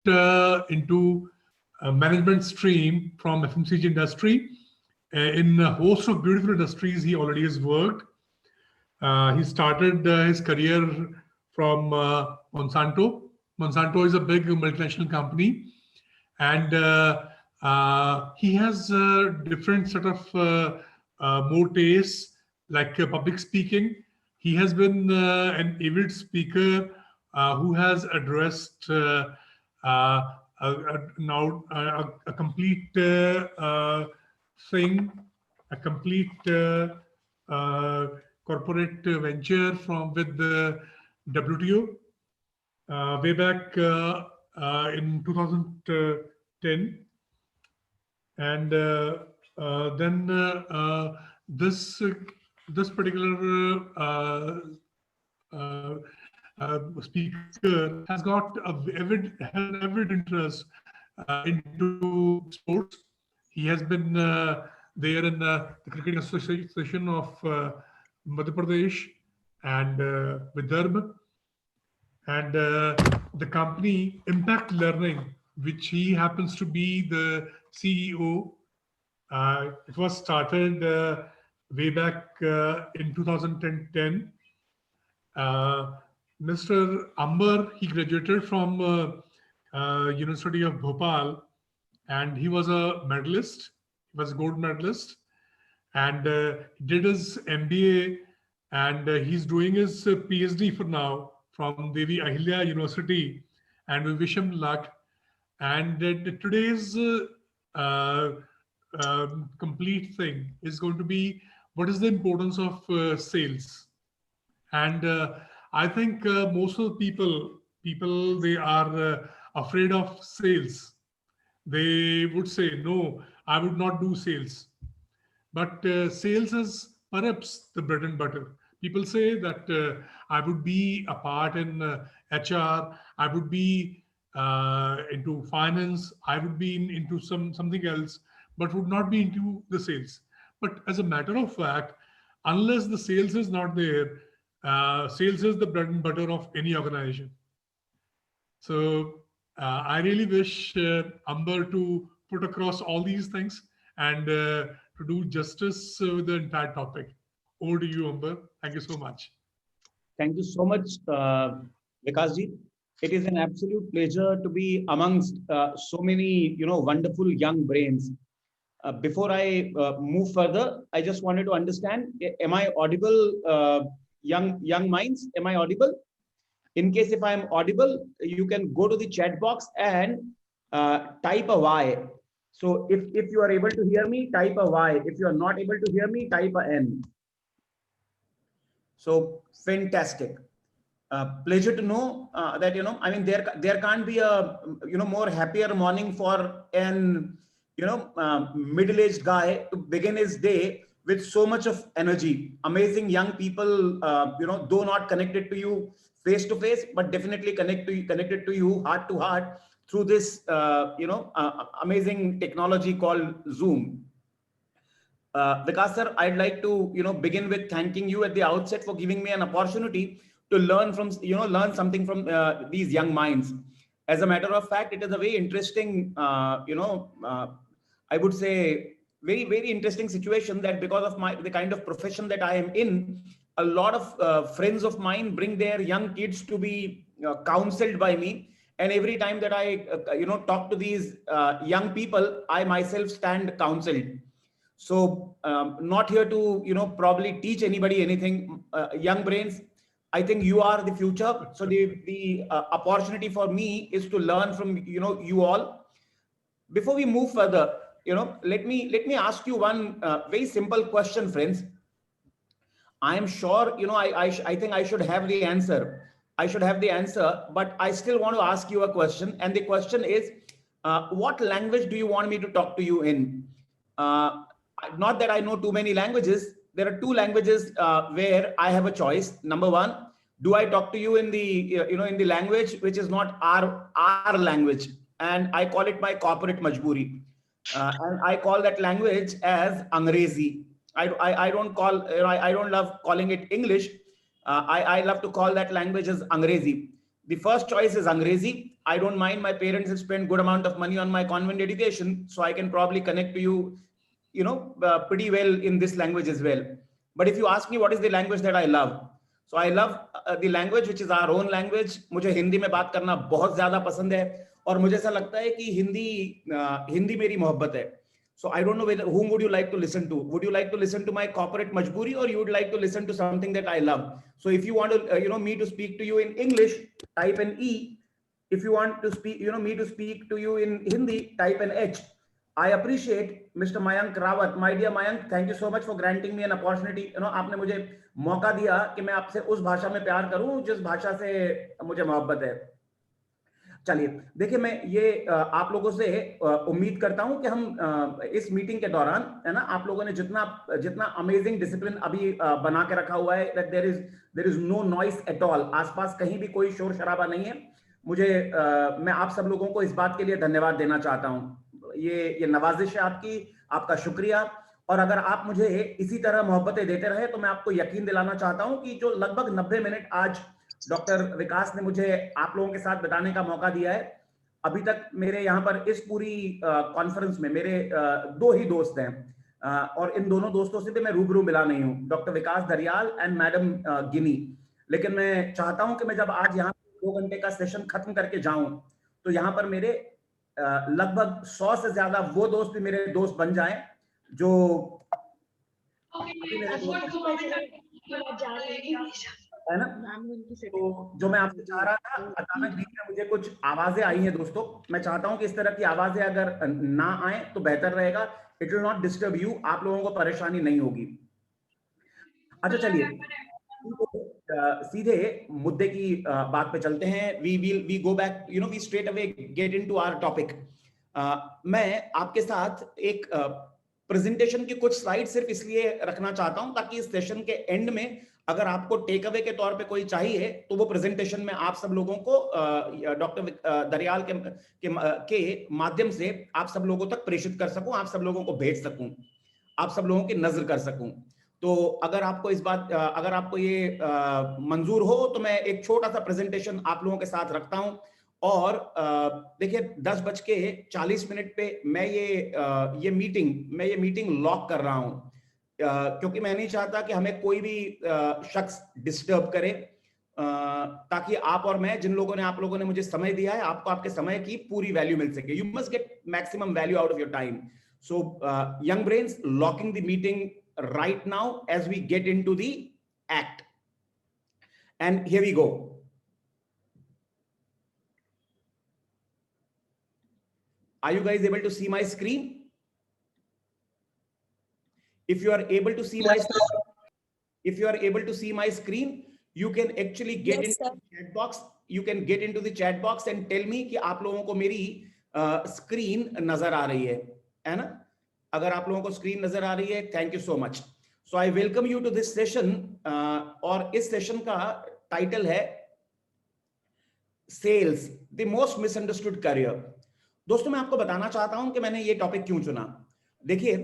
into management stream from FMCG industry. In a host of beautiful industries, he already has worked. He started his career from Monsanto. Monsanto is a big multinational company, and he has different sort of more tastes, like public speaking. He has been an avid speaker who has addressed now a complete thing, a complete corporate venture from with the WTO way back in 2010, and then this particular speaker has got has an avid interest into sports. He has been there in the Cricketing Association of Madhya Pradesh and Vidarbha, and the company Impact Learning, which he happens to be the CEO. It was started way back in 2010. Mr. Amber, he graduated from University of Bhopal, and he was a medalist. He was a gold medalist, and did his MBA, and he's doing his PhD for now from Devi Ahilya University, and we wish him luck. And today's complete thing is going to be what is the importance of sales. And I think most of the people they are afraid of sales. They would say, no, I would not do sales. But sales is perhaps the bread and butter. People say that I would be a part in HR, I would be into finance, I would be into something else, but would not be into the sales. But as a matter of fact, unless the sales is not there, sales is the bread and butter of any organization. So I really wish Amber to put across all these things and to do justice with the entire topic. Over to you, Amber. Thank you so much. Thank you so much, Vikasji. It is an absolute pleasure to be amongst so many, wonderful young brains. Before I move further, I just wanted to understand: am I audible, young minds? Am I audible? In case if I am audible, you can go to the chat box and type a Y. So if you are able to hear me, type a Y. If you are not able to hear me, type a N. So fantastic. Pleasure to know that, I mean, there can't be a, more happier morning for an, middle-aged guy to begin his day with so much of energy. Amazing young people, though not connected to you face to face, but definitely connected to you heart to heart through this, amazing technology called Zoom. Vikas sir, I'd like to, begin with thanking you at the outset for giving me an opportunity to learn from, learn something from these young minds. As a matter of fact, it is a very interesting, I would say, very, very interesting situation that because of the kind of profession that I am in, a lot of friends of mine bring their young kids to be counseled by me. And every time that I, talk to these young people, I myself stand counseled. So not here to, probably teach anybody anything. Young brains, I think you are the future. So the opportunity for me is to learn from, you all. Before we move further, let me ask you one very simple question, friends. I am sure, I think I should have the answer. I should have the answer, but I still want to ask you a question. And the question is, what language do you want me to talk to you in? Not that I know too many languages. There are two languages where I have a choice. Number one, do I talk to you in the, in the language which is not our language? And I call it my corporate majburi. And I call that language as Angrezi. I don't call, I don't love calling it English. I love to call that language as Angrezi. The first choice is Angrezi. I don't mind. My parents have spent good amount of money on my convent education, so I can probably connect to you, pretty well in this language as well. But if you ask me what is the language that I love, so I love the language which is our own language. मुझे हिंदी में बात करना बहुत ज्यादा पसंद है और मुझे ऐसा लगता है कि हिंदी मेरी मोहब्बत है. So I don't know whom would you like to listen to? Would you like to listen to my corporate majburi, or you would like to listen to something that I love? So if you want to, me to speak to you in English, type an E. If you want to speak, me to speak to you in Hindi, type an H. I appreciate Mr. Mayank Rawat. My dear Mayank, thank you so much for granting me an opportunity. आपने मुझे मौका दिया कि मैं आपसे उस भाषा में प्यार करूं जिस भाषा से मुझे मोहब्बत है. चलिए देखिए, मैं ये आप लोगों से उम्मीद करता हूं कि हम इस मीटिंग के दौरान, है ना, आप लोगों ने जितना अमेजिंग डिसिप्लिन अभी बना के रखा हुआ है, that there is no noise at all. आसपास कहीं भी कोई शोर शराबा नहीं है. मैं आप सब लोगों को इस बात के लिए धन्यवाद देना चाहता हूं. ये नवाजिश है आपकी, आपका शुक्रिया. और अगर आप मुझे इसी तरह मोहब्बतें देते रहे तो मैं आपको यकीन दिलाना चाहता हूं कि जो लगभग 90 मिनट आज डॉक्टर विकास ने मुझे आप लोगों के साथ बिताने का मौका दिया है, अभी तक मेरे यहाँ पर इस पूरी कॉन्फ्रेंस में मेरे 2 ही दोस्त हैं, और इन दोनों दोस्तों से भी मैं रूबरू मिला नहीं हूँ, डॉक्टर विकास दरियाल एंड मैडम गिनी. लेकिन मैं चाहता हूं कि मैं जब आज यहाँ 2 घंटे का सेशन खत्म करके जाऊं तो यहाँ पर मेरे लगभग 100 से ज्यादा वो दोस्त भी मेरे दोस्त बन जाएं जो है ना. तो जो मैं आपसे चाह रहा था, अचानक बीच में मुझे कुछ आवाजें आई हैं दोस्तों. मैं चाहता हूं कि इस तरह की आवाजें अगर ना आए तो बेहतर रहेगा. It will not disturb you. आप लोगों को परेशानी नहीं होगी. अच्छा चलिए सीधे मुद्दे की बात पे चलते हैं. We go back, we straight away get into our topic. मैं आपके साथ एक प्रेजेंटेशन की कुछ स्लाइड सिर्फ इसलिए रखना चाहता हूं ताकि इस सेशन के एंड में अगर आपको टेक अवे के तौर पे कोई चाहिए तो वो प्रेजेंटेशन में आप सब लोगों को डॉक्टर दरियाल के माध्यम से आप सब लोगों तक प्रेषित कर सकूं, आप सब लोगों को भेज सकूं, आप सब लोगों की नजर कर सकूं. तो अगर आपको ये मंजूर हो तो मैं एक छोटा सा प्रेजेंटेशन आप लोगों के साथ रखता हूं. और देखिए 10:40 पे मैं ये मीटिंग लॉक कर रहा हूं, क्योंकि मैं नहीं चाहता कि हमें कोई भी शख्स डिस्टर्ब करे, ताकि आप और मैं, आप लोगों ने मुझे समय दिया है, आपको आपके समय की पूरी वैल्यू मिल सके. You must get maximum value out of your time. So young brains, locking the meeting right now as we get into the act. And here we go. Are you guys able to see my screen? If you are able to see my screen, you can actually get into the chat box. You can get into the chat box and tell me कि आप लोगों को मेरी screen नजर आ रही है ना? अगर आप लोगों को स्क्रीन नजर आ रही है, thank you so much. So I welcome you to this session. और इस सेशन का टाइटल है sales, the most misunderstood career. दोस्तों मैं आपको बताना चाहता हूं कि मैंने ये टॉपिक क्यों चुना. देखिए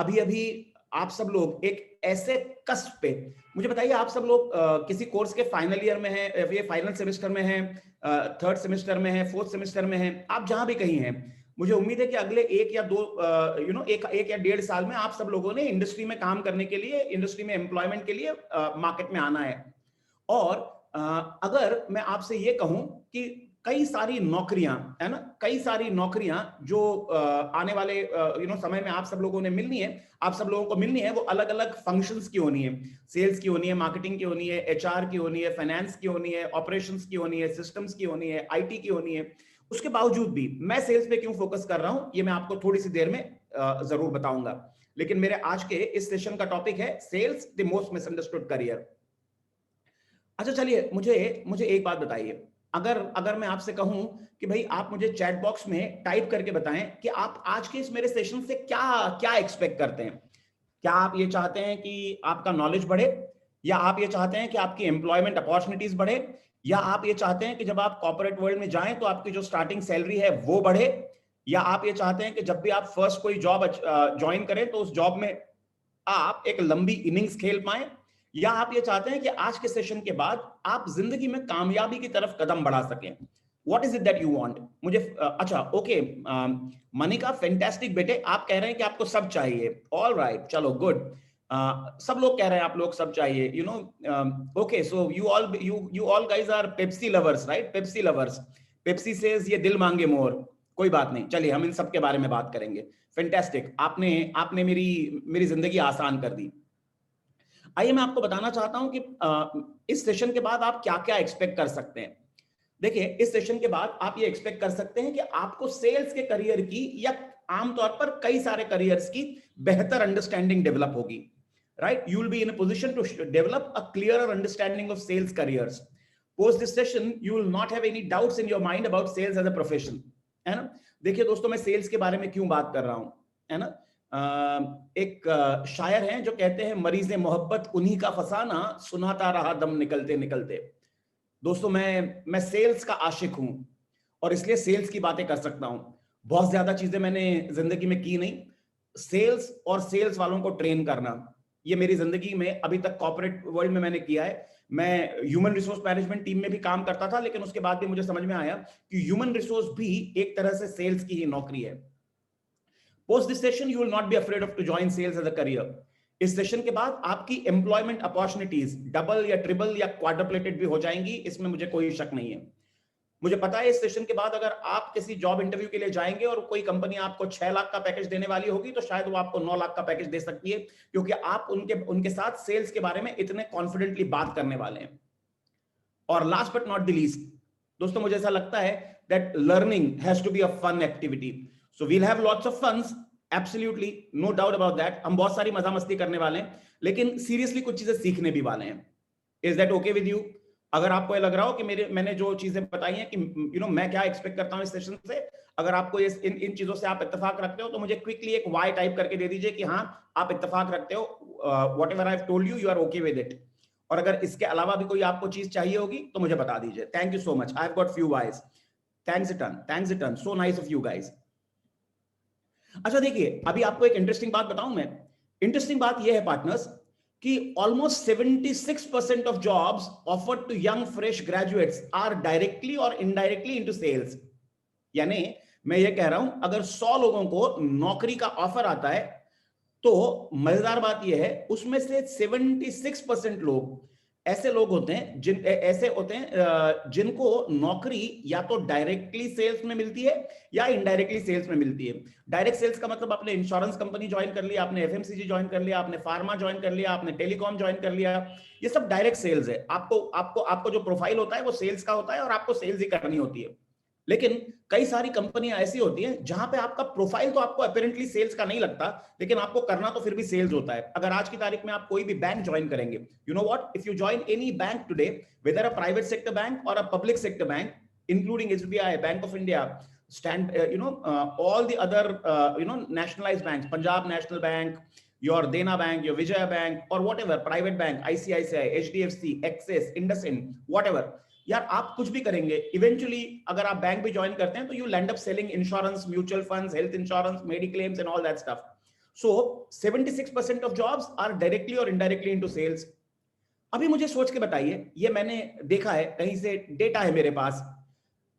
अभी आप सब लोग एक ऐसे कस्प पे, मुझे बताइए आप सब लोग किसी कोर्स के फाइनल ईयर में हैं, ये फाइनल सेमेस्टर में हैं, 3rd सेमेस्टर में हैं, 4th सेमेस्टर में हैं, आप जहां भी कहीं हैं, मुझे उम्मीद है कि अगले 1 या 2 एक या 1.5 साल में आप सब लोगों ने इंडस्ट्री में काम करने के लिए, इंडस्ट्री में एम्प्लॉयमेंट के लिए मार्केट में आना है. और अगर मैं आपसे ये कहूं कि कई सारी नौकरियां, है ना, कई सारी नौकरियां जो आने वाले समय में आप सब लोगों ने मिलनी है, आप सब लोगों को मिलनी है, वो अलग अलग फंक्शंस की होनी है. सेल्स की होनी है, मार्केटिंग की होनी है, HR की होनी है, फाइनेंस की होनी है, ऑपरेशंस की होनी है, सिस्टम्स की होनी है, IT की होनी है. उसके बावजूद भी मैं सेल्स पे क्यों फोकस कर रहा हूं, ये मैं आपको थोड़ी सी देर में जरूर बताऊंगा. लेकिन मेरे आज के इस सेशन का टॉपिक है sales, the most misunderstood career. अच्छा चलिए मुझे एक बात बताइए. अगर मैं आपसे कहूं कि भाई आप मुझे चैट बॉक्स में टाइप करके बताएं कि आप आज के इस मेरे सेशन से क्या एक्सपेक्ट करते हैं. क्या आप ये चाहते हैं कि आपका नॉलेज बढ़े, या आप ये चाहते हैं कि आपकी एम्प्लॉयमेंट अपॉर्चुनिटीज बढ़े, या आप ये चाहते हैं कि जब आप कॉर्पोरेट वर्ल्ड में जाएं तो आपकी जो स्टार्टिंग सैलरी है वो बढ़े, या आप ये चाहते हैं कि जब भी आप फर्स्ट कोई जॉब ज्वाइन करें तो उस जॉब में आप एक लंबी इनिंग्स खेल पाएं, या आप ये चाहते हैं कि आज के सेशन के बाद आप जिंदगी में कामयाबी की तरफ कदम बढ़ा सकें? What is it that you want? मुझे अच्छा, ओके, मनिका, फैंटास्टिक बेटे, आप कह रहे हैं कि आपको सब चाहिए, ऑल राइट, चलो गुड। सब लोग कह रहे हैं आप लोग सब चाहिए, you know, okay, so you all guys are Pepsi lovers, right? Pepsi lovers, Pepsi says ये दिल मांगे मोर, कोई बात नहीं, चलिए हम इन सब के बारे में बात करेंगे। फैंटास्टिक, आपने आपने मेरी जिंदगी आसान कर दी। आइए मैं आपको बताना चाहता हूं कि इस सेशन के बाद आप क्या क्या एक्सपेक्ट कर सकते हैं। देखिए, इस सेशन के बाद आप ये एक्सपेक्ट कर सकते हैं कि आपको सेल्स के करियर की या आमतौर पर कई सारे करियर्स की बेहतर अंडरस्टैंडिंग डेवलप होगी, right? You will be in a position to develop a clearer understanding of sales careers. Post this session you will not have any doubts in your mind about sales as a profession, है ना? देखिए दोस्तों, मैं sales के बारे में क्यों बात कर रहा हूं, है ना? एक शायर हैं जो कहते हैं, मरीज़े मोहब्बत उन्हीं का फसाना, सुनाता रहा दम निकलते निकलते। दोस्तों, मैं सेल्स का आशिक हूं और इसलिए सेल्स की बातें कर सकता हूं। बहुत ज्यादा चीजें मैंने जिंदगी में की नहीं। सेल्स और सेल्स वालों को ट्रेन करना, ये मेरी जिंदगी में अभी तक कॉर्पोरेट वर्ल्ड में मैंने किया है। मैं ह्यूमन रिसोर्स मैनेजमेंट टीम में भी काम करता था, लेकिन उसके बाद भी मुझे समझ में आया कि ह्यूमन रिसोर्स भी एक तरह से सेल्स की ही नौकरी है। Post this session you will not be afraid of to join sales as a career. इस सेशन के बाद आपकी एम्प्लॉयमेंट अपॉर्चुनिटीज डबल या ट्रिपल या क्वाड्रप्लेटेड भी हो जाएंगी, इसमें मुझे कोई शक नहीं है। मुझे पता है इस सेशन के बाद अगर आप किसी जॉब इंटरव्यू के लिए जाएंगे और कोई कंपनी आपको 6 लाख का पैकेज देने वाली होगी, तो शायद वो आपको 9 लाख का पैकेज दे सकती है, क्योंकि आप उनके साथ सेल्स के बारे में इतने कॉन्फिडेंटली बात करने वाले हैं। और last but not the least, दोस्तों, मुझे ऐसा लगता है that learning has to be a fun activity. So we'll have lots of funs, absolutely no doubt about that. हम बहुत सारी मजा मस्ती करने वाले हैं, लेकिन सीरियसली कुछ चीजें सीखने भी वाले हैं। Is that okay with you? अगर आपको ये लग रहा हो कि मैंने जो चीजें बताई हैं कि मैं क्या एक्सपेक्ट करता हूं इस सेशन से, अगर आपको इन चीजों से आप इत्तेफाक रखते हो, तो मुझे क्विकली एक वाई टाइप करके दे दीजिए कि हाँ, आप इत्तेफाक रखते हो। Whatever I have told you, you are okay with it. और अगर इसके अलावा भी कोई आपको चीज चाहिए होगी तो मुझे बता दीजिए। Thank you so much, I have got few wise. Thanks a ton, so nice of you guys. अच्छा देखिए, अभी आपको एक इंटरेस्टिंग बात बताऊं मैं। इंटरेस्टिंग बात यह है पार्टनर्स कि almost 76% of jobs offered to young fresh graduates are directly और इनडायरेक्टली इनटू सेल्स। यानी मैं ये कह रहा हूं, अगर 100 लोगों को नौकरी का ऑफर आता है, तो मजेदार बात यह है उसमें से 76% लोग ऐसे लोग होते हैं जिनको नौकरी या तो डायरेक्टली सेल्स में मिलती है या इनडायरेक्टली सेल्स में मिलती है। डायरेक्ट सेल्स का मतलब आपने इंश्योरेंस कंपनी ज्वाइन कर लिया, आपने एफएमसीजी ज्वाइन कर लिया, आपने फार्मा ज्वाइन कर लिया, आपने टेलीकॉम ज्वाइन कर लिया, ये सब डायरेक्ट सेल्स है। आपको जो प्रोफाइल होता है वो सेल्स का होता है और आपको सेल्स ही करनी होती है। लेकिन कई सारी कंपनियां ऐसी होती हैं जहां पे आपका प्रोफाइल तो आपको अपरेंटली सेल्स का नहीं लगता, लेकिन आपको करना तो फिर भी सेल्स होता है। अगर आज की तारीख में आप कोई भी बैंक ज्वाइन करेंगे, you know what, if you join any bank today, whether a private sector bank or a public sector bank, including SBI, bank of India, all the other nationalized banks, Punjab National Bank, your Dena Bank, your Vijaya Bank, or whatever private bank, ICICI, HDFC, Axis, IndusInd, whatever, यार आप कुछ भी करेंगे, eventually अगर आप bank भी join करते हैं तो you land up selling insurance, mutual funds, health insurance, mediclaims and all that stuff. So 76% of jobs are directly और इनडायरेक्टली इनटू सेल्स। अभी मुझे सोच के बताइए, ये मैंने देखा है, कहीं से डेटा है मेरे पास,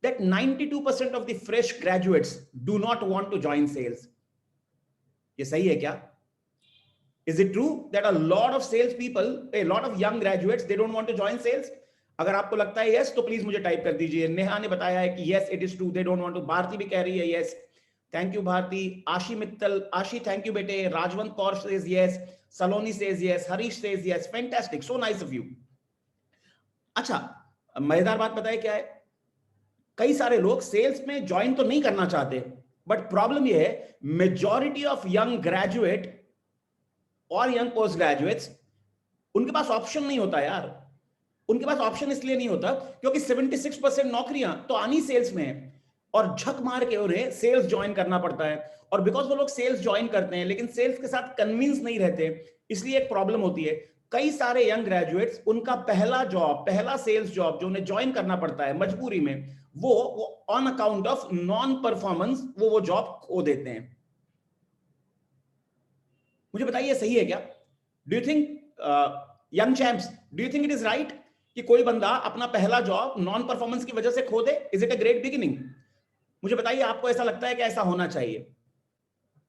that 92% of the fresh graduates do not want to join sales. ये सही है क्या? Is it true that a lot of sales people, a lot of young graduates, they don't want to join sales? अगर आपको लगता है yes, तो please मुझे टाइप कर दीजिए। नेहा ने बताया है कि yes, it is true, they don't want to. Bharti भी कह रही है yes. Thank you Bharti. आशी मित्तल, आशी thank you बेटे। Rajwant Kaur says yes, Saloni says yes, Harish says yes, fantastic, so nice of you। अच्छा, मजेदार बात पता है क्या है? कई सारे लोग सेल्स में ज्वाइन तो नहीं करना चाहते, बट प्रॉब्लम यह है मेजॉरिटी ऑफ यंग ग्रेजुएट और यंग पोस्ट ग्रेजुएट्स, उनके पास ऑप्शन नहीं होता यार। उनके पास ऑप्शन इसलिए नहीं होता क्योंकि 76% नौकरियां तो आनी सेल्स में है और झक मार के उन्हें सेल्स ज्वाइन करना पड़ता है। और बिकॉज वो लोग सेल्स ज्वाइन करते हैं लेकिन सेल्स के साथ कन्विंस नहीं रहते, इसलिए एक प्रॉब्लम होती है। कई सारे यंग ग्रेजुएट्स, उनका पहला सेल्स जॉब जो उन्हें ज्वाइन करना पड़ता है मजबूरी में, वो on account of non performance वो जॉब खो देते हैं। मुझे बताइए सही है क्या? Do you think young champs, do you think it is right कि कोई बंदा अपना पहला जॉब नॉन परफॉर्मेंस की वजह से खो दे? Is it a great beginning? मुझे बताइए, आपको ऐसा लगता है कि ऐसा होना चाहिए?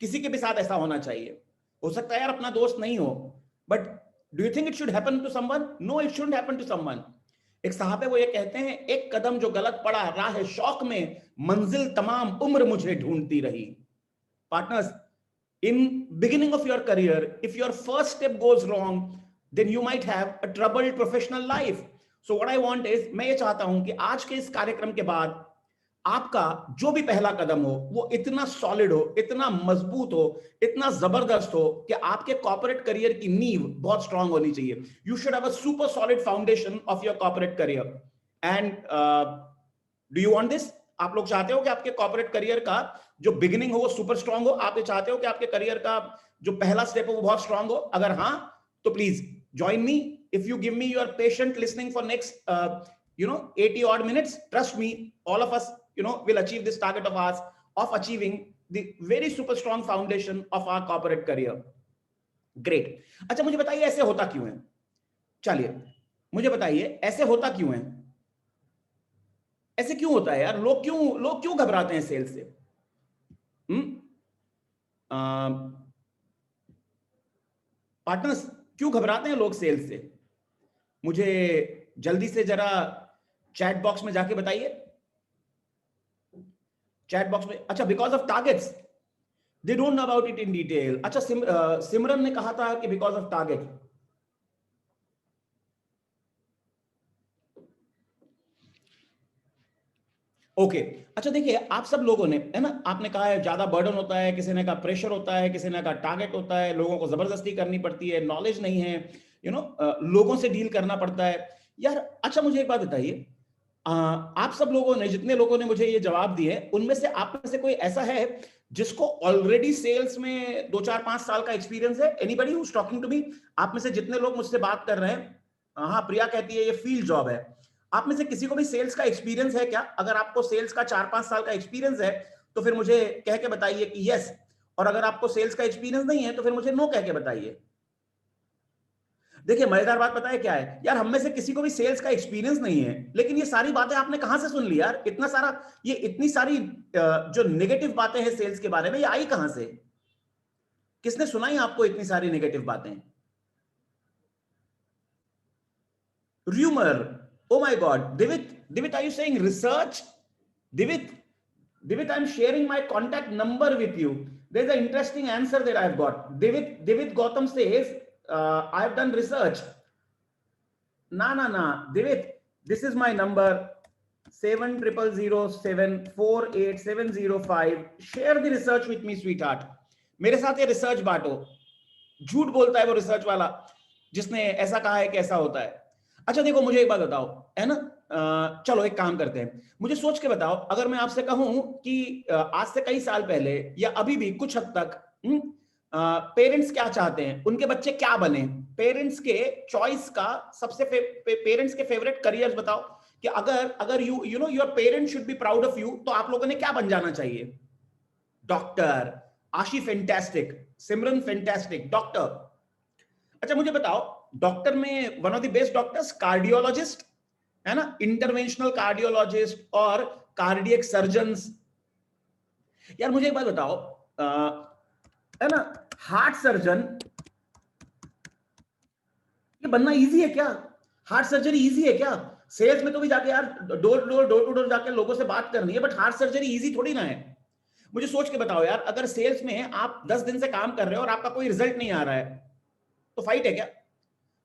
किसी के भी साथ ऐसा होना चाहिए? हो सकता है यार अपना दोस्त नहीं हो, but do you think it should happen to someone? No, it shouldn't happen to someone. एक साहब है, वो ये कहते हैं, एक कदम जो गलत पड़ा राह शौक में, मंजिल तमाम उम्र मुझे ढूंढती रही। Partners, in beginning of your career, if your first step goes wrong, then you might have a troubled professional life. So what I want is, मैं ये चाहता हूं कि आज के इस कार्यक्रम के बाद आपका जो भी पहला कदम हो वो इतना सॉलिड हो, इतना मजबूत हो, इतना जबरदस्त हो कि आपके कॉर्पोरेट करियर की नींव बहुत स्ट्रांग होनी चाहिए। You should have a super solid foundation of your corporate career. And do you want this? आप लोग चाहते हो कि आपके कॉर्पोरेट करियर का जो बिगिनिंग हो वो सुपर स्ट्रांग हो? आप ये चाहते हो कि आपके करियर का जो पहला स्टेप हो वो बहुत स्ट्रांग हो? अगर हाँ, तो please join me. If you give me your patient listening for next 80 odd minutes, trust me, all of us will achieve this target of ours of achieving the very super strong foundation of our corporate career. Great. अच्छा, मुझे बताइए ऐसे होता क्यों है? चलिए मुझे बताइए ऐसे होता क्यों है? ऐसे क्यों होता है यार? लोग क्यों घबराते हैं सेल्स से? पार्टनर्स, क्यों घबराते हैं लोग सेल्स से? मुझे जल्दी से जरा चैट बॉक्स में जाके बताइए। चैट बॉक्स में। अच्छा, because of targets, they don't know about it in detail. अच्छा, सिमरन ने कहा था कि बिकॉज ऑफ टारगेट। ओके अच्छा, देखिए आप सब लोगों ने, है ना, आपने कहा है ज्यादा बर्डन होता है, किसी ने कहा प्रेशर होता है, किसी ने कहा टारगेट होता है, लोगों को जबरदस्ती करनी पड़ती है, नॉलेज नहीं है, लोगों से डील करना पड़ता है यार। अच्छा, मुझे एक बात बताइए, आप सब लोगों ने, जितने लोगों ने मुझे ये जवाब दिए, उनमें से आप में से कोई ऐसा है जिसको ऑलरेडी सेल्स में 2 4 5 साल का एक्सपीरियंस है? Anybody who is talking to me? आप में से जितने लोग मुझसे बात कर रहे हैं, हाँ, प्रिया कहती है ये फील्ड जॉब है। आप में से किसी को भी सेल्स का एक्सपीरियंस है क्या? अगर आपको सेल्स का 4 5 साल का एक्सपीरियंस है तो फिर मुझे कह के बताइए कि यस, और अगर आपको सेल्स का एक्सपीरियंस नहीं है तो फिर मुझे नो कह के बताइए। देखिए, मजेदार बात पता है क्या है यार? हम में से किसी को भी सेल्स का एक्सपीरियंस नहीं है, लेकिन ये सारी बातें आपने कहां से सुन ली यार? इतना सारा, ये इतनी सारी जो नेगेटिव बातें हैं सेल्स के बारे में, ये आई कहां से? किसने सुनाई आपको इतनी सारी नेगेटिव बातें? Rumor. Oh my God. Divit, are you saying research? Divit, I'm sharing my contact number with you. There's an interesting answer that I've got. Divit Gautam says, I've done research. Nah. Divit, this is my number, 7007487005. Share the research with me, sweetheart. मेरे साथ ये research बांटो। झूठ बोलता है वो research वाला जिसने ऐसा कहा है कि ऐसा होता है। अच्छा देखो, मुझे एक बात बताओ, है ना, चलो एक काम करते हैं, मुझे सोच के बताओ, अगर मैं आपसे कहूं कि आज से कई साल पहले या अभी भी कुछ हद तक पेरेंट्स क्या चाहते हैं, उनके बच्चे क्या बने, पेरेंट्स के चॉइस का सबसे पेरेंट्स के फेवरेट करियर्स बताओ कि अगर you know your parents should be proud of you, तो आप लोगों ने क्या बन जाना चाहिए? डॉक्टर। आशी फैंटास्टिक, सिमरन फैंटास्टिक, डॉक्टर। अच्छा मुझे बताओ, डॉक्टर में one of the best doctors cardiologist, है ना, इंटरवेंशनल कार्डियोलॉजिस्ट और कार्डियक सर्जन्स। यार मुझे एक बात बताओ, है ना, हार्ट सर्जन ये बनना इजी है क्या? हार्ट सर्जरी इजी है क्या? सेल्स में तो भी जाके यार डोर टू डोर जाके लोगों से बात करनी है, बट हार्ट सर्जरी इजी थोड़ी ना है। मुझे सोच के बताओ यार, अगर सेल्स में आप 10 दिन से काम कर रहे हो और आपका कोई रिजल्ट नहीं आ रहा है, तो फाइट है क्या?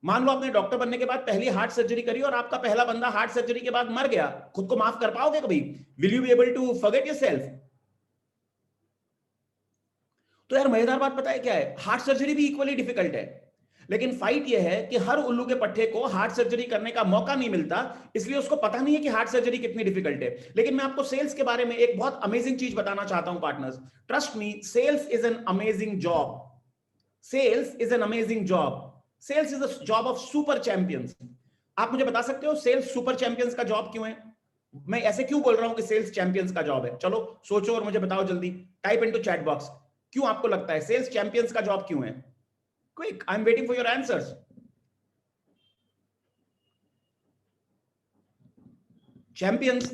मान लो आपने डॉक्टर बनने के बाद पहली हार्ट सर्जरी करी और आपका पहला बंदा हार्ट सर्जरी के बाद मर गया, खुद को माफ कर पाओगे कभी? Will you be able to forget yourself? तो यार मजेदार बात पता है क्या है? हार्ट सर्जरी भी इक्वली डिफिकल्ट है, लेकिन फाइट यह है कि हर उल्लू के पट्टे को हार्ट सर्जरी करने का मौका नहीं मिलता, इसलिए उसको पता नहीं है कि हार्ट सर्जरी कितनी डिफिकल्ट है। लेकिन मैं आपको सेल्स के बारे में एक बहुत अमेजिंग चीज बताना चाहता हूं partners. Trust me, sales is an amazing job. Sales is an amazing job. Sales is the job of super champions. आप मुझे बता सकते हो सेल्स सुपर चैंपियंस का जॉब क्यों है? मैं ऐसे क्यों बोल रहा हूं कि सेल्स चैंपियंस का जॉब है? चलो सोचो और मुझे बताओ जल्दी, टाइप इनटू चैट बॉक्स, क्यों आपको लगता है सेल्स चैंपियंस का जॉब क्यों है? Quick, I am waiting for your answers. champions,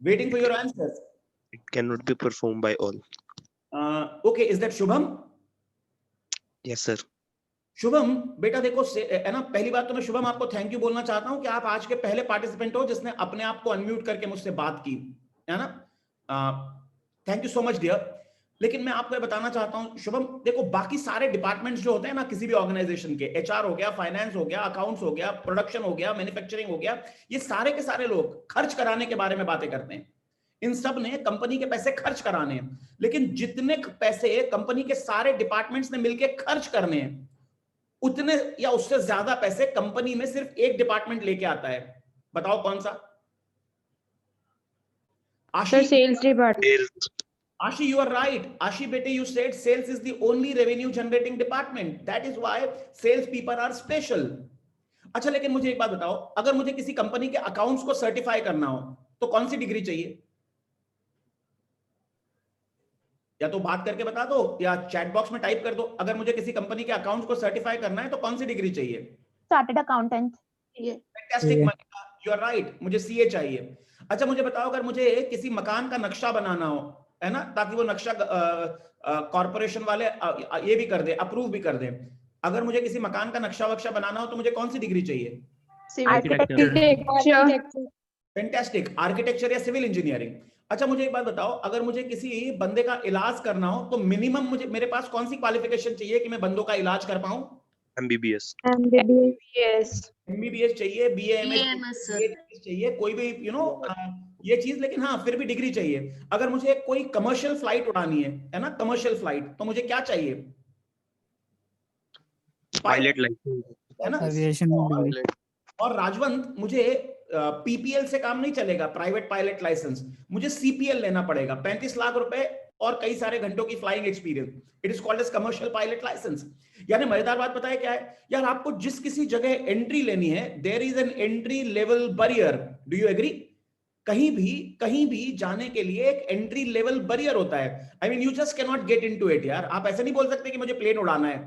waiting for your answers. It cannot be performed by all. Okay, is that Shubham? Yes, sir. Shubham बेटा देखो है ना, पहली बात तो मैं शुभम आपको थैंक यू बोलना चाहता हूं कि आप आज के पहले पार्टिसिपेंट हो जिसने अपने आप को अनम्यूट करके मुझसे बात की, है ना। Thank you so much dear. लेकिन मैं आपको ये बताना चाहता हूं शुभम, देखो बाकी सारे डिपार्टमेंट्स जो होते हैं ना किसी भी ऑर्गेनाइजेशन के, एचआर हो गया, फाइनेंस हो गया, अकाउंट्स हो गया, प्रोडक्शन हो गया, मैन्युफैक्चरिंग हो गया, ये सारे के सारे लोग खर्च कराने के बारे में बातें करते हैं। इन सब ने कंपनी के पैसे खर्च कराने हैं, लेकिन जितने पैसे कंपनी के सारे डिपार्टमेंट्स ने मिलकर खर्च करने हैं, उतने या उससे ज्यादा पैसे कंपनी में सिर्फ एक डिपार्टमेंट लेके आता है। बताओ कौन सा? Sir, sales department. Ashi, you are right. Ashi bete, you said sales is the only revenue generating department. That is why sales people are special. अच्छा, लेकिन मुझे एक बात बताओ, अगर मुझे किसी कंपनी के अकाउंट्स को सर्टिफाई करना हो तो कौन सी डिग्री चाहिए? या तो बात करके बता दो या चैट बॉक्स में टाइप कर दो। अगर मुझे किसी कंपनी के अकाउंट्स को सर्टिफाई करना है तो कौन सी डिग्री चाहिए? Chartered accountant. Fantastic, you are right, मुझे सीए चाहिए। अच्छा मुझे बताओ, अगर मुझे किसी मकान का नक्शा बनाना हो, है ना, ताकि वो नक्शा कॉर्पोरेशन वाले ये भी कर दे, अप्रूव भी कर दे, अगर मुझे किसी मकान का नक्शा वक्शा बनाना हो तो मुझे कौन सी डिग्री चाहिए? फैंटास्टिक, आर्किटेक्चर या सिविल इंजीनियरिंग। अच्छा मुझे एक बात बताओ, अगर मुझे किसी बंदे का इलाज करना हो तो मिनिमम मेरे पास कौन सी क्वालिफिकेशन चाहिए कि मैं बंदों का इलाज कर पाऊं? MBBS. MBBS चाहिए, BAMS चाहिए, कोई भी ये चीज, लेकिन हाँ फिर भी डिग्री चाहिए। अगर मुझे कोई कमर्शियल फ्लाइट उड़ानी है ना, कमर्शियल फ्लाइट, तो मुझे क्या चाहिए? Pilot license. है ना। और राजवंत, मुझे PPL से काम नहीं चलेगा, प्राइवेट पायलट लाइसेंस, मुझे CPL लेना पड़ेगा, 35 लाख रुपए और कई सारे घंटों की flying experience. It is called as commercial pilot licence. यानी मजेदार बात पता है क्या है यार, आपको जिस किसी जगह एंट्री लेनी है, there is an entry level barrier. Do you agree? कहीं भी जाने के लिए एक एंट्री लेवल बैरियर होता है। I mean you just can not get into it यार। आप ऐसे नहीं बोल सकते कि मुझे प्लेन उड़ाना है,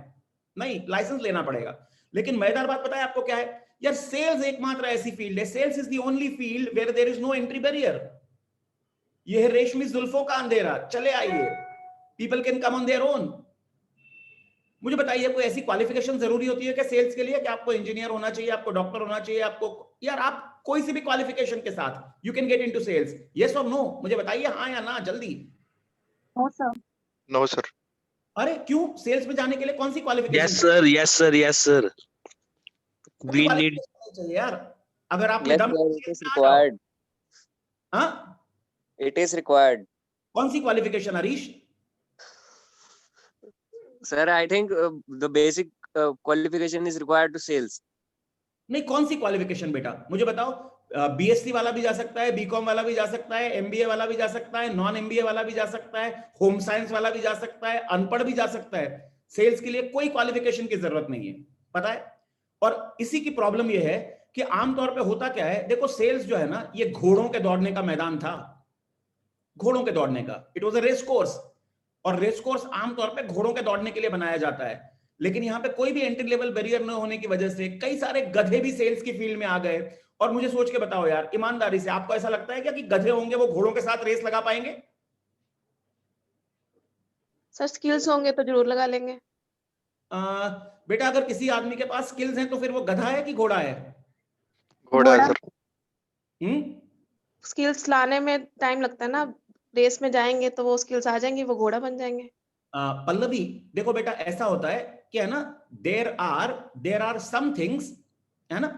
नहीं, लाइसेंस लेना पड़ेगा। लेकिन मजेदार बात पता है आपको क्या है यार, सेल्स एकमात्र ऐसी फील्ड है, sales is the only field where there is no entry barrier. ये है रेशमी जुल्फों का अंधेरा, चले आइए, people can come on their own. मुझे बताइए, कोई ऐसी क्वालिफिकेशन जरूरी होती है क्या सेल्स के लिए कि आपको इंजीनियर होना चाहिए, आपको डॉक्टर होना चाहिए, आपको यार आप कोई सी भी क्वालिफिकेशन के साथ you can get into sales? Yes और नो? मुझे बताइए हाँ या ना, जल्दी। No, sir. No, sir. अरे क्यों? सेल्स में जाने के लिए कौन सी qualification? Yes, sir. Yes, sir. Yes, sir. We need. चाहिए यार, अगर आप Yes, sir, it is required. हाँ, It is required. कौन सी qualification Harish? Sir, I think the basic qualification is required to sales. नहीं, कौन सी क्वालिफिकेशन बेटा मुझे बताओ। BSc वाला भी जा सकता है, BCom वाला भी जा सकता है, MBA वाला भी जा सकता है, नॉन MBA वाला भी जा सकता है, होम साइंस वाला भी जा सकता है, अनपढ़ भी जा सकता है। सेल्स के लिए कोई क्वालिफिकेशन की जरूरत नहीं है, पता है। और इसी की प्रॉब्लम यह है कि आमतौर पे होता क्या है, देखो सेल्स जो है ना, ये घोड़ों के दौड़ने का मैदान था, घोड़ों के दौड़ने का। It was a race course, और रेस कोर्स आमतौर पे घोड़ों के दौड़ने के लिए बनाया जाता है। लेकिन यहाँ पे कोई भी एंट्री लेवल बैरियर न होने की वजह से कई सारे गधे भी सेल्स की फील्ड में आ गए। और मुझे सोच के बताओ यार, ईमानदारी से, आपको ऐसा लगता है क्या कि गधे होंगे वो घोड़ों के साथ रेस लगा पाएंगे? सर स्किल्स होंगे तो जरूर लगा लेंगे। बेटा अगर किसी आदमी के पास स्किल्स हैं तो फिर वो गधा है कि घोड़ा है? घोड़ा है, सर। स्किल्स लाने में टाइम लगता है ना, रेस में जाएंगे तो वो स्किल्स आ जाएंगी, वो घोड़ा बन जाएंगे। पल्लवी देखो बेटा, ऐसा होता है कि है ना, देर आर सम थिंग्स, है ना।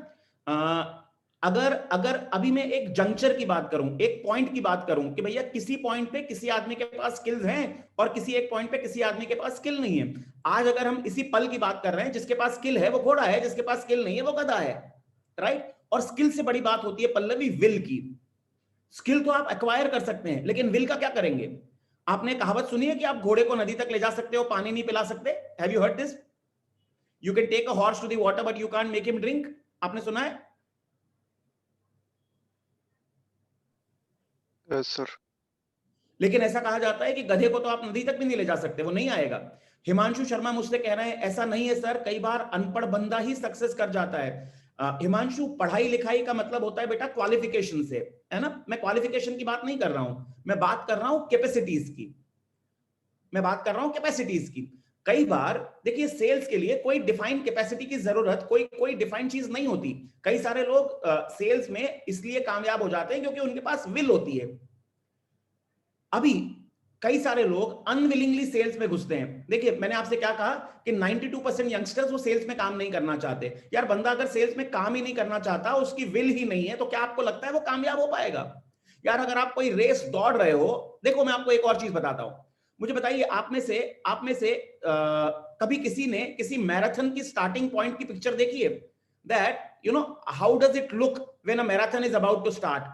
अगर अभी मैं एक जंक्चर की बात करूं, एक पॉइंट की बात करूं कि भैया किसी पॉइंट पे किसी आदमी के पास स्किल्स हैं और किसी एक पॉइंट पे किसी आदमी के पास स्किल नहीं है। आज अगर हम इसी पल की बात कर रहे हैं, जिसके पास स्किल है वो घोड़ा है, जिसके पास स्किल नहीं है वो गधा है, राइट। और स्किल से बड़ी बात होती है पल्लवी विल की। स्किल तो आप एक्वायर कर सकते हैं, लेकिन विल का क्या करेंगे? आपने कहावत सुनी है कि आप घोड़े को नदी तक ले जा सकते हो, पानी नहीं पिला सकते? Have you heard this? You can take a horse to the water but you can't make him drink. आपने सुना है? Yes, sir. लेकिन ऐसा कहा जाता है कि गधे को तो आप नदी तक भी नहीं ले जा सकते, वो नहीं आएगा। हिमांशु शर्मा मुझसे कह रहे हैं ऐसा नहीं है सर, कई बार अनपढ़ बंदा ही सक्सेस कर जाता है। हिमांशु, पढ़ाई लिखाई का मतलब होता है बेटा क्वालिफिकेशन से, है ना? मैं क्वालिफिकेशन की बात नहीं कर रहा हूं, मैं बात कर रहा हूं कैपेसिटीज की, मैं बात कर रहा हूं कैपेसिटीज की। कई बार देखिए सेल्स के लिए कोई डिफाइंड कैपेसिटी की जरूरत, कोई डिफाइंड चीज नहीं होती। कई सारे लोग सेल्स में इसलिए कामयाब हो जाते हैं क्योंकि उनके पास विल होती है। अभी कई सारे लोग अनविलिंगली सेल्स में घुसते हैं। देखिए मैंने आपसे क्या कहा कि 92% यंगस्टर्स वो सेल्स में काम नहीं करना चाहते। यार बंदा अगर सेल्स में काम ही नहीं करना चाहता, उसकी विल ही नहीं है, तो क्या आपको लगता है वो कामयाब हो पाएगा? यार अगर आप कोई रेस दौड़ रहे हो, देखो मैं आपको एक और चीज बताता हूं, मुझे बताइए आप में से कभी किसी ने किसी मैराथन की स्टार्टिंग पॉइंट की पिक्चर देखी है? That you know how does it look when a marathon is about to start?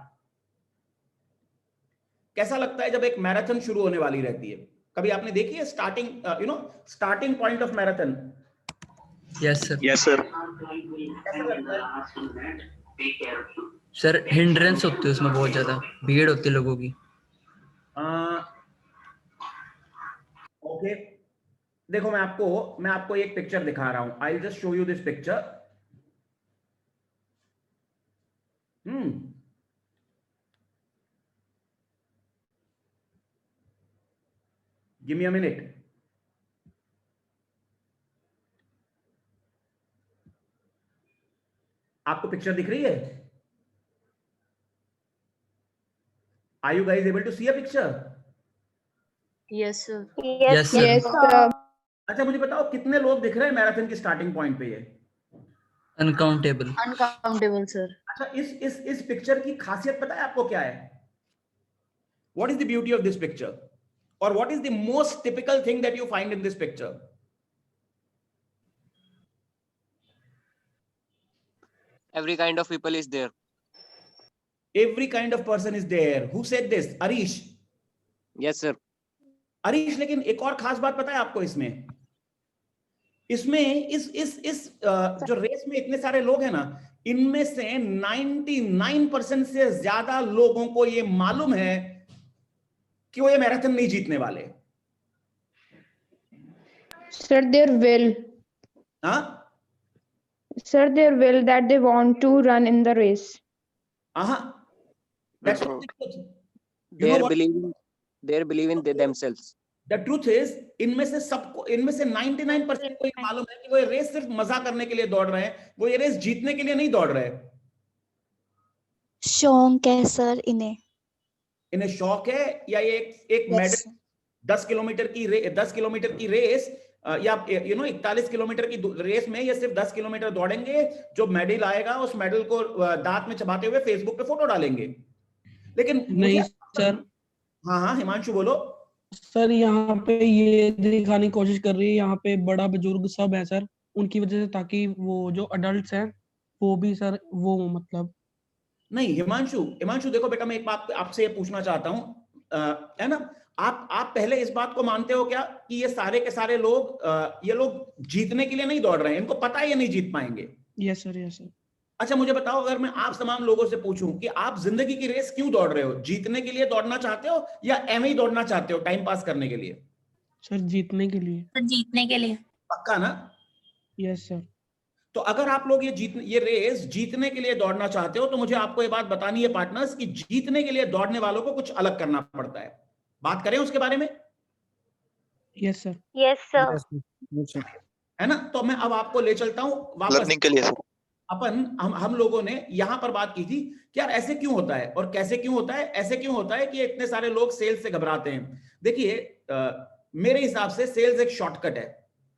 कैसा लगता है जब एक मैराथन शुरू होने वाली रहती है? कभी आपने देखी है starting starting point of marathon? Yes sir. Yes, sir. कैसा लगता है? सर हिंड्रेंस होती है उसमें, बहुत ज्यादा भीड़ होती है लोगों की। ओके, देखो मैं आपको एक पिक्चर दिखा रहा हूं। I will just show you this picture. Give me a minute. आपको पिक्चर दिख रही है? Are you guys able to see a picture? Yes sir. Yes sir. Yes, sir. अच्छा मुझे बताओ कितने लोग दिख रहे हैं मैराथन की स्टार्टिंग पॉइंट पे? ये अनकाउंटेबल। Uncountable sir. अच्छा इस पिक्चर की खासियत पता है आपको क्या है? What is the beauty of this picture, और what is the most typical thing that you find in this picture? Every kind of people is there. Every kind of person is there. Who said this? Arish. Yes, sir. Arish, लेकिन एक और खास बात पता है आपको इसमें जो रेस में इतने सारे लोग हैं ना, इनमें से 99% से ज्यादा लोगों को ये मालूम है कि वो ये मैराथन नहीं जीतने वाले। Sir, their will. हाँ Sir, their will that they want to run in the race. That's not the truth. You know They're what? believing themselves. The truth is, इनमें से 99% को ये मालूम है कि वो ये रेस सिर्फ मजा करने के लिए दौड़ रहे हैं, वो ये रेस जीतने के लिए नहीं दौड़ रहे। शौक है सर इन्हें शौक है, या ये एक मेडल 10 किलोमीटर की रेस या 41 किलोमीटर की रेस में ये सिर्फ 10 किलोमीटर दौड़ेंगे, जो मेडल आएगा उस मेडल को दांत में चबाते हुए फेसबुक पे फोटो डालेंगे। लेकिन नहीं सर। हाँ हिमांशु बोलो। सर यहाँ पे ये दिखाने की कोशिश कर रही है, यहाँ पे बड़ा बुजुर्ग सब है सर, उनकी वजह से, ताकि वो जो अडल्ट्स हैं वो भी सर वो मतलब नहीं। हिमांशु देखो बेटा, मैं एक बात आपसे ये पूछना चाहता हूं, है ना, आप पहले इस बात को मानते हो क्या कि ये सारे के सारे लोग ये लोग जीतने के लिए नहीं दौड़ रहे हैं, इनको पता है ये नहीं जीत पाएंगे? Yes sir, yes sir. अच्छा मुझे बताओ, अगर मैं आप तमाम लोगों से पूछूं कि आप जिंदगी की रेस क्यों दौड़ रहे हो? जीतने के लिए दौड़ना चाहते हो या एवं ही दौड़ना चाहते हो टाइम पास करने के लिए? सर जीतने के लिए। सर जीतने के लिए। पक्का ना? Yes sir. तो अगर आप लोग ये रेस जीतने के लिए दौड़ना चाहते हो, तो मुझे आपको ये बात बतानी है पार्टनर्स कि जीतने के लिए दौड़ने वालों को कुछ अलग करना पड़ता है। बात करें उसके बारे में? Yes sir. Yes, sir. है ना? तो मैं अब आपको ले चलता हूं वापस। लर्निंग के लिए सर। हम लोगों ने यहां पर बात की थी कि यार ऐसे क्यों होता है और कैसे क्यों होता है, ऐसे क्यों होता है कि इतने सारे लोग सेल्स से घबराते हैं। देखिए मेरे हिसाब से सेल्स एक शॉर्टकट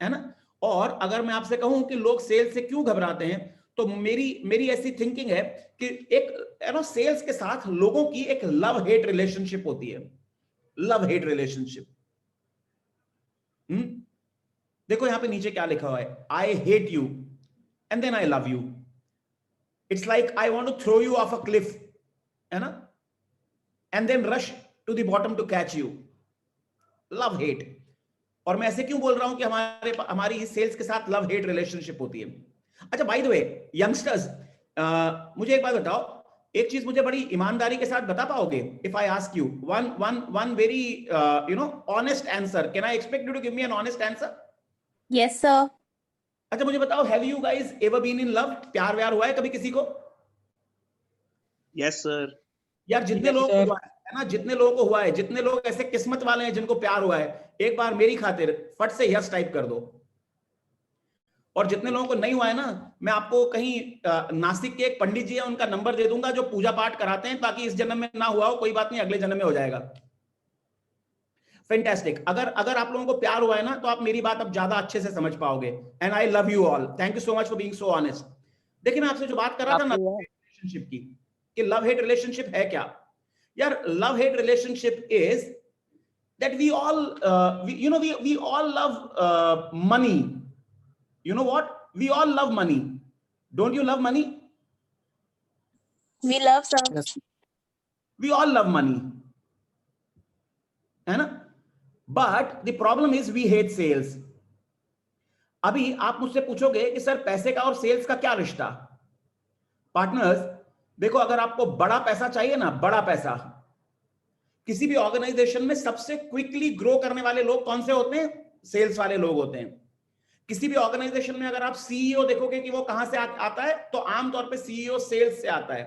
है ना? और अगर मैं आपसे कहूं कि लोग सेल्स से क्यों घबराते हैं, तो मेरी ऐसी थिंकिंग है कि एक सेल्स के साथ लोगों की एक लव हेट रिलेशनशिप होती है। Love hate relationship. देखो यहां पे नीचे क्या लिखा हुआ है, I hate you and then I love you. It's like I want to throw you off a cliff, है ना, and then rush to the bottom to catch you. Love hate. और मैं ऐसे क्यों बोल रहा हूं कि हमारी सेल्स के साथ लव हेट रिलेशनशिप होती है? अच्छा बाय द वे यंगस्टर्स, मुझे एक बात बताओ, एक चीज मुझे बड़ी ईमानदारी के साथ बता पाओगे? If I ask you one very honest answer, can I expect you to give me an honest answer? Yes sir. अच्छा मुझे बताओ, have you guys ever been in love? प्यार व्यार हुआ है कभी किसी को? Yes, sir. यार जितने Yes, लोगों को sir. हुआ है ना, जितने लोगों को हुआ है, जितने लोग ऐसे किस्मत वाले हैं जिनको प्यार हुआ है, एक बार मेरी खातिर फट से यस टाइप कर दो। और जितने लोगों को नहीं हुआ है ना, मैं आपको कहीं नासिक के एक पंडित जी है, उनका नंबर दे दूंगा जो पूजा पाठ कराते हैं, ताकि इस जन्म में ना हुआ हो, कोई बात नहीं, अगले जन्म में हो जाएगा। फैंटास्टिक। अगर आप लोगों को प्यार हुआ है ना, तो आप मेरी बात अब ज्यादा अच्छे से समझ पाओगे। And I love you all, thank you so much for being so honest. देखिए मैं आपसे जो बात कर रहा था ना रिलेशनशिप की, कि लव हेट रिलेशनशिप है क्या। यार love hate relationship is that we all we all love money. You know what? We all love money. Don't you love money? We love sir. We all love money. है ना? But the problem is we hate sales. अभी आप मुझसे पूछोगे कि sir पैसे का और सेल्स का क्या रिश्ता? पार्टनर्स देखो, अगर आपको बड़ा पैसा चाहिए ना, बड़ा पैसा, किसी भी ऑर्गेनाइजेशन में सबसे क्विकली ग्रो करने वाले लोग कौन से होते हैं? सेल्स वाले लोग होते हैं। किसी भी ऑर्गेनाइजेशन में अगर आप सीईओ देखोगे कि वो कहां से आता है, तो आमतौर पे सीईओ सेल्स से आता है।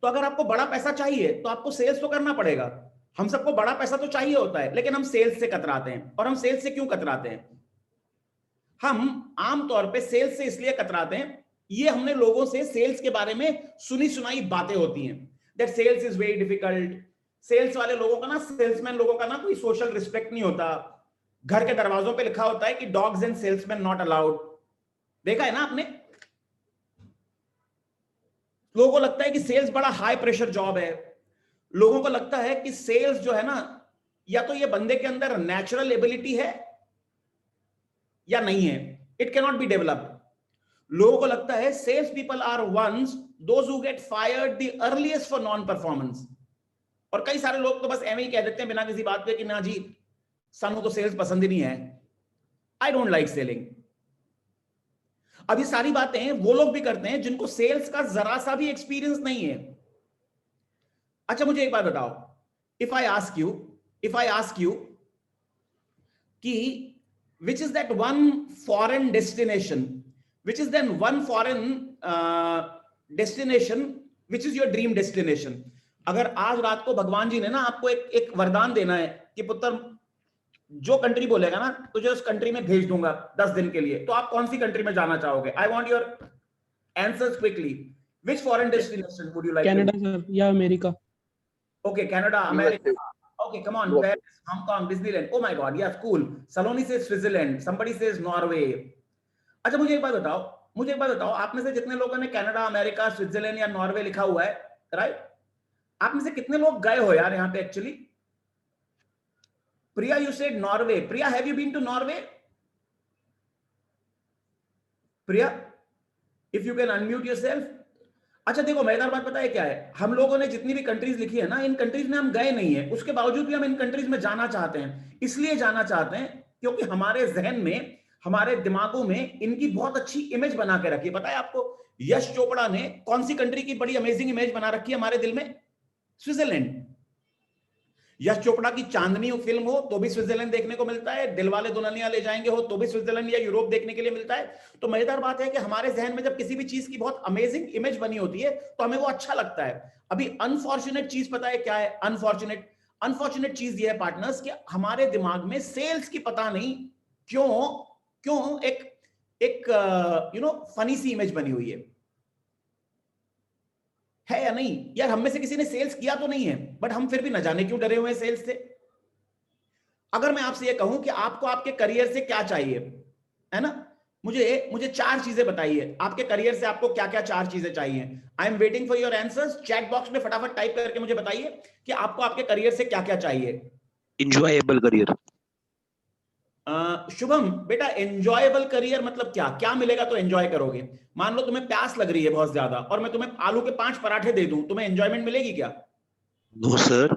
तो अगर आपको बड़ा पैसा चाहिए तो आपको सेल्स तो करना पड़ेगा। हम सबको बड़ा पैसा तो चाहिए होता है, लेकिन हम सेल्स से कतराते हैं। और हम सेल्स से क्यों कतराते हैं? हम आमतौर पे सेल्स से इसलिए कतराते हैं, ये हमने लोगों से सेल्स के बारे में सुनी सुनाई बातें होती हैं, that sales is very difficult. Sales वाले लोगों का ना, सेल्समैन लोगों का ना कोई सोशल रिस्पेक्ट नहीं होता। घर के दरवाजों पे लिखा होता है कि dogs and salesman not allowed. देखा है ना आपने? लोगों को लगता है कि सेल्स बड़ा हाई प्रेशर जॉब है। लोगों को लगता है कि सेल्स जो है ना, या तो ये बंदे के अंदर नेचुरल एबिलिटी है या नहीं है, it can not be developed. लोगों को लगता है sales people are ones those who get fired the earliest for non performance. और कई सारे लोग तो बस एवं ही कह देते हैं बिना किसी बात पे कि ना जी, सानू तो सेल्स पसंद ही नहीं है, आई डोंट लाइक सेलिंग। अब ये सारी बातें वो लोग भी करते हैं जिनको सेल्स का जरा सा भी एक्सपीरियंस नहीं है। अच्छा मुझे एक बात बताओ, इफ आई आस्क यू कि which is that one foreign destination, which is then one foreign destination which is your dream destination. अगर आज रात को भगवान जी ने ना आपको एक वरदान देना है कि पुत्र जो कंट्री बोलेगा ना, तुझे उस कंट्री में भेज दूंगा 10 दिन के लिए, तो आप कौन सी कंट्री में जाना चाहोगे? I want your answers quickly. Which foreign destination would you like? Canada sir या America. Okay, Canada, America. Okay, come on, Paris, Hong Kong, Disneyland. Oh my god, yes, cool. Saloni से स्विट्जरलैंड, समबडी सेज नॉर्वे। अच्छा मुझे एक बात बताओ, आप में से जितने लोगों ने कनाडा, अमेरिका, स्विट्जरलैंड या नॉर्वे लिखा हुआ है, राइट, आप में से कितने लोग गए हो यार यहाँ पे actually? Priya, you said Norway. Priya, have you been to Norway? Priya, if you can unmute yourself. अच्छा देखो, मजेदार बात पता है क्या है? हम लोगों ने जितनी भी कंट्रीज लिखी है ना, इन कंट्रीज में हम गए नहीं है, उसके बावजूद भी हम इन कंट्रीज में जाना चाहते हैं। इसलिए जाना चाहते हैं क्योंकि हमारे जहन में, हमारे दिमागों में इनकी बहुत अच्छी इमेज बना के रखी है। पता है आपको, यश चोपड़ा ने कौन सी कंट्री की बड़ी अमेजिंग इमेज बना रखी है हमारे दिल में? स्विट्जरलैंड। यश चोपड़ा की चांदनी फिल्म हो तो भी स्विट्जरलैंड देखने को मिलता है, दिलवाले दुल्हनिया ले जाएंगे हो तो भी स्विट्जरलैंड या यूरोप देखने के लिए मिलता है। तो मजेदार बात है कि हमारे जहन में जब किसी भी चीज की बहुत अमेजिंग इमेज बनी होती है तो हमें वो अच्छा लगता है। अभी अनफॉर्चुनेट चीज पता है क्या है? अनफॉर्चुनेट चीज ये है पार्टनर्स कि हमारे दिमाग में सेल्स की पता नहीं क्यों एक फनी सी इमेज बनी हुई है या नहीं? यार हम में से किसी ने सेल्स किया तो नहीं है, बट हम फिर भी न जाने क्यों डरे हुए हैं सेल्स से। अगर मैं आपसे ये कहूं कि आपको आपके करियर से क्या चाहिए, है ना, मुझे 4 चीजें बताइए। आपके करियर से आपको क्या क्या 4 चीजें चाहिए? आई am waiting for your answers. Chat box में फटाफट टाइप करके मुझे बताइए कि आपको आपके करियर से क्या क्या चाहिए। Enjoyable career. शुभम बेटा, एंजॉयबल करियर मतलब क्या मिलेगा तो एंजॉय करोगे? मान लो तुम्हें प्यास लग रही है बहुत ज्यादा और मैं तुम्हें आलू के 5 पराठे दे दूं, तुम्हें एंजॉयमेंट मिलेगी क्या? No, sir.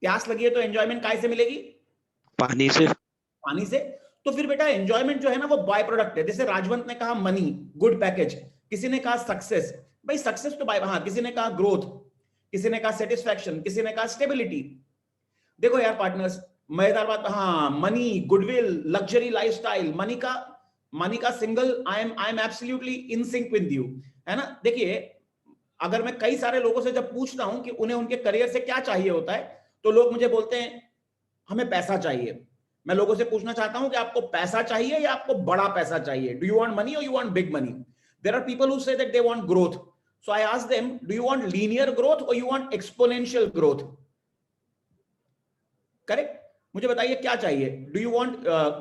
प्यास लगी है तो एंजॉयमेंट काय से मिलेगी? पानी से। तो फिर बेटा एंजॉयमेंट जो है ना वो बाय प्रोडक्ट है। जैसे राजवंत ने कहा मनी, गुड पैकेज, किसी ने कहा सक्सेस, भाई सक्सेस तो बाय, हाँ, किसी ने कहा ग्रोथ, किसी ने कहा सेटिस्फैक्शन, किसी ने कहा स्टेबिलिटी। देखो यार पार्टनर्स, मजेदार बात, हाँ, money, goodwill, luxury lifestyle. Money का मनी का single, I am absolutely in sync with you, है ना। देखिए, अगर मैं कई सारे लोगों से जब पूछता हूं कि उन्हें उनके करियर से क्या चाहिए होता है, तो लोग मुझे बोलते हैं हमें पैसा चाहिए। मैं लोगों से पूछना चाहता हूं कि आपको पैसा चाहिए या आपको बड़ा पैसा चाहिए? Do you want money or you want big money? There are people who say that they want growth, so I ask them, do you want linear growth or you want exponential growth? Correct? मुझे बताइए क्या चाहिए, do you want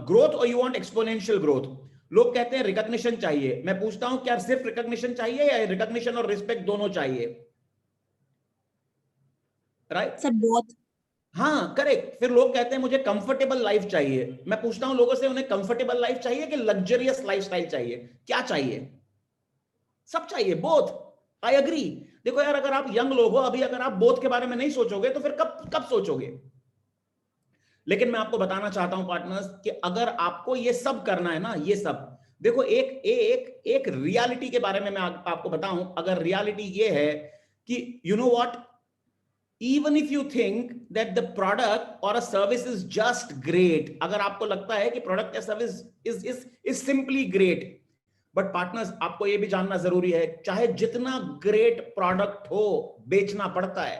growth or you want exponential growth? लोग कहते हैं recognition चाहिए। मैं पूछता हूं क्या सिर्फ रिकॉग्निशन चाहिए या रिकॉग्निशन और रिस्पेक्ट दोनों चाहिए? राइट? Sir both. हाँ, करेक्ट। फिर लोग कहते हैं मुझे कंफर्टेबल लाइफ चाहिए। मैं पूछता हूं लोगों से, उन्हें कंफर्टेबल लाइफ चाहिए कि लग्जरियस लाइफस्टाइल चाहिए? क्या चाहिए? सब चाहिए, बोथ। I agree. देखो यार, अगर आप यंग लोग हो अभी, अगर आप बोथ के बारे में नहीं सोचोगे तो फिर कब सोचोगे? लेकिन मैं आपको बताना चाहता हूं पार्टनर्स कि अगर आपको ये सब करना है ना, ये सब देखो, एक रियलिटी के बारे में मैं आपको बताऊं। अगर रियलिटी ये है कि you know what, even if you think that the product or a service is just great, अगर आपको लगता है कि प्रोडक्ट या service is simply great, but partners, आपको ये भी जानना जरूरी है, चाहे जितना ग्रेट प्रोडक्ट हो, बेचना पड़ता है।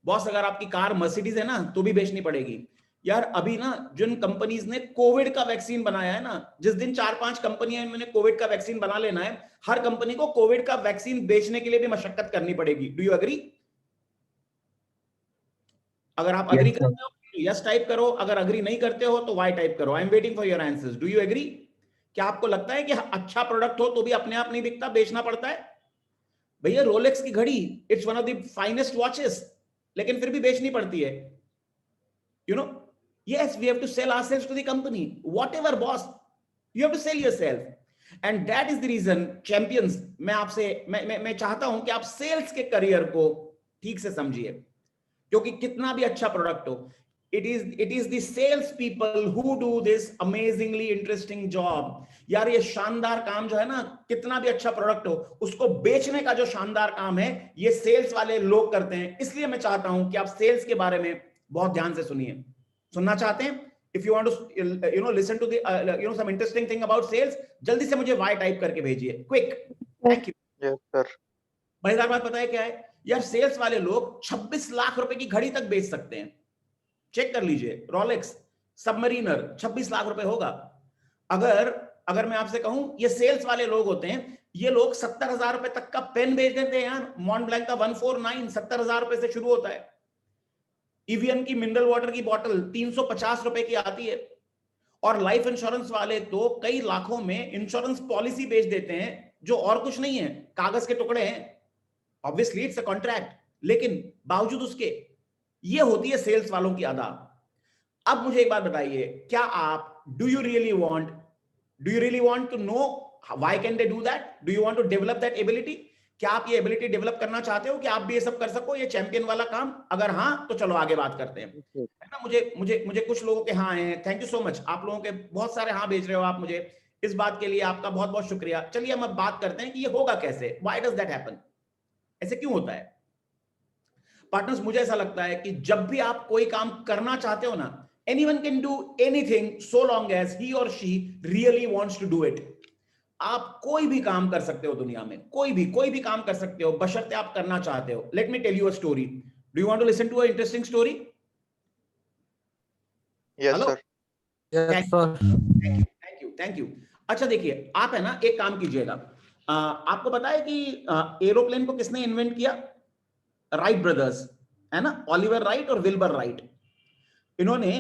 बॉस, अगर आपकी कार मर्सिडीज है ना, तो भी बेचनी पड़ेगी। यार अभी ना जिन कंपनीज ने कोविड का वैक्सीन बनाया है ना, जिस दिन 4-5 कंपनियां इन्होंने कोविड का वैक्सीन बना लेना है, हर कंपनी को कोविड का वैक्सीन बेचने के लिए भी मशक्कत करनी पड़ेगी। Do you agree? अगर आप अग्री करते हो तो यस टाइप करो, अगर अग्री नहीं करते हो तो वाई टाइप करो। I am waiting for your answers. Do you agree? क्या आपको लगता है कि अच्छा प्रोडक्ट हो तो भी अपने आप नहीं बिकता, बेचना पड़ता है? भैया रोलेक्स की घड़ी, it's one of the finest watches, लेकिन फिर भी बेचनी पड़ती है। You know, yes, we have to sell ourselves to the company, whatever boss, you have to sell yourself. And that is the reason champions, मैं आपसे मैं चाहता हूं कि आप सेल्स के करियर को ठीक से समझिए, क्योंकि कितना भी अच्छा प्रोडक्ट हो, it is the sales people who do this amazingly interesting job। यार ये शानदार काम जो है ना, कितना भी अच्छा प्रोडक्ट हो, उसको बेचने का जो शानदार काम है, ये सेल्स वाले लोग करते हैं। इसलिए मैं चाहता हूं कि आप सेल्स के बारे में बहुत ध्यान से सुनिए। सुनना चाहते हैं? If you want to listen to the some interesting thing about sales, जल्दी से मुझे वाई टाइप करके भेजिए, quick. Thank you. Yes, sir. मजेदार बात पता है क्या है यार? सेल्स वाले लोग 26 लाख रुपए की घड़ी तक बेच सकते हैं। चेक कर लीजिए, रोलेक्स सबमरीनर 26 लाख रुपए होगा। अगर मैं आपसे कहूं, ये सेल्स वाले लोग होते हैं, ये लोग 70,000 रुपए तक का पेन बेच देते हैं यार। मॉन्ट ब्लैंक का 149 70,000 रुपए से शुरू होता है। ईवीएन की मिनरल वाटर की बोतल 350 रुपए की आती है। और लाइफ इंश्योरेंस वाले तो कई लाखों में इंश्योरेंस पॉलिसी बेच देते हैं, जो और कुछ नहीं है, कागज के टुकड़े हैं। ऑब्वियसली इट्स अ कॉन्ट्रैक्ट, लेकिन बावजूद उसके ये होती है सेल्स वालों की अदा। अब मुझे एक बात बताइए, क्या आप do you really want to know why can they do that? Do you want to develop that ability? क्या आप ये एबिलिटी डेवलप करना चाहते हो कि आप भी ये सब कर सको, ये चैंपियन वाला काम? अगर हाँ, तो चलो आगे बात करते हैं, है ना। मुझे कुछ लोगों के हाँ हैं। थैंक यू सो मच, आप लोगों के बहुत सारे हाँ भेज रहे हो आप मुझे, इस बात के लिए आपका बहुत बहुत शुक्रिया। चलिए हम अब बात करते हैं कि ये होगा कैसे, व्हाई डज दैट हैपन, ऐसे क्यों होता है? पार्टनर्स, मुझे ऐसा लगता है कि जब भी आप कोई काम करना चाहते हो ना, anyone can do anything so long as he or she really wants to do it. आप कोई भी काम कर सकते हो दुनिया में, कोई भी काम कर सकते हो, बशर्ते आप करना चाहते हो। Let me tell you a story. Do you want to listen to a interesting story? Yes, Hello? sir. Yes, sir. Thank you. अच्छा देखिए, आप है ना एक काम कीजिएगा, आपको पता है कि एरोप्लेन को किसने इन्वेंट किया? राइट ब्रदर्स, है ना, ऑलिवर राइट और विल्बर राइट। इन्होंने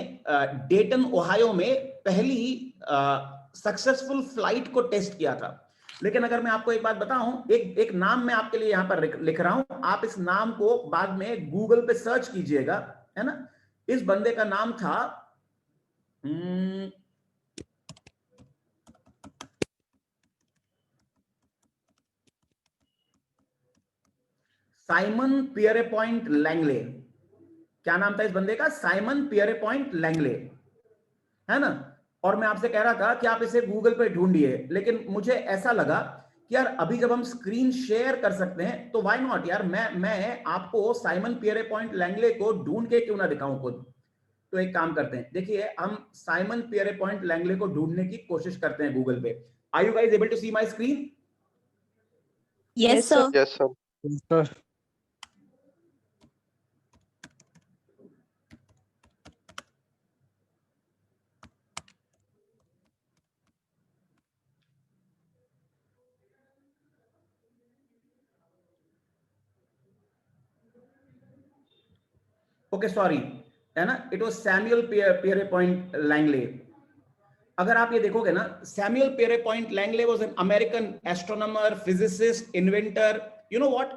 डेटन ओहायो में पहली सक्सेसफुल फ्लाइट को टेस्ट किया था। लेकिन अगर मैं आपको एक बात बताऊं, एक नाम मैं आपके लिए यहां पर लिख रहा हूं, आप इस नाम को बाद में गूगल पे सर्च कीजिएगा, है ना। इस बंदे का नाम था साइमन पियरेपॉइंट लैंगले। क्या नाम था इस बंदे का? साइमन पियरेपॉइंट लैंगले, है ना। और मैं आपसे कह रहा था कि आप इसे गूगल पे ढूंढिए, लेकिन मुझे ऐसा लगा कि यार अभी जब हम स्क्रीन शेयर कर सकते हैं तो व्हाई नॉट यार, मैं आपको साइमन पियरेपॉइंट लैंगले को ढूंढ के क्यों ना दिखाऊं खुद। तो एक काम करते हैं, देखिए हम साइमन पियरेपॉइंट लैंगले को ढूंढने की कोशिश करते हैं गूगल पे. Are you guys able to see my screen? Yes, sir. Yes, sir. Okay sorry, है ना, it was Samuel Pierpont Langley. अगर आप ये देखोगे ना, Samuel Pierpont Langley was an American astronomer, physicist, inventor. You know what,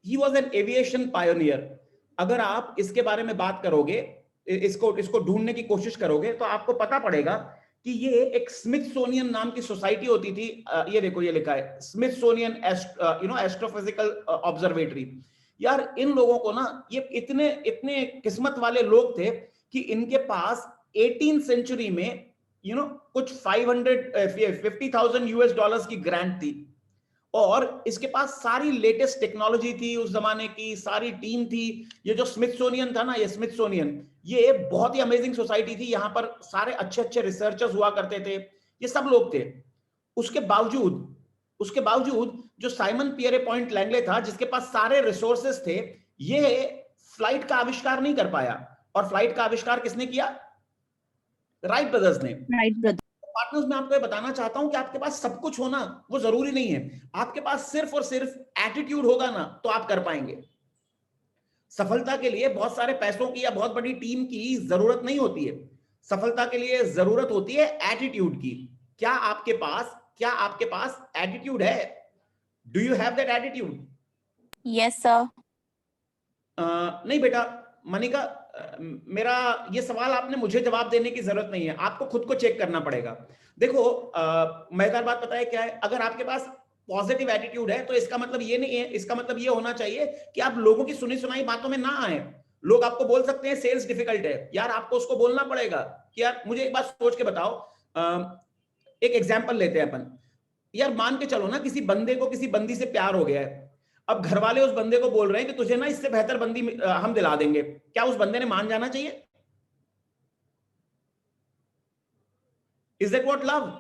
he was an aviation pioneer. अगर आप इसके बारे में बात करोगे, इसको ढूंढने की कोशिश करोगे, तो आपको पता पड़ेगा कि ये एक स्मिथसोनियन नाम की सोसाइटी होती थी. ये देखो, ये लिखा है स्मिथसोनियन एस्ट्रोफिजिकल ऑब्जर्वेटरी. यार इन लोगों को ना, ये इतने किस्मत वाले लोग थे कि इनके पास 18th सेंचुरी में कुछ 50,000 यूएस डॉलर्स की ग्रांट थी, और इसके पास सारी लेटेस्ट टेक्नोलॉजी थी उस जमाने की, सारी टीम थी. ये जो स्मिथसोनियन था ना, ये स्मिथसोनियन, ये बहुत ही अमेजिंग सोसाइटी थी. यहां पर सारे अच्छे अच्छे रिसर्चर्स हुआ करते थे, ये सब लोग थे. उसके बावजूद जो साइमन पियरेपॉइंट लैंगले था, जिसके पास सारे रिसोर्सेस थे, ये फ्लाइट का आविष्कार नहीं कर पाया. और फ्लाइट का आविष्कार किसने किया? राइट ब्रदर्स ने. Right, brother. पार्टनर्स, मैं आपको ये बताना चाहता हूं कि आपके पास सब कुछ होना वो जरूरी नहीं है. आपके पास सिर्फ और सिर्फ एटीट्यूड होगा ना, तो आप कर पाएंगे. सफलता के लिए बहुत सारे पैसों की या बहुत बड़ी टीम की जरूरत नहीं होती है. सफलता के लिए जरूरत होती है एटीट्यूड की. क्या आपके पास एटीट्यूड है? Do you have that attitude? Yes, sir. नहीं बेटा, मनिका, मेरा ये सवाल आपने मुझे जवाब देने की जरूरत नहीं है, आपको खुद को चेक करना पड़ेगा. देखो, मजेदार बात पता है क्या है? अगर आपके पास पॉजिटिव एटीट्यूड है, तो इसका मतलब ये नहीं है, इसका मतलब ये होना चाहिए कि आप लोगों की सुनी सुनाई बातों में ना आए. लोग आपको बोल सकते हैं सेल्स डिफिकल्ट है, यार आपको उसको बोलना पड़ेगा कि यार मुझे एक बात सोच के बताओ. एक एग्जाम्पल लेते हैं अपन. यार मान के चलो ना, किसी बंदे को किसी बंदी से प्यार हो गया है. अब घर वाले उस बंदे को बोल रहे हैं कि तुझे ना इससे बेहतर बंदी हम दिला देंगे. क्या उस बंदे ने मान जाना चाहिए? Is that what love?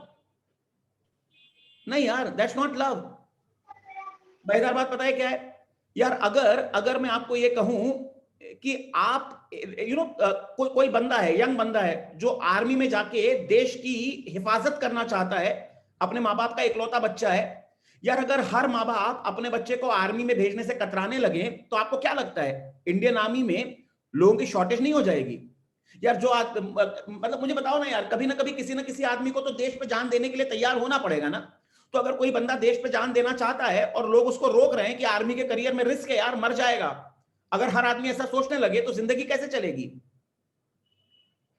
नहीं यार, दैट्स नॉट लव. मजेदार बात पता है क्या है यार? अगर मैं आपको ये कहूं कि आप कोई बंदा है, यंग बंदा है, जो आर्मी में जाके देश की हिफाजत करना चाहता है, अपने माँ बाप का इकलौता बच्चा है. यार अगर हर माँ बाप अपने बच्चे को आर्मी में भेजने से कतराने लगे, तो आपको क्या लगता है इंडियन आर्मी में लोगों की शॉर्टेज नहीं हो जाएगी? यार मतलब मुझे बताओ ना यार, कभी ना कभी किसी ना किसी आदमी को तो देश पे जान देने के लिए तैयार होना पड़ेगा ना. तो अगर कोई बंदा देश पे जान देना चाहता है और लोग उसको रोक रहे हैं कि आर्मी के करियर में रिस्क है यार, मर जाएगा, अगर हर आदमी ऐसा सोचने लगे तो जिंदगी कैसे चलेगी?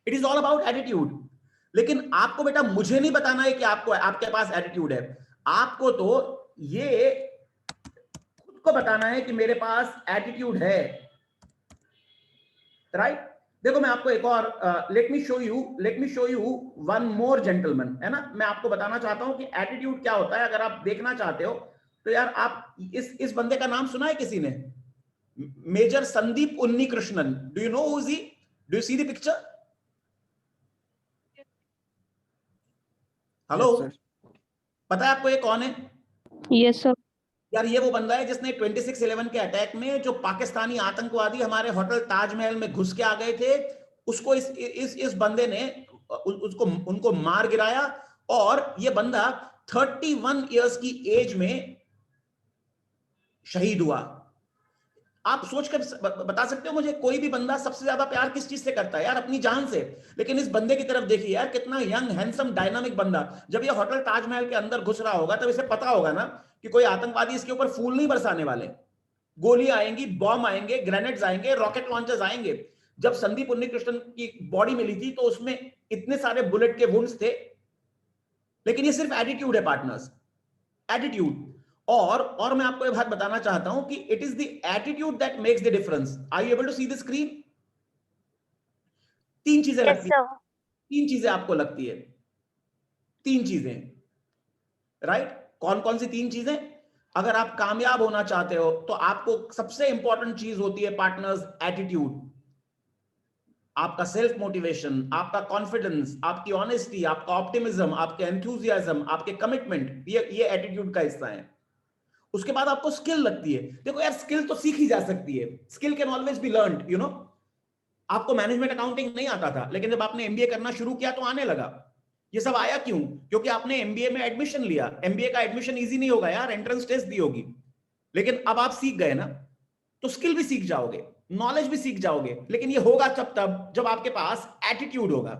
It is all about attitude. लेकिन आपको बेटा मुझे नहीं बताना है कि आपके पास एटीट्यूड है. आपको तो ये खुद को बताना है कि मेरे पास एटीट्यूड है. राइट? देखो मैं आपको एक और let me show you one more gentleman, है ना. मैं आपको बताना चाहता हूं कि एटीट्यूड क्या होता है. अगर आप देखना चाहते हो तो यार आप इस बंदे का नाम सुना है किसी ने? Major Sandeep Unnikrishnan. Do you know who is he? Do you see the picture? Hello, पता है आपको ये कौन है? Yes, sir. यार ये वो बंदा है जिसने 26/11 के अटैक में जो पाकिस्तानी आतंकवादी हमारे होटल ताजमहल में घुस के आ गए थे, उसको इस बंदे ने उनको मार गिराया. और ये बंदा 31 इयर्स की एज में शहीद हुआ. आप सोचकर बता सकते हो मुझे, कोई भी बंदा सबसे ज्यादा प्यार किस चीज से करता है? यार अपनी जान से. लेकिन इस बंदे की तरफ देखिए यार, कितना यंग, हैंडसम, डायनामिक बंदा. जब ये होटल ताजमहल के अंदर घुस रहा होगा, तब इसे पता होगा ना कि कोई आतंकवादी इसके ऊपर फूल नहीं बरसाने वाले. गोली आएंगी, बॉम्ब आएंगे, ग्रेनेड्स आएंगे, रॉकेट लॉन्चर्स आएंगे. जब संदीप उन्नीकृष्णन की बॉडी मिली थी तो उसमें इतने सारे बुलेट के वुंड्स थे. लेकिन ये सिर्फ एटीट्यूड है पार्टनर्स, एटीट्यूड. और मैं आपको ये बात बताना चाहता हूं कि it is the attitude that makes the difference. Are you able to see the screen? तीन चीजें लगती है. तीन चीजें आपको लगती है. तीन चीजें. राइट? कौन कौन सी तीन चीजें? अगर आप कामयाब होना चाहते हो तो आपको सबसे इंपॉर्टेंट चीज होती है पार्टनर्स, एटीट्यूड. आपका सेल्फ मोटिवेशन, आपका कॉन्फिडेंस, आपकी ऑनेस्टी, आपका ऑप्टिमिज्म, आपके एंथुजियाज्म, आपके कमिटमेंट, ये एटीट्यूड का हिस्सा है। उसके बाद आपको स्किल लगती है। देखो यार, स्किल तो सीखी जा सकती है, skill can always be learned, you know. आपको मैनेजमेंट अकाउंटिंग नहीं आता था, लेकिन जब आपने एमबीए करना शुरू किया तो आने लगा। ये सब आया क्यों? क्योंकि आपने एमबीए में एडमिशन लिया। एमबीए का एडमिशन इजी नहीं होगा यार, एंट्रेंस टेस्ट दी होगी, लेकिन अब आप सीख गए ना, तो स्किल भी सीख जाओगे, नॉलेज भी सीख जाओगे। लेकिन ये होगा तब जब आपके पास एटीट्यूड होगा।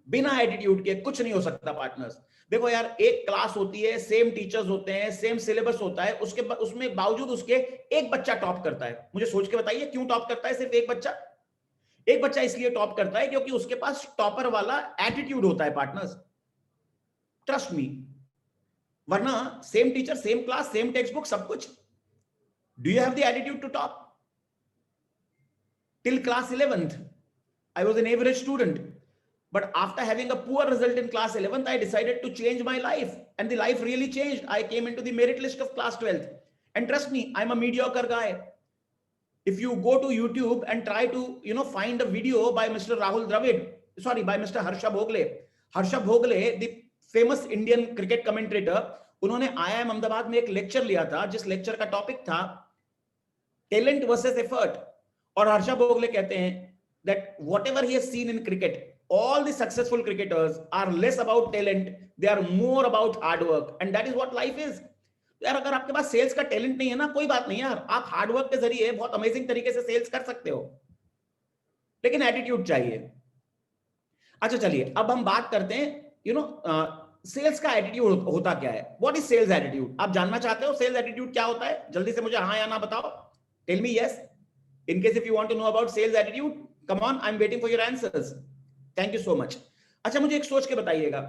बिना एटीट्यूड के कुछ नहीं हो सकता पार्टनर्स। देखो यार, एक क्लास होती है, सेम टीचर्स होते हैं, सेम सिलेबस होता है, उसमें बावजूद उसके एक बच्चा टॉप करता है। मुझे सोच के बताइए क्यों टॉप करता है सिर्फ एक बच्चा? एक बच्चा इसलिए टॉप करता है क्योंकि उसके पास टॉपर वाला एटीट्यूड होता है पार्टनर्स, ट्रस्ट मी। वरना same teacher, same class, same textbook, सब कुछ, do you have the attitude to top? Till class 11th I was an average student, but after having a poor result in class 11th I decided to change my life, and the life really changed. I came into the merit list of class 12th, and trust me, I'm a mediocre guy. If you go to YouTube and try to find a video by Mr. Rahul Dravid, sorry, by Mr. Harsha Bhogle, the famous Indian cricket commentator, उन्होंने IIM Ahmedabad में एक lecture लिया था, जिस lecture का topic था talent versus effort. और हर्षा भोगले कहते हैं that whatever he has seen in cricket, all the successful cricketers are less about talent, they are more about hard work, and that is what life is. यार, अगर आपके पास sales का talent नहीं है ना, कोई बात नहीं यार, आप हार्ड वर्क के जरिए बहुत अमेजिंग तरीके से सेल्स कर सकते हो, लेकिन एटीट्यूड चाहिए। अच्छा चलिए, अब हम बात करते हैं सेल्स का एटीट्यूड होता क्या है। What is sales attitude? आप जानना चाहते हो सेल्स एटीट्यूड क्या होता है? जल्दी से मुझे हाँ या ना बताओ। Tell me yes in case if you want to know about sales attitude. Come on, I'm waiting for your answers. Thank you so much. अच्छा, मुझे एक सोच के बताइएगा,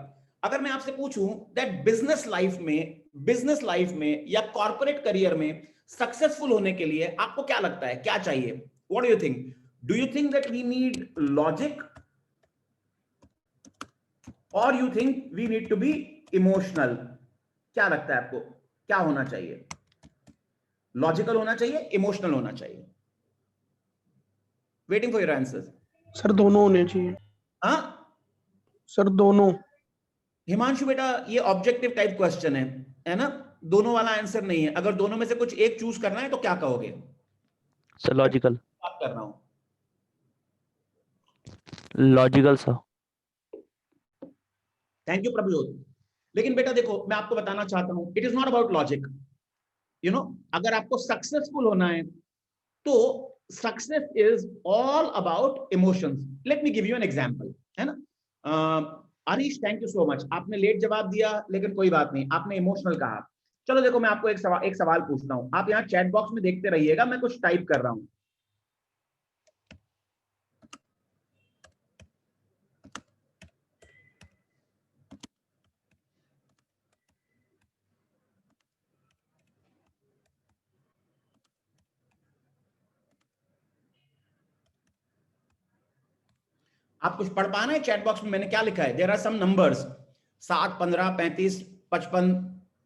अगर मैं आपसे पूछूं that बिजनेस लाइफ में या कॉर्पोरेट करियर में सक्सेसफुल होने के लिए आपको क्या लगता है, क्या चाहिए? What do you think? Do you think that we need logic, or you think we need to be emotional? क्या लगता है आपको, क्या होना चाहिए? लॉजिकल होना चाहिए, इमोशनल होना चाहिए? Waiting for your answers. Sir दोनों होने चाहिए। हाँ सर दोनों। हिमांशु बेटा, ये ऑब्जेक्टिव टाइप क्वेश्चन है ना, दोनों वाला आंसर नहीं है। अगर दोनों में से कुछ एक चूज करना है तो क्या कहोगे? Sir logical. बात कर रहा हूं, logical sir. Thank you Prabhjot. लेकिन बेटा देखो, मैं आपको बताना चाहता हूं, it is not about logic. अगर आपको सक्सेसफुल होना है तो success is all about emotions. Let me give you an example, है ना? Arish, thank you so much. आपने लेट जवाब दिया, लेकिन कोई बात नहीं, आपने इमोशनल कहा। चलो देखो, मैं आपको एक सवाल पूछता हूं, आप यहाँ चैट बॉक्स में देखते रहिएगा, मैं कुछ टाइप कर रहा हूं। आप कुछ पढ़ पा रहे हैं चैट बॉक्स में? मैंने क्या लिखा है? There are some numbers, 7, 15, 35, 55,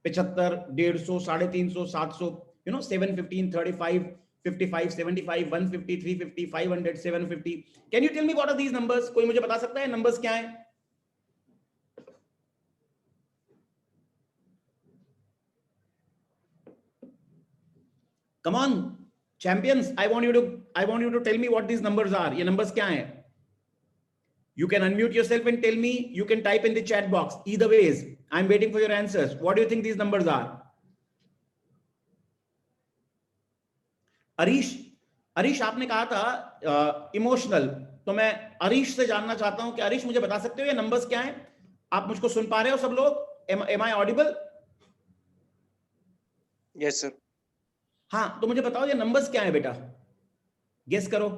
75, 150, 350, 700, 7, 15, 35, 55, 75, 150, 350, 500, 750. Can you tell me what are these numbers? कोई मुझे बता सकता है नंबर्स क्या है? Come on champions, I want you to tell me what these numbers are. ये नंबर्स क्या हैं? You can unmute yourself and tell me. You can type in the chat box. Either ways, I'm waiting for your answers. What do you think these numbers are? Arish, आपने कहा था emotional, तो मैं Arish से जानना चाहता हूं कि अरीश मुझे बता सकते हो ये नंबर्स क्या हैं? आप मुझको सुन पा रहे हो सब लोग? Am I audible? Yes sir. हाँ, तो मुझे बताओ ये नंबर्स क्या है बेटा, गेस करो।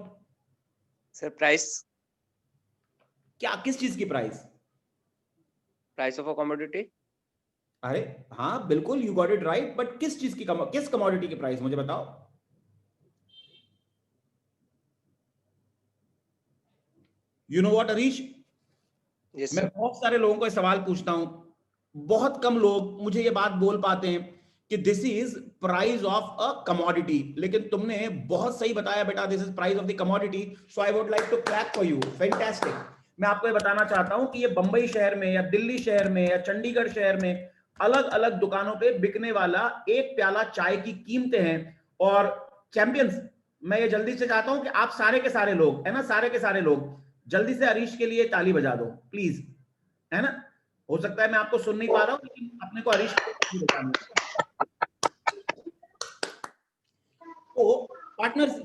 Sir, price क्या, किस चीज की प्राइस? of a commodity. अरे हाँ बिल्कुल, you got it right, but किस चीज की, किस कमोडिटी की प्राइस मुझे बताओ। You know what Arish, Yes मैं sir. बहुत सारे लोगों को सवाल पूछता हूं, बहुत कम लोग मुझे ये बात बोल पाते हैं कि this is price of a commodity, लेकिन तुमने बहुत सही बताया बेटा, this is price of the commodity, so I would like to clap for you, fantastic. मैं आपको ये बताना चाहता हूं कि ये बंबई शहर में या दिल्ली शहर में या चंडीगढ़ शहर में अलग अलग दुकानों पे बिकने वाला एक प्याला चाय की कीमतें हैं। और चैंपियंस, मैं ये जल्दी से चाहता हूं कि आप सारे के सारे लोग, है ना, सारे के सारे लोग जल्दी से हरीश के लिए ताली बजा दो प्लीज, है ना। हो सकता है मैं आपको सुन नहीं पा रहा हूं, लेकिन अपने को हरीश को ताली बजानी है। तो पार्टनर्स,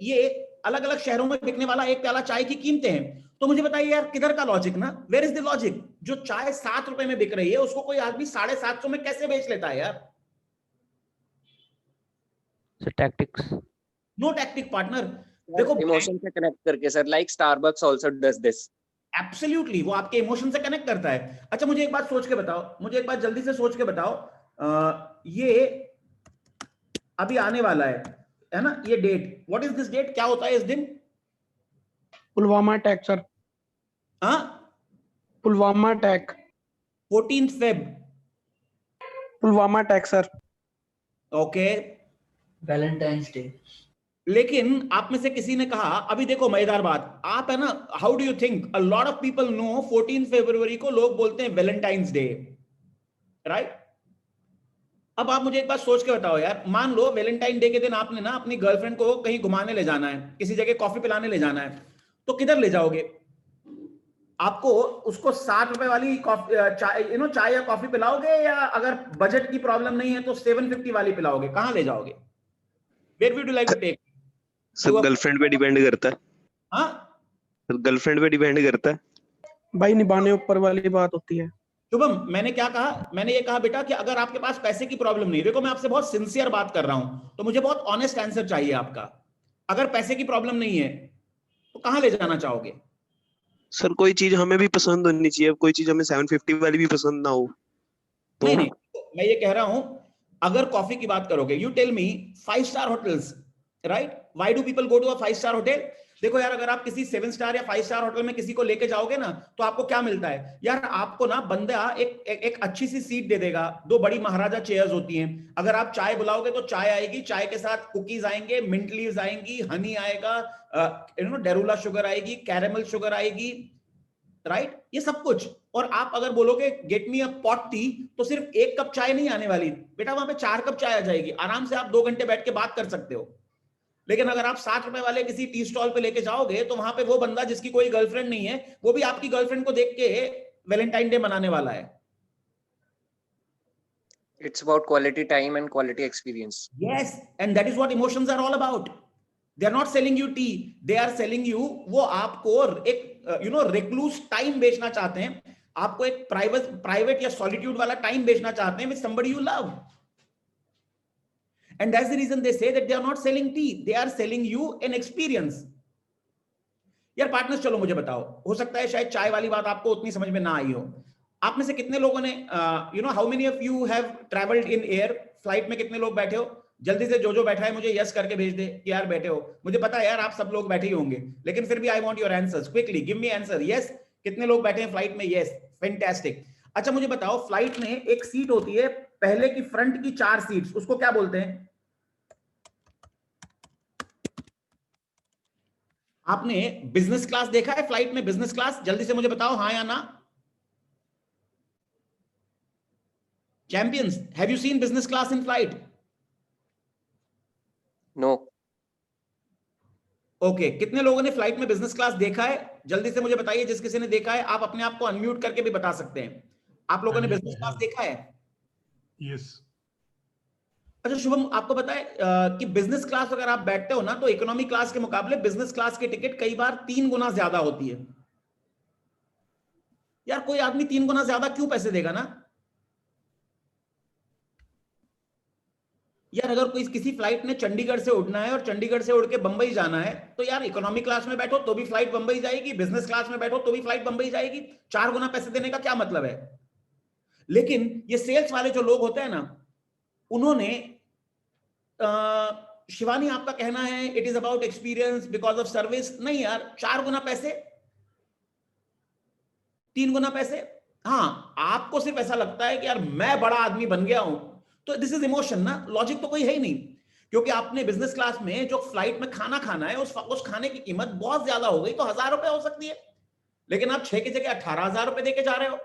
ये अलग अलग शहरों में बिकने वाला एक प्याला चाय की कीमतें हैं। तो मुझे बताइए यार, किधर का लॉजिक ना, वेयर इज द लॉजिक? जो चाय 7 रुपए में बिक रही है उसको कोई आदमी 750 में कैसे बेच लेता है यार? Tactics, no tactic partner. देखो इमोशन से कनेक्ट करके sir, like Starbucks also does this. Absolutely, वो आपके इमोशन से कनेक्ट करता है। अच्छा मुझे एक बात सोच के बताओ, मुझे एक बात जल्दी से सोच के बताओ, ये अभी आने वाला है ना, ये date, what is this date, क्या होता है इस दिन? पुलवामा अटैक सर, हाँ, Pulwama attack, 14 Feb. Pulwama attack sir. Okay, Valentine's day. लेकिन आप में से किसी ने कहा, अभी देखो मजेदार बात, आप है ना, how do you think a lot of people know 14 फरवरी को लोग बोलते हैं वैलेंटाइंस डे, राइट? अब आप मुझे एक बात सोच के बताओ यार, मान लो वैलेंटाइन डे के दिन आपने ना अपनी गर्लफ्रेंड को कहीं घुमाने ले जाना है, किसी जगह कॉफी पिलाने ले जाना है, तो किधर ले जाओगे? आपको उसको 60 रुपए वाली चाय या कॉफी पिलाओगे, या अगर बजट की प्रॉब्लम नहीं है तो 750 वाली पिलाओगे? कहां ले जाओगे? Where would you like to take? सब गर्लफ्रेंड पे डिपेंड करता है। हाँ, गर्लफ्रेंड पे डिपेंड करता है भाई, निभाने ऊपर वाली बात होती है। शुभम, मैंने क्या कहा? मैंने ये कहा बेटा कि अगर आपके पास पैसे की प्रॉब्लम नहीं, देखो मैं आपसे बहुत सिंसियर बात कर रहा हूं, तो मुझे बहुत ऑनेस्ट आंसर चाहिए आपका। अगर पैसे की प्रॉब्लम नहीं है तो कहां ले जाना चाहोगे? सर। कोई चीज हमें भी पसंद होनी चाहिए, कोई चीज हमें 750 वाली भी पसंद ना हो तो। नहीं, मैं ये कह रहा हूं, अगर कॉफी की बात करोगे, you tell me 5 star hotels, right? Why do people go to a 5 star hotel? देखो यार, अगर आप किसी 7 स्टार या 5 स्टार होटल में किसी को लेके जाओगे ना, तो आपको क्या मिलता है यार? आपको ना बंदा एक अच्छी सी सीट दे देगा, 2 बड़ी महाराजा चेयर्स होती हैं। अगर आप चाय बुलाओगे तो चाय आएगी, चाय के साथ कुकीज आएंगे, मिंट लीव्स आएंगी, हनी आएगा, डेरुला शुगर आएगी, कैरेमल शुगर आएगी, राइट? ये सब कुछ। और आप अगर बोलोगे गेट मी अ पॉट टी, तो सिर्फ 1 कप चाय नहीं आने वाली बेटा, वहां पे 4 कप चाय आ जाएगी। आराम से आप 2 घंटे बैठ के बात कर सकते हो। लेकिन अगर आप 60 रुपए वाले किसी टी स्टॉल पे लेके जाओगे, तो वहां पे वो बंदा जिसकी कोई गर्लफ्रेंड नहीं है, वो भी आपकी गर्लफ्रेंड को देख के वैलेंटाइन डे मनाने वाला है। It's about quality time and quality experience. Yes, and that is what emotions are all about. They are not selling you tea, they are selling you, वो आपको एक recluse time बेचना चाहते हैं, आपको एक प्राइवेट या सॉलिट्यूड वाला टाइम बेचना चाहते हैं with somebody you love. And that's the reason they say that they are not selling tea, they are selling you an experience. यार पार्टनर्स, चलो मुझे बताओ, हो सकता है शायद चाय वाली बात आपको उतनी समझ में ना आई हो। आप में से कितने लोगों ने, how many of you have travelled in air? Flight में कितने लोग बैठे हो? जल्दी से जो बैठा है मुझे यस करके भेज दे कि यार बैठे हो। मुझे पता है यार आप सब लोग बैठे ही होंगे, लेकिन फिर भी आई want your answers quickly, give me answer. Yes, कितने लोग बैठे हैं फ्लाइट में? Yes, fantastic. अच्छा मुझे बताओ, फ्लाइट में एक सीट होती है पहले की, फ्रंट की 4 सीट्स, उसको क्या बोलते हैं? आपने बिजनेस क्लास देखा है फ्लाइट में? बिजनेस क्लास, जल्दी से मुझे बताओ, हाँ या ना? Champions, have you seen business class in flight? No. Okay, कितने लोगों ने फ्लाइट में बिजनेस क्लास देखा है? जल्दी से मुझे बताइए, जिस किसी ने देखा है आप अपने आप को अनम्यूट करके भी बता सकते हैं। आप लोगों ने बिजनेस क्लास देखा है? Yes. अच्छा शुभम, आपको पता है कि बिजनेस क्लास अगर आप बैठते हो ना, तो इकोनॉमी क्लास के मुकाबले बिजनेस क्लास की टिकट कई बार 3 गुना ज्यादा होती है। यार कोई आदमी 3 गुना ज्यादा क्यों पैसे देगा ना यार? अगर कोई किसी फ्लाइट ने चंडीगढ़ से उड़ना है और चंडीगढ़ से उड़ के बंबई जाना है, तो यार इकोनॉमी क्लास में बैठो तो भी फ्लाइट बंबई जाएगी, बिजनेस क्लास में बैठो तो भी फ्लाइट बंबई जाएगी। 4 गुना पैसे देने का क्या मतलब है? लेकिन ये सेल्स वाले जो लोग होते हैं ना, उन्होंने शिवानी आपका कहना है it is about experience because of service. नहीं यार, 4 गुना पैसे, 3 गुना पैसे। हाँ, आपको सिर्फ ऐसा लगता है कि यार मैं बड़ा आदमी बन गया हूं, तो दिस इज इमोशन ना, लॉजिक तो कोई है ही नहीं। क्योंकि आपने बिजनेस क्लास में जो फ्लाइट में खाना खाना है, उस खाने की कीमत बहुत ज्यादा हो गई, तो 1000 रुपए हो सकती है, लेकिन आप 6 की जगह 18,000 रुपए देके जा रहे हो।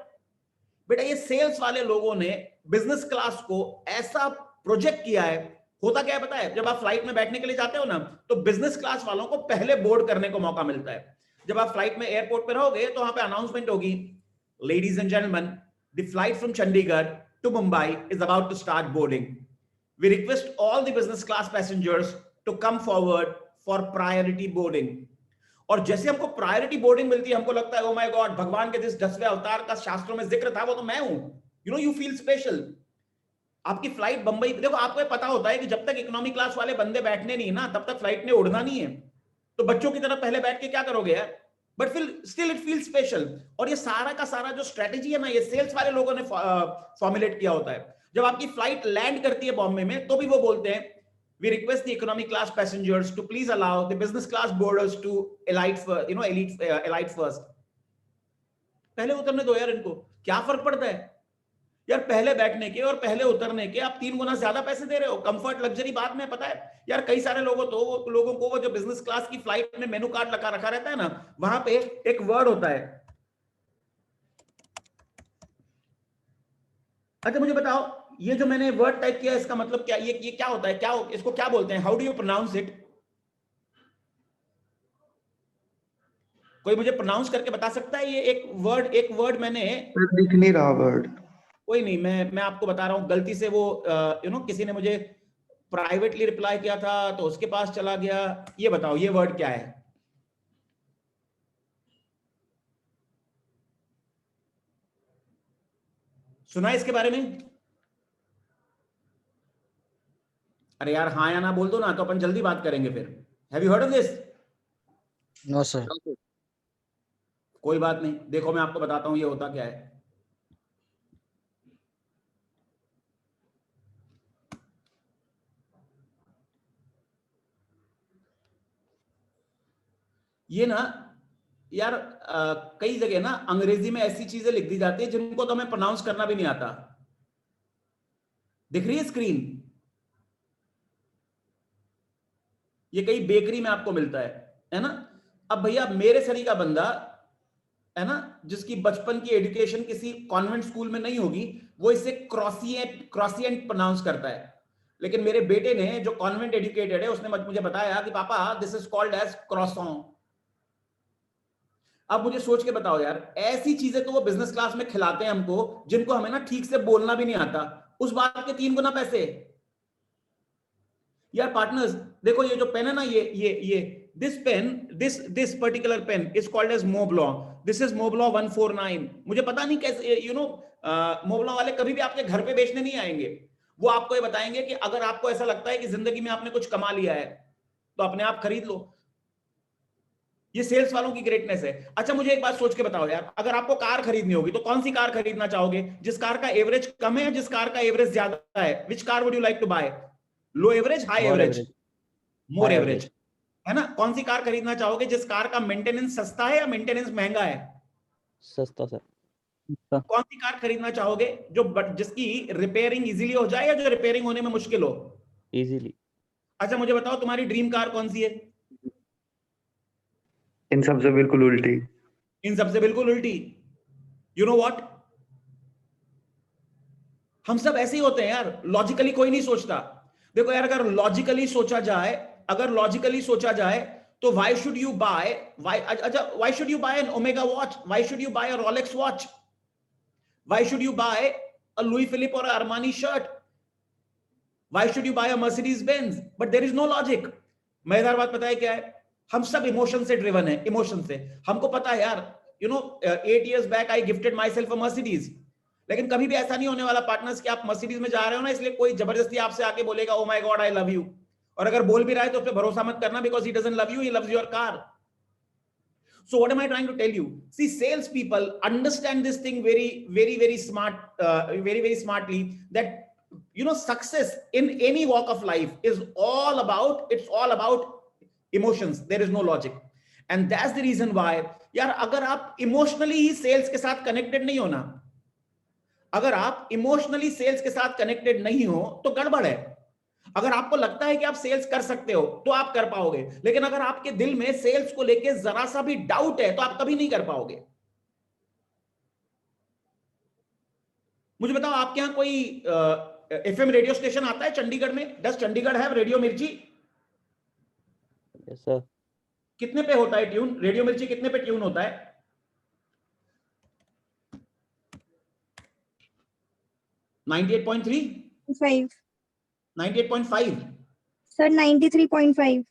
बेटा ये सेल्स वाले लोगों ने बिजनेस क्लास को ऐसा प्रोजेक्ट किया है। होता क्या है पता है, जब आप फ्लाइट में बैठने के लिए जाते हो ना, तो बिजनेस क्लास वालों को पहले बोर्ड करने को मौका मिलता है। जब आप फ्लाइट में एयरपोर्ट पे रहोगे तो वहां पे अनाउंसमेंट होगी, ladies and gentleman, the flight from Chandigarh to Mumbai is about to start boarding. We request all the business class passengers to come forward for priority boarding. और जैसे हमको प्रायोरिटी बोर्डिंग मिलती है, हमको लगता है ओ माय गॉड, भगवान के जिस 10वें अवतार का शास्त्रों में जिक्र था वो तो मैं हूं। You know, you feel special. आपकी फ्लाइट बंबई, देखो आपको ये पता होता है कि जब तक इकोनॉमी क्लास वाले बंदे बैठने नहीं ना, तब तक फ्लाइट ने उड़ना नहीं है। तो बच्चों की तरह पहले बैठ के क्या करोगे यार, but still it feel special. और ये सारा का सारा जो स्ट्रेटेजी है ना, ये सेल्स वाले लोगों ने फॉर्मुलेट किया होता है। जब आपकी फ्लाइट लैंड करती है बॉम्बे में, तो भी वो बोलते हैं we request the economy class passengers to please allow the business class boarders to elite first. पहले उतरने दो यार इनको, क्या फर्क पड़ता है यार, पहले बैठने के और पहले उतरने के आप 3 गुना ज्यादा पैसे दे रहे हो। कंफर्ट लग्जरी बाद में, पता है यार, कई सारे लोगों को वो जो बिजनेस क्लास की फ्लाइट में मेनू कार्ड लगा रखा रहता है ना, वहां पे एक वर्ड होता है। अच्छा मुझे बताओ, ये जो मैंने वर्ड टाइप किया इसका मतलब क्या, ये क्या होता है, क्या इसको क्या बोलते हैं, how do you pronounce it? कोई मुझे प्रोनाउंस करके बता सकता है? ये एक वर्ड मैंने दिख नहीं रहा वर्ड। कोई नहीं, मैं आपको बता रहा हूं, गलती से वो किसी ने मुझे प्राइवेटली रिप्लाई किया था तो उसके पास चला गया। ये बताओ ये वर्ड क्या है? सुना है इसके बारे में? अरे यार हाँ या ना बोल दो ना, तो अपन जल्दी बात करेंगे फिर। Have you heard of this? No sir. कोई बात नहीं, देखो मैं आपको बताता हूं ये होता क्या है। ये ना यार कई जगह ना अंग्रेजी में ऐसी चीजें लिख दी जाती है जिनको तो हमें प्रोनाउंस करना भी नहीं आता। दिख रही है स्क्रीन? ये कई बेकरी में आपको मिलता है ना। अब भैया मेरे सरी का बंदा है ना, जिसकी बचपन की एजुकेशन किसी कॉन्वेंट स्कूल में नहीं होगी, वो इसे क्रॉसिएंट प्रोनाउंस करता है। लेकिन मेरे बेटे ने, जो कॉन्वेंट एजुकेटेड है, उसने मुझे बताया कि पापा दिस इज कॉल्ड एज क्रॉसॉन। अब मुझे सोच के बताओ यार, ऐसी चीजें तो वो बिजनेस क्लास में खिलाते हैं हमको, जिनको हमें ना ठीक से बोलना भी नहीं आता, उस बात के 3 गुना पैसे। यार पार्टनर्स देखो, ये जो पेन है ना, ये this pen, this particular pen is called as Montblanc. This is Montblanc 149। मुझे पता नहीं कैसे, मोब्लॉ वाले कभी भी आपके घर पे बेचने नहीं आएंगे। वो आपको ये बताएंगे कि अगर आपको ऐसा लगता है कि जिंदगी में आपने कुछ कमा लिया है तो अपने आप खरीद लो। ये सेल्स वालों की ग्रेटनेस है। अच्छा मुझे एक बात सोच के बताओ यार, अगर आपको कार खरीदनी होगी तो कौन सी कार खरीदना चाहोगे? जिस कार का एवरेज कम है, जिस कार का एवरेज ज्यादा है? Which car would you like to buy? Low average, high average, more average, है ना? कौन सी कार खरीदना चाहोगे जिस कार का मेंटेनेंस सस्ता है या मेंटेनेंस महंगा है? सस्ता सर। कौन सी कार खरीदना चाहोगे जिसकी रिपेयरिंग इजीली हो जाए या जो रिपेयरिंग होने में मुश्किल हो? इजीली। अच्छा मुझे बताओ तुम्हारी ड्रीम कार कौन सी है? इन सबसे बिल्कुल उल्टी। इन सबसे बिल्कुल उल्टी। यू नो व्हाट, हम सब ऐसे ही होते हैं यार, लॉजिकली कोई नहीं सोचता। देखो यार, अगर लॉजिकली सोचा जाए तो why should you buy an Omega watch? Why should you buy a Rolex watch? Why should you buy a Louis Philippe or a Armani shirt? Why should you buy a Mercedes Benz? But there is no logic. मजेदार बात पता है क्या है? हम सब emotion से driven है, इमोशन से। हमको पता है यार, 8 years back I gifted myself a Mercedes. लेकिन कभी भी ऐसा नहीं होने वाला पार्टनर्स कि आप मर्सिडीज में जा रहे हो ना, इसलिए कोई जबरदस्ती आपसे आके बोलेगा ओ my God I love you. और अगर बोल भी रहा है तो उस पर भरोसा मत करना, because he doesn't love you, he loves your car. So what am I trying to tell you? See, sales people understand this thing very smartly, that success in any walk of life is all about emotions. There is no logic, and that's the reason why यार, अगर आप emotionally ही sales के साथ connected नहीं हो ना, अगर आप इमोशनली सेल्स के साथ कनेक्टेड नहीं हो तो गड़बड़ है। अगर आपको लगता है कि आप सेल्स कर सकते हो तो आप कर पाओगे, लेकिन अगर आपके दिल में सेल्स को लेके जरा सा भी डाउट है तो आप कभी नहीं कर पाओगे। मुझे बताओ, आपके यहां कोई एफएम रेडियो स्टेशन आता है चंडीगढ़ में? डस चंडीगढ़ है रेडियो मिर्ची? Yes sir. कितने पे होता है ट्यून? रेडियो मिर्ची कितने पे ट्यून होता है? 98.3? 5 98.5? सर 93.5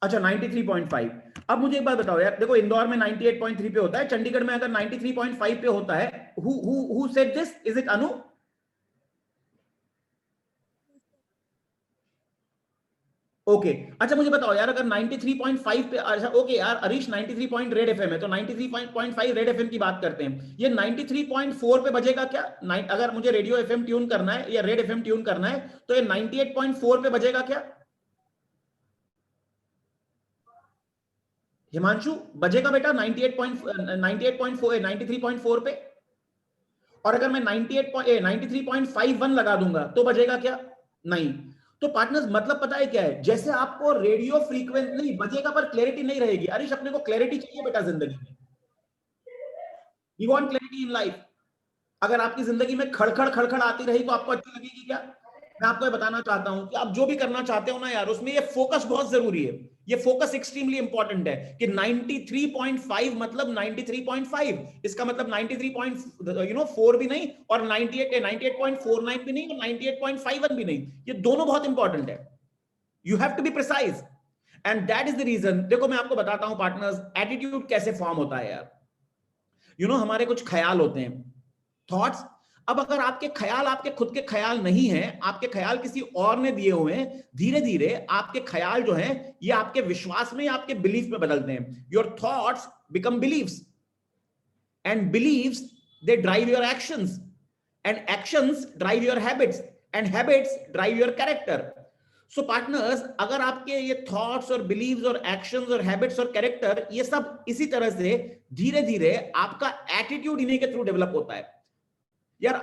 अच्छा 93.5। अब मुझे एक बात बताओ यार, देखो इंदौर में 98.3 पे होता है, चंडीगढ़ में अगर 93.5 पे होता है, who said this? Is it Anu? Okay अच्छा मुझे बताओ यार, अगर 93.5 पे, अच्छा ओके यार अरीश 93 रेड एफएम है, तो 93.5 रेड एफएम की बात करते हैं। ये 93.4 पे बजेगा क्या? अगर मुझे रेडियो एफएम ट्यून करना है या रेड एफएम ट्यून करना है तो ये 98.4 पे बजेगा क्या? हिमांशु बजेगा बेटा 93.4 पे? और अगर मैं 93.51 लगा दूंगा तो बजेगा क्या? नहीं। तो पार्टनर्स मतलब पता है क्या है, जैसे आपको रेडियो फ्रीक्वेंसी नहीं बजेगा पर क्लैरिटी नहीं रहेगी। अरीश अपने को क्लैरिटी चाहिए बेटा जिंदगी में, we want clarity in life. अगर आपकी जिंदगी में खड़खड़ खड़खड़ आती रही तो आपको अच्छी लगेगी क्या? मैं आपको ये बताना चाहता हूं कि आप जो भी करना चाहते हो ना यार, उसमें ये फोकस बहुत जरूरी है। ये फोकस एक्सट्रीमली इंपॉर्टेंट है कि 93.5 मतलब 93.5, इसका मतलब 93.4 भी नहीं और 98.49 भी नहीं और 98.51 भी नहीं। ये दोनों बहुत इंपॉर्टेंट है। You have to be precise and that is the reason. देखो मैं आपको बताता हूं पार्टनर्स, एटीट्यूड कैसे फॉर्म होता है यार। हमारे कुछ ख्याल होते हैं, थॉट्स। अब अगर आपके ख्याल आपके खुद के ख्याल नहीं है, आपके ख्याल किसी और ने दिए हुए हैं, धीरे धीरे आपके ख्याल जो हैं ये आपके विश्वास में, आपके बिलीफ में बदलते हैं। Your thoughts become beliefs and beliefs they drive your actions and actions drive your habits and habits drive your character. So partners, अगर आपके ये थॉट्स और बिलीव्स और एक्शंस और हैबिट्स और कैरेक्टर ये सब इसी तरह से धीरे धीरे आपका एटीट्यूड इन्हीं के थ्रू डेवलप होता है यार।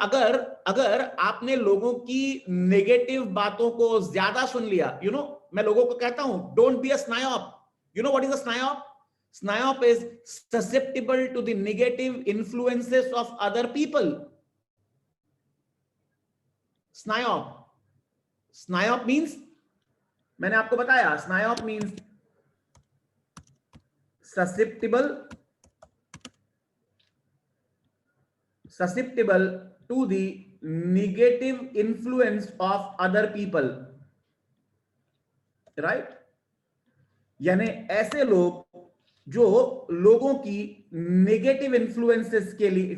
अगर आपने लोगों की नेगेटिव बातों को ज्यादा सुन लिया, मैं लोगों को कहता हूं don't be a SNIOP. What is a SNIOP? SNIOP is susceptible to the negative influences of other people. SNIOP means, मैंने आपको बताया, SNIOP means susceptible to the negative influence of other people, right? यानी ऐसे लोग जो लोगों की negative influences के लिए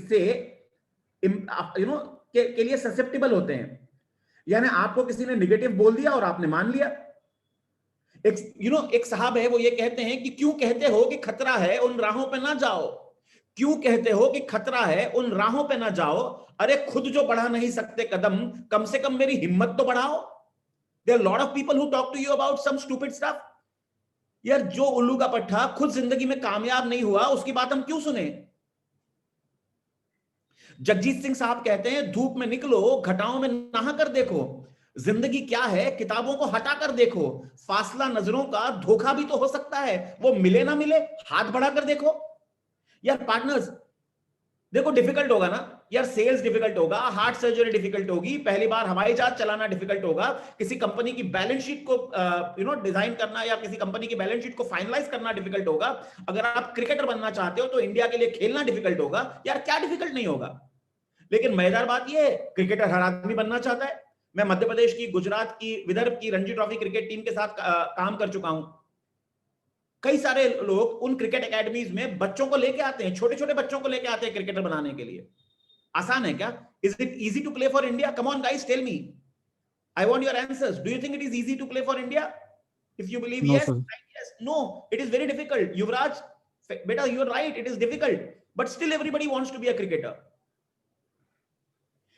के लिए ससेप्टिबल होते हैं। यानी आपको किसी ने नेगेटिव बोल दिया और आपने मान लिया। एक साहब है, वो ये कहते हैं कि क्यों कहते हो कि खतरा है उन राहों पे ना जाओ, क्यों कहते हो कि खतरा है उन राहों पे ना जाओ? अरे खुद जो बढ़ा नहीं सकते कदम, कम से कम मेरी हिम्मत तो बढ़ाओ। There are lot of people who talk to you about some stupid stuff. यार जो उल्लू का पट्टा खुद जिंदगी में कामयाब नहीं हुआ उसकी बात हम क्यों सुने? जगजीत सिंह साहब कहते हैं धूप में निकलो, घटाओं में नहा कर देखो, जिंदगी क्या है किताबों को हटा कर देखो, फासला नजरों का धोखा भी तो हो सकता है, वो मिले ना मिले हाथ बढ़ा कर देखो। यार पार्टनर्स देखो, डिफिकल्ट होगा ना यार, सेल्स डिफिकल्ट होगा, हार्ट सर्जरी डिफिकल्ट होगी, पहली बार हवाई जहाज चलाना डिफिकल्ट होगा, किसी कंपनी की बैलेंस शीट को डिजाइन करना या किसी कंपनी की बैलेंस शीट को फाइनलाइज करना डिफिकल्ट होगा। अगर आप क्रिकेटर बनना चाहते हो तो इंडिया के लिए खेलना डिफिकल्ट होगा। यार क्या डिफिकल्ट नहीं होगा? लेकिन मजेदार बात यह है, क्रिकेटर हर आदमी बनना चाहता है। मैं मध्य प्रदेश की, गुजरात की, विदर्भ की रणजी ट्रॉफी क्रिकेट टीम के साथ काम कर चुका हूं। कई सारे लोग उन क्रिकेट एकेडमीज में बच्चों को लेके आते हैं, छोटे छोटे बच्चों को लेके आते हैं क्रिकेटर बनाने के लिए। आसान है क्या? Is it easy to play for India? Come on guys, tell me, I want your answers. Do you think it is easy to play for India? If you believe yes, yes, no, it is very difficult. Yuvraj, beta, you are right, it is difficult, but still everybody wants to be a cricketer.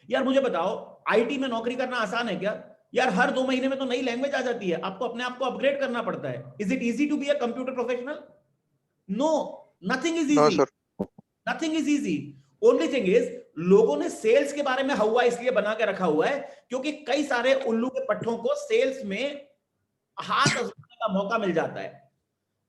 यार मुझे बताओ, IT में नौकरी करना आसान है क्या? यार हर 2 महीने में तो नई लैंग्वेज आ जाती है, आपको अपने आप को अपग्रेड करना पड़ता है। Is it easy to be a computer professional? No, nothing is easy, nothing is easy. Only thing is लोगों ने सेल्स के बारे में हवा इसलिए बना के रखा हुआ है क्योंकि कई सारे उल्लू के पट्टों को सेल्स में हाथ आजमाने का मौका मिल जाता है,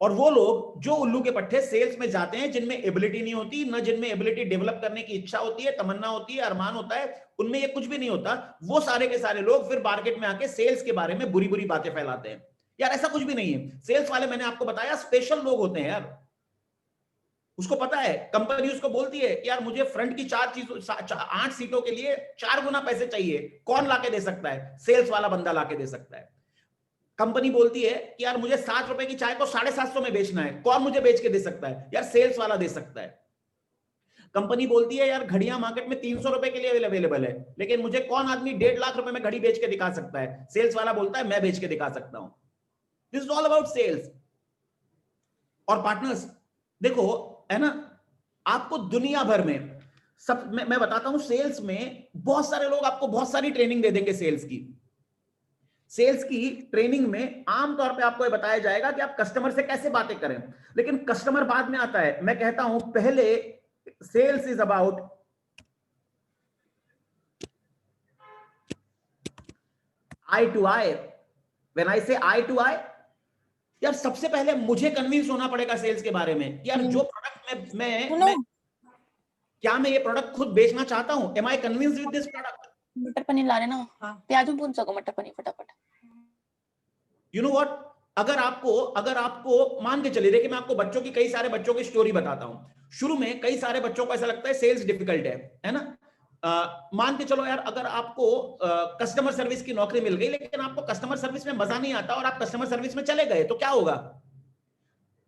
और वो लोग जो उल्लू के पट्टे सेल्स में जाते हैं जिनमें एबिलिटी नहीं होती, न जिनमें एबिलिटी डेवलप करने की इच्छा होती है, तमन्ना होती है, अरमान होता है, उनमें ये कुछ भी नहीं होता, वो सारे के सारे लोग फिर मार्केट में आके सेल्स के बारे में बुरी बुरी बातें फैलाते हैं। यार ऐसा कुछ भी नहीं है। सेल्स वाले मैंने आपको बताया स्पेशल लोग होते हैं यार, उसको पता है, कंपनी उसको बोलती है यार मुझे फ्रंट की 8 सीटों के लिए 4 गुना पैसे चाहिए, कौन लाके दे सकता है? सेल्स वाला बंदा लाके दे सकता है। कंपनी बोलती है कि यार मुझे 7 रुपए की चाय को 750 में बेचना है, कौन मुझे बेच के दे सकता है? यार सेल्स वाला दे सकता है। कंपनी बोलती है यार घड़ियां मार्केट में 300 रुपए के लिए अवेलेबल है, लेकिन मुझे कौन आदमी 1.5 लाख रुपए में घड़ी बेच के दिखा सकता है? सेल्स वाला बोलता है मैं बेच के दिखा सकता हूं। This is all about sales. और पार्टनर्स देखो है ना, आपको दुनिया भर में सब मैं बताता हूं, सेल्स में बहुत सारे लोग आपको बहुत सारी ट्रेनिंग दे देंगे। सेल्स की ट्रेनिंग में आमतौर पे आपको ये बताया जाएगा कि आप कस्टमर से कैसे बातें करें, लेकिन कस्टमर बाद में आता है। मैं कहता हूं पहले sales is about eye to eye. When I say eye to आई, यार सबसे पहले मुझे कन्विंस होना पड़ेगा सेल्स के बारे में। यार जो प्रोडक्ट मैं क्या मैं ये प्रोडक्ट खुद बेचना चाहता हूं? Am I convinced with this product? Matar paneer ला रहे ना, प्याज भी भून सको, मटर पनीर फटाफट। यू नो व्हाट, अगर आपको मान के चलिए, देखिए मैं आपको बच्चों की कई सारे बच्चों की स्टोरी बताता हूं। शुरू में कई सारे बच्चों को ऐसा लगता है सेल्स डिफिकल्ट है ना। मान के चलो यार, अगर आपको कस्टमर सर्विस की नौकरी मिल गई, लेकिन आपको कस्टमर सर्विस में मजा नहीं आता और आप कस्टमर सर्विस में चले गए, तो क्या होगा?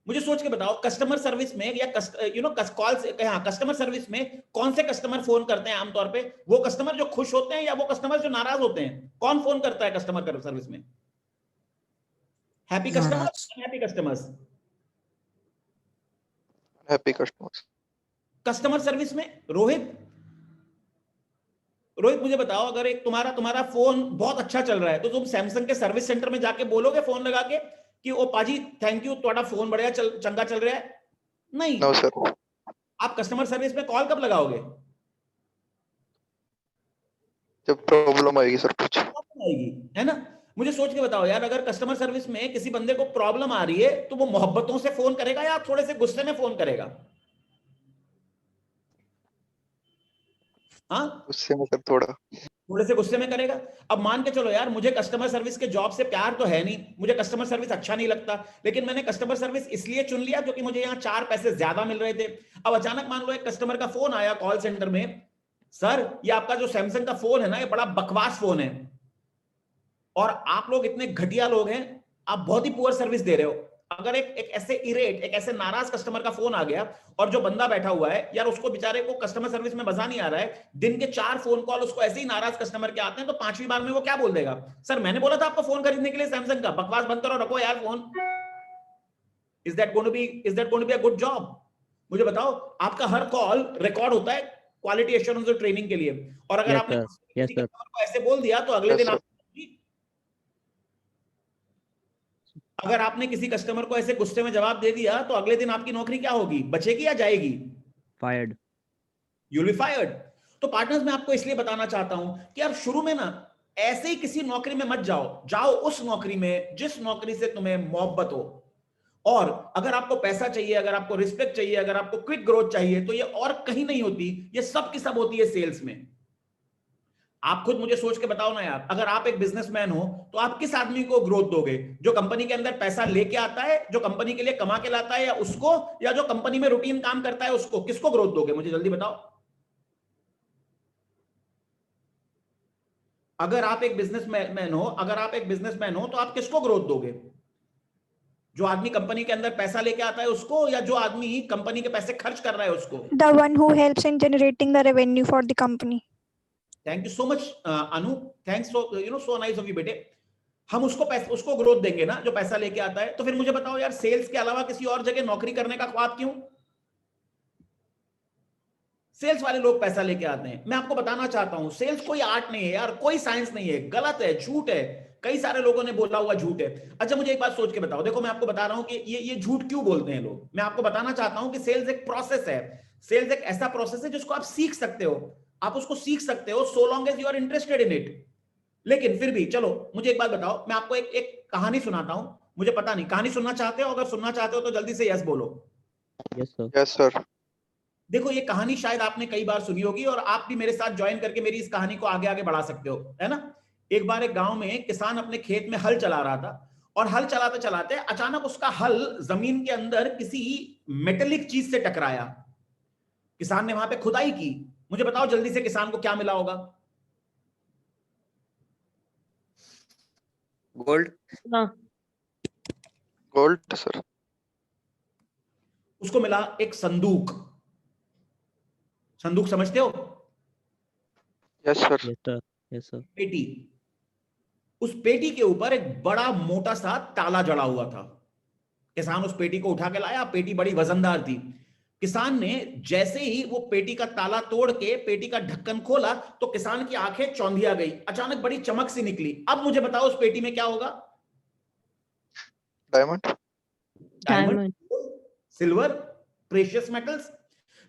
मुझे सोच के बताओ, कस्टमर सर्विस में या कॉल से, हाँ, कस्टमर सर्विस में कौन से कस्टमर फोन करते हैं आमतौर पे? वो कस्टमर जो खुश होते हैं या वो कस्टमर जो नाराज होते हैं? कौन फोन करता है कस्टमर सर्विस में? Happy customers, happy customers, happy customers. Customer service में रोहित मुझे बताओ, अगर एक तुम्हारा फोन बहुत अच्छा चल रहा है तो तुम सैमसंग के सर्विस सेंटर में जाके बोलोगे फोन लगा के कि ओ पाजी थैंक यू, तुम्हारा फोन बढ़िया चंगा चल रहा है? नहीं। No sir. आप कस्टमर सर्विस में कॉल कब लगाओगे? जब प्रॉब्लम आएगी सर, कुछ आएगी, है ना। मुझे सोच के बताओ यार, अगर कस्टमर सर्विस में किसी बंदे को प्रॉब्लम आ रही है तो वो मोहब्बतों से फोन करेगा या थोड़े से गुस्से में फोन करेगा? हाँ, गुस्से में सर, थोड़े से गुस्से में करेगा। अब मान के चलो यार, मुझे कस्टमर सर्विस के जॉब से प्यार तो है नहीं, मुझे कस्टमर सर्विस अच्छा नहीं लगता, लेकिन मैंने कस्टमर सर्विस इसलिए चुन लिया क्योंकि मुझे यहाँ 4 पैसे ज्यादा मिल रहे थे। अब अचानक मान लो एक कस्टमर का फोन आया कॉल सेंटर में, सर ये आपका जो सैमसंग का फोन है ना, ये बड़ा बकवास फोन है और आप लोग इतने घटिया लोग हैं, आप बहुत ही पुअर सर्विस दे रहे हो। अगर एक ऐसे नाराज कस्टमर का फोन आ गया और जो बंदा बैठा हुआ है यार, उसको बेचारे को कस्टमर सर्विस में मजा नहीं आ रहा है, दिन के 4 फोन कॉल उसको ऐसे ही नाराज कस्टमर के आते हैं, तो 5वीं बार में वो क्या बोल देगा? सर मैंने बोला था आपको फोन खरीदने के लिए सैमसंग का, बकवास बंद करो, रखो यार phone. Is that going to be a good job? मुझे बताओ, आपका हर कॉल रिकॉर्ड होता है क्वालिटी एश्योरेंस और ट्रेनिंग के लिए, और अगर आपने ऐसे बोल दिया तो अगले दिन अगर आपने किसी कस्टमर को ऐसे गुस्से में जवाब दे दिया तो अगले दिन आपकी नौकरी क्या होगी? बचेगी या जाएगी? Fired. You will be fired. तो पार्टनर्स, मैं आपको इसलिए बताना चाहता हूं कि यार शुरू में ना ऐसे ही किसी नौकरी में मत जाओ उस नौकरी में जिस नौकरी से तुम्हें मोहब्बत हो। और अगर आपको पैसा चाहिए, अगर आपको रिस्पेक्ट चाहिए, अगर आपको क्विक ग्रोथ चाहिए, तो ये और कहीं नहीं होती, ये सब की सब होती है सेल्स में। आप खुद मुझे सोच के बताओ ना यार, अगर आप एक बिजनेसमैन हो तो आप किस आदमी को ग्रोथ दोगे? जो कंपनी के अंदर पैसा लेके आता है, जो कंपनी के लिए कमा के लाता है, या उसको, या जो कंपनी में रूटीन काम करता है उसको? किसको ग्रोथ दोगे? मुझे जल्दी बताओ। अगर आप एक बिजनेसमैन हो तो आप किसको ग्रोथ दोगे? जो आदमी कंपनी के अंदर पैसा लेके आता है उसको, या जो आदमी कंपनी के पैसे खर्च कर रहा है उसको? The one who helps in generating the revenue for the company. Thank you so much Anu, thanks so nice of you बेटे। हम उसको ग्रोथ देंगे ना जो पैसा लेके आता है। तो फिर मुझे बताओ यार, सेल्स के अलावा किसी और जगह नौकरी करने का ख्वाब क्यों? सेल्स वाले लोग पैसा लेके आते हैं। मैं आपको बताना चाहता हूं, सेल्स कोई आर्ट नहीं है यार, कोई साइंस नहीं है, गलत है, झूठ है, कई सारे लोगों ने बोला हुआ झूठ है। अच्छा मुझे एक बात सोच के बताओ, देखो मैं आपको बता रहा हूं कि ये झूठ क्यों बोलते हैं लोग। मैं आपको बताना चाहता हूं कि सेल्स एक प्रोसेस है। सेल्स एक ऐसा प्रोसेस है जिसको आप सीख सकते हो, आप उसको सीख सकते हो so long as you are interested in it. लेकिन फिर भी चलो मुझे एक बात बताओ, मैं आपको एक कहानी सुनाता हूं, मुझे पता नहीं कहानी सुनना चाहते हो, अगर सुनना चाहते हो तो जल्दी से यस बोलो। Yes sir. Yes sir. देखो ये कहानी शायद आपने कई बार सुनी होगी और आप भी मेरे साथ ज्वाइन करके मेरी इस कहानी को आगे आगे बढ़ा सकते हो, है ना। एक बार एक गांव में किसान अपने खेत में हल चला रहा था और हल चलाते चलाते अचानक उसका हल जमीन के अंदर किसी मेटेलिक चीज से टकराया। किसान ने वहां पे खुदाई की, मुझे बताओ जल्दी से किसान को क्या मिला होगा? गोल्ड। Gold sir. उसको मिला एक संदूक। संदूक समझते हो? Yes sir. Yes sir. Yes sir. पेटी। उस पेटी के ऊपर एक बड़ा मोटा सा ताला जड़ा हुआ था। किसान उस पेटी को उठा के लाया, पेटी बड़ी वजनदार थी। किसान ने जैसे ही वो पेटी का ताला तोड़ के पेटी का ढक्कन खोला तो किसान की आंखें चौंधिया गई, अचानक बड़ी चमक सी निकली। अब मुझे बताओ उस पेटी में क्या होगा? Diamond. Diamond, silver, precious metals.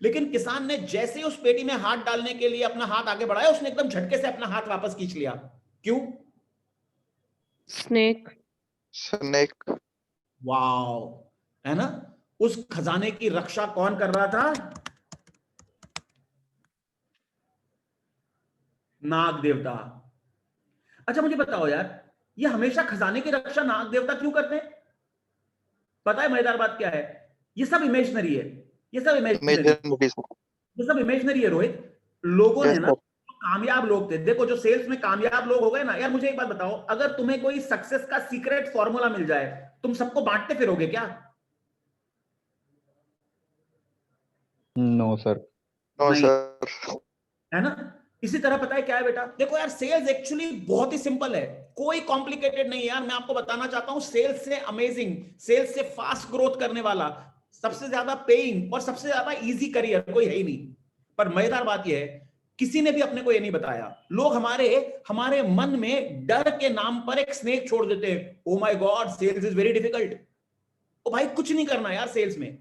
लेकिन किसान ने जैसे उस पेटी में हाथ डालने के लिए अपना हाथ आगे बढ़ाया, उसने एकदम झटके से अपना हाथ वापस खींच लिया। क्यों? स्नेक। स्नेक। वाओ, है ना। उस खजाने की रक्षा कौन कर रहा था? नाग देवता। अच्छा मुझे बताओ यार, ये हमेशा खजाने की रक्षा नाग देवता क्यों करते हैं? पता है मजेदार बात क्या है? ये सब इमेजिनरी है, ये सब इमेजिनरी है रोहित। लोगों ने ना, कामयाब लोग थे, देखो जो सेल्स में कामयाब लोग हो गए ना यार, मुझे एक बात बताओ, अगर तुम्हें कोई सक्सेस का सीक्रेट फॉर्मूला मिल जाए, तुम सबको बांटते फिरोगे क्या? No sir. No sir. है ना। इसी तरह पता है क्या है बेटा, देखो यार सेल्स एक्चुअली बहुत ही सिंपल है, कोई कॉम्प्लिकेटेड नहीं है यार। मैं आपको बताना चाहता हूं, सेल्स से अमेजिंग, सेल्स से फास्ट ग्रोथ करने वाला, सबसे ज्यादा पेइंग और सबसे ज्यादा इजी करियर कोई है ही नहीं। पर मजेदार बात यह है, किसी ने भी अपने को यह नहीं बताया। लोग हमारे मन में डर के नाम पर एक स्नेक छोड़ देते हैं। Oh my god, sales is very difficult. Oh भाई कुछ नहीं करना यार सेल्स में,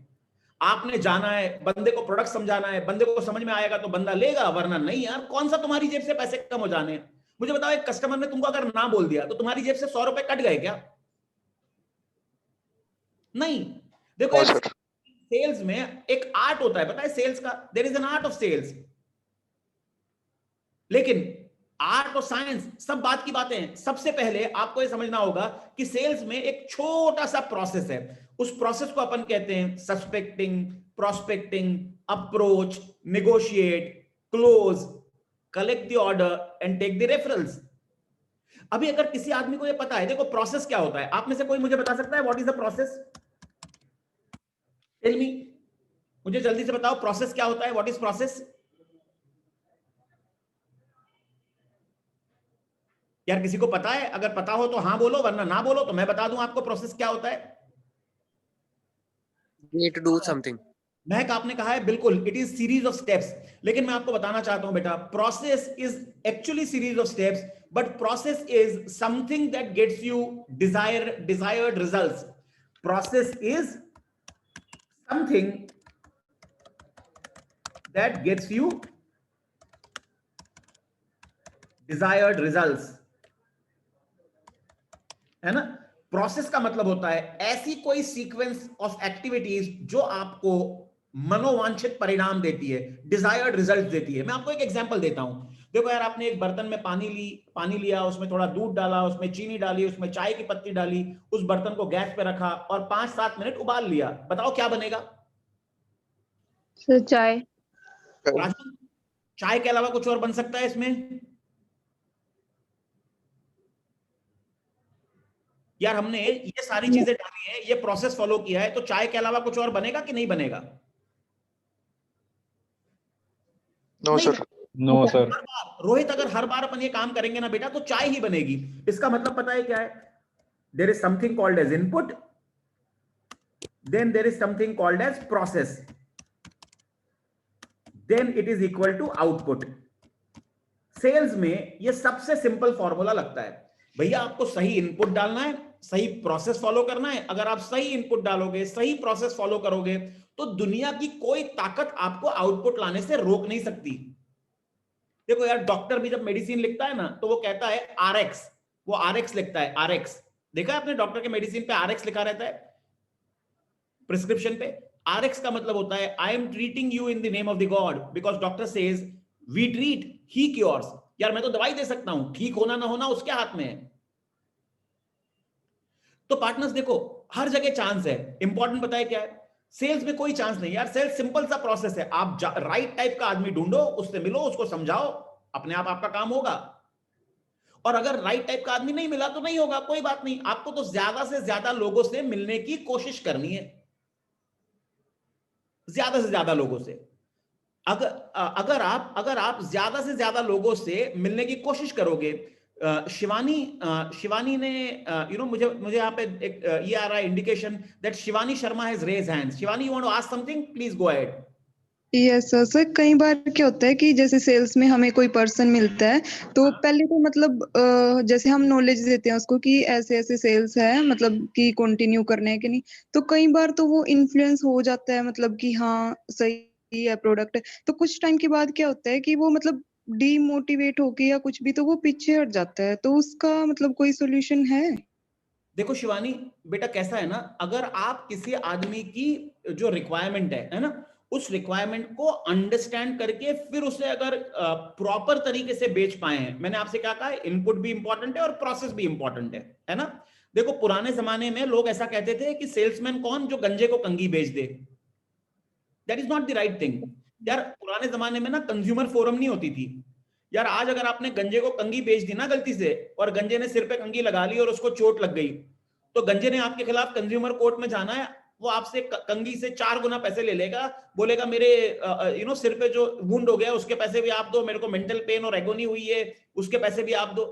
आपने जाना है, बंदे को प्रोडक्ट समझाना है, बंदे को समझ में आएगा तो बंदा लेगा, वरना नहीं यार। कौन सा तुम्हारी जेब से पैसे कम हो जाने हैं? मुझे बताओ, एक कस्टमर ने तुमको अगर ना बोल दिया तो तुम्हारी जेब से 100 रुपए कट गए क्या? नहीं। देखो यार, सेल्स में एक आर्ट होता है, पता है सेल्स का, there is an art of sales. लेकिन आर्ट और साइंस सब बात की बातें हैं। सबसे पहले आपको यह समझना होगा कि सेल्स में एक छोटा सा प्रोसेस है, उस प्रोसेस को अपन कहते हैं suspecting, prospecting, approach, negotiate, close, collect the order and take the referrals. अभी अगर किसी आदमी को यह पता है, देखो प्रोसेस क्या होता है, आप में से कोई मुझे बता सकता है what is the process? Tell me, मुझे जल्दी से बताओ प्रोसेस क्या होता है, व्हाट इज प्रोसेस? यार किसी को पता है? अगर पता हो तो हाँ बोलो, वरना ना बोलो तो मैं बता दूं आपको प्रोसेस क्या होता है। Need to do something. महक आपने कहा है बिल्कुल, it is series of steps. लेकिन मैं आपको बताना चाहता हूं बेटा, process is actually series of steps, but process is something that gets you desired results. Process is something that gets you desired results, है ना। प्रोसेस का मतलब होता है ऐसी कोई सीक्वेंस ऑफ एक्टिविटीज जो आपको मनोवांछित परिणाम देती है, डिजायर्ड रिजल्ट देती है। मैं आपको एक एग्जांपल देता हूं। देखो यार, आपने एक बर्तन में पानी लिया, उसमें थोड़ा दूध डाला, उसमें चीनी डाली, उसमें चाय की पत्ती डाली, उस बर्तन को गैस पे रखा और 5-7 मिनट उबाल लिया। बताओ क्या बनेगा? चाय। चाय के अलावा कुछ और बन सकता है इसमें? यार हमने ये सारी चीजें डाली है, ये प्रोसेस फॉलो किया है, तो चाय के अलावा कुछ और बनेगा कि नहीं बनेगा? No sir. No sir. Rohit, अगर हर बार अपन ये काम करेंगे ना बेटा, तो चाय ही बनेगी। इसका मतलब पता है क्या है? There is something called as input, then there is something called as process, then it is equal to output. Sales में ये सबसे सिंपल फॉर्मूला लगता है। भैया आपको सही इनपुट डालना है, सही प्रोसेस फॉलो करना है। अगर आप सही इनपुट डालोगे, सही प्रोसेस फॉलो करोगे, तो दुनिया की कोई ताकत आपको आउटपुट लाने से रोक नहीं सकती। देखो यार, डॉक्टर भी जब मेडिसिन लिखता है ना तो वो कहता है RX, वो RX लिखता है, RX। देखा है आपने डॉक्टर के मेडिसिन पे RX लिखा रहता है प्रिस्क्रिप्शन पे। RX का मतलब होता है I am treating you in the name of the god, because doctor says we treat, he cures. यार मैं तो दवाई दे सकता हूं, ठीक होना ना होना उसके हाथ में है। तो पार्टनर्स देखो, हर जगह चांस है। इंपॉर्टेंट पता है क्या है? सेल्स में कोई चांस नहीं यार। सेल्स सिंपल सा प्रोसेस है। आप राइट टाइप का आदमी ढूंढो, उससे मिलो, उसको समझाओ, अपने आप आपका काम होगा। और अगर राइट टाइप का आदमी नहीं मिला तो नहीं होगा, कोई बात नहीं। आपको तो ज्यादा से ज्यादा लोगों से मिलने की कोशिश करनी है, ज्यादा से ज्यादा लोगों से। अगर आप ज्यादा से ज्यादा लोगों से मिलने की कोशिश करोगे, शिवानी ने मुझे यहाँ पे एक ये आ रहा है indication that Shivani Sharma has raise hands. Shivani, you want to ask something? Please go ahead. Yes sir. Sir कई बार क्या होता है कि जैसे सेल्स में हमें कोई पर्सन मिलता है तो पहले तो मतलब जैसे हम नॉलेज देते हैं उसको कि ऐसे ऐसे सेल्स है, मतलब कि कंटिन्यू करने है कि नहीं, तो कई बार तो वो इन्फ्लुएंस हो जाता है, मतलब कि हाँ सही है प्रोडक्ट, तो कुछ टाइम के बाद क्या होता है कि वो मतलब डीमोटिवेट होके या कुछ भी तो वो पीछे हट जाता है, तो उसका मतलब कोई सोल्यूशन है? देखो शिवानी बेटा, कैसा है ना, अगर आप किसी आदमी की जो रिक्वायरमेंट है ना, उस रिक्वायरमेंट को अंडरस्टैंड करके फिर उसे अगर प्रॉपर तरीके से बेच पाए हैं, मैंने आपसे क्या कहा है, इनपुट भी इंपॉर्टेंट है और प्रोसेस भी इंपॉर्टेंट है ना। देखो पुराने जमाने में लोग ऐसा कहते थे कि सेल्समैन कौन जो गंजे को कंघी बेच दे। That is not the right thing यार। पुराने जमाने में ना कंज्यूमर फोरम नहीं होती थी यार। आज अगर आपने गंजे को कंघी बेच दी ना गलती से, और गंजे ने सिर पे कंघी लगा ली और उसको चोट लग गई, तो गंजे ने आपके खिलाफ कंज्यूमर कोर्ट में जाना है। वो आपसे कंघी से 4 गुना पैसे ले लेगा, बोलेगा मेरे सिर पे जो वुंड हो गया उसके पैसे भी आप दो, मेरे को मेंटल पेन और एगोनी हुई है उसके पैसे भी आप दो।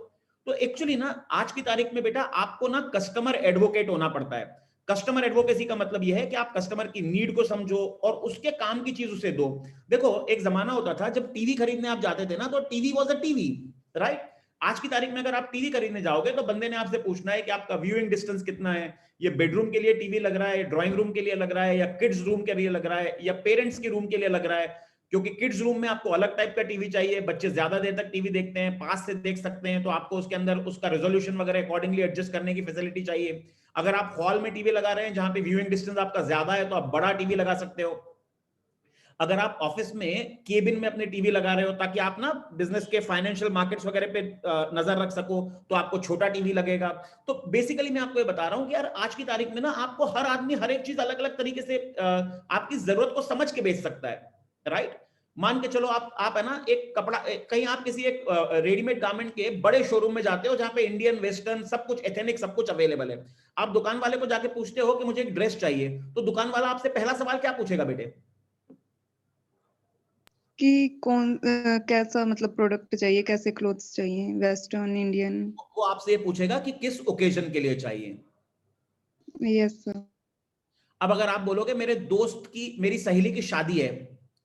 तो एक्चुअली ना आज की तारीख में बेटा आपको ना कस्टमर एडवोकेट होना पड़ता है। कस्टमर एडवोकेसी का मतलब यह है कि आप कस्टमर की नीड को समझो और उसके काम की चीज उसे दो। देखो एक जमाना होता था जब टीवी खरीदने आप जाते थे ना, तो TV was a TV, right. आज की तारीख में अगर आप टीवी खरीदने जाओगे तो बंदे ने आपसे पूछना है कि आपका व्यूइंग डिस्टेंस कितना है, ये बेडरूम के लिए टीवी लग रहा है, ड्राइंग रूम के लिए लग रहा है, या किड्स रूम के लिए लग रहा है, या पेरेंट्स के रूम के लिए लग रहा है। क्योंकि किड्स रूम में आपको अलग टाइप का टीवी चाहिए, बच्चे ज्यादा देर तक टीवी देखते हैं, पास से देख सकते हैं, तो आपको उसके अंदर उसका रेजोल्यूशन वगैरह अकॉर्डिंगली एडजस्ट करने की फैसिलिटी चाहिए। अगर आप हॉल में टीवी लगा रहे हैं जहां पे व्यूइंग डिस्टेंस आपका ज्यादा है तो आप बड़ा टीवी लगा सकते हो। अगर आप ऑफिस में केबिन में अपने टीवी लगा रहे हो ताकि आप ना बिजनेस के फाइनेंशियल मार्केट्स वगैरह पे नजर रख सको, तो आपको छोटा टीवी लगेगा। तो बेसिकली मैं आपको ये बता रहा हूं कि यार आज की तारीख में ना आपको हर आदमी हर एक चीज अलग अलग तरीके से आपकी जरूरत को समझ के बेच सकता है, राइट। मान के चलो आप है ना एक कपड़ा कहीं आप किसी एक रेडीमेड गारमेंट के बड़े शोरूम में जाते हो जहां पे इंडियन वेस्टर्न सब कुछ एथेनिक सब कुछ अवेलेबल है। आप दुकान वाले को जाके पूछते हो कि मुझे एक ड्रेस चाहिए, तो दुकान वाला आपसे पहला सवाल क्या पूछेगा बेटे? कि कौन कैसा मतलब प्रोडक्ट चाहिए, कैसे क्लोथ्स चाहिए, वेस्टर्न इंडियन? वो आपसे ये पूछेगा कि किस ओकेजन के लिए चाहिए। Yes sir. अब अगर आप बोलोगे मेरे दोस्त की मेरी सहेली की शादी है,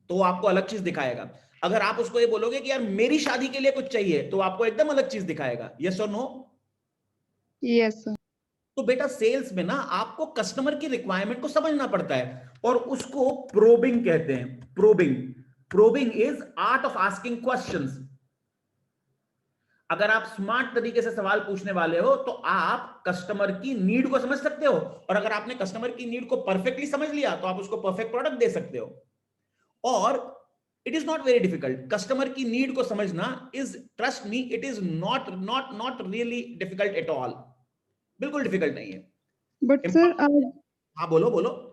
तो वो आपको अलग चीज दिखाएगा। अगर आप उसको ये बोलोगे कि यार मेरी शादी के लिए कुछ चाहिए, तो आपको एकदम अलग चीज दिखाएगा। यस और नो? Yes sir. तो बेटा सेल्स में ना आपको कस्टमर की रिक्वायरमेंट को समझना पड़ता है और उसको प्रोबिंग कहते हैं। Probing is art of asking questions. अगर आप स्मार्ट तरीके से सवाल पूछने वाले हो तो आप कस्टमर की नीड को समझ सकते हो, और अगर आपने कस्टमर की नीड को परफेक्टली समझ लिया तो आप उसको परफेक्ट प्रोडक्ट दे सकते हो। और it is not very difficult. Customer की नीड को समझना is, trust me, it is not really difficult at all. बिल्कुल डिफिकल्ट नहीं है। बट सर हाँ बोलो।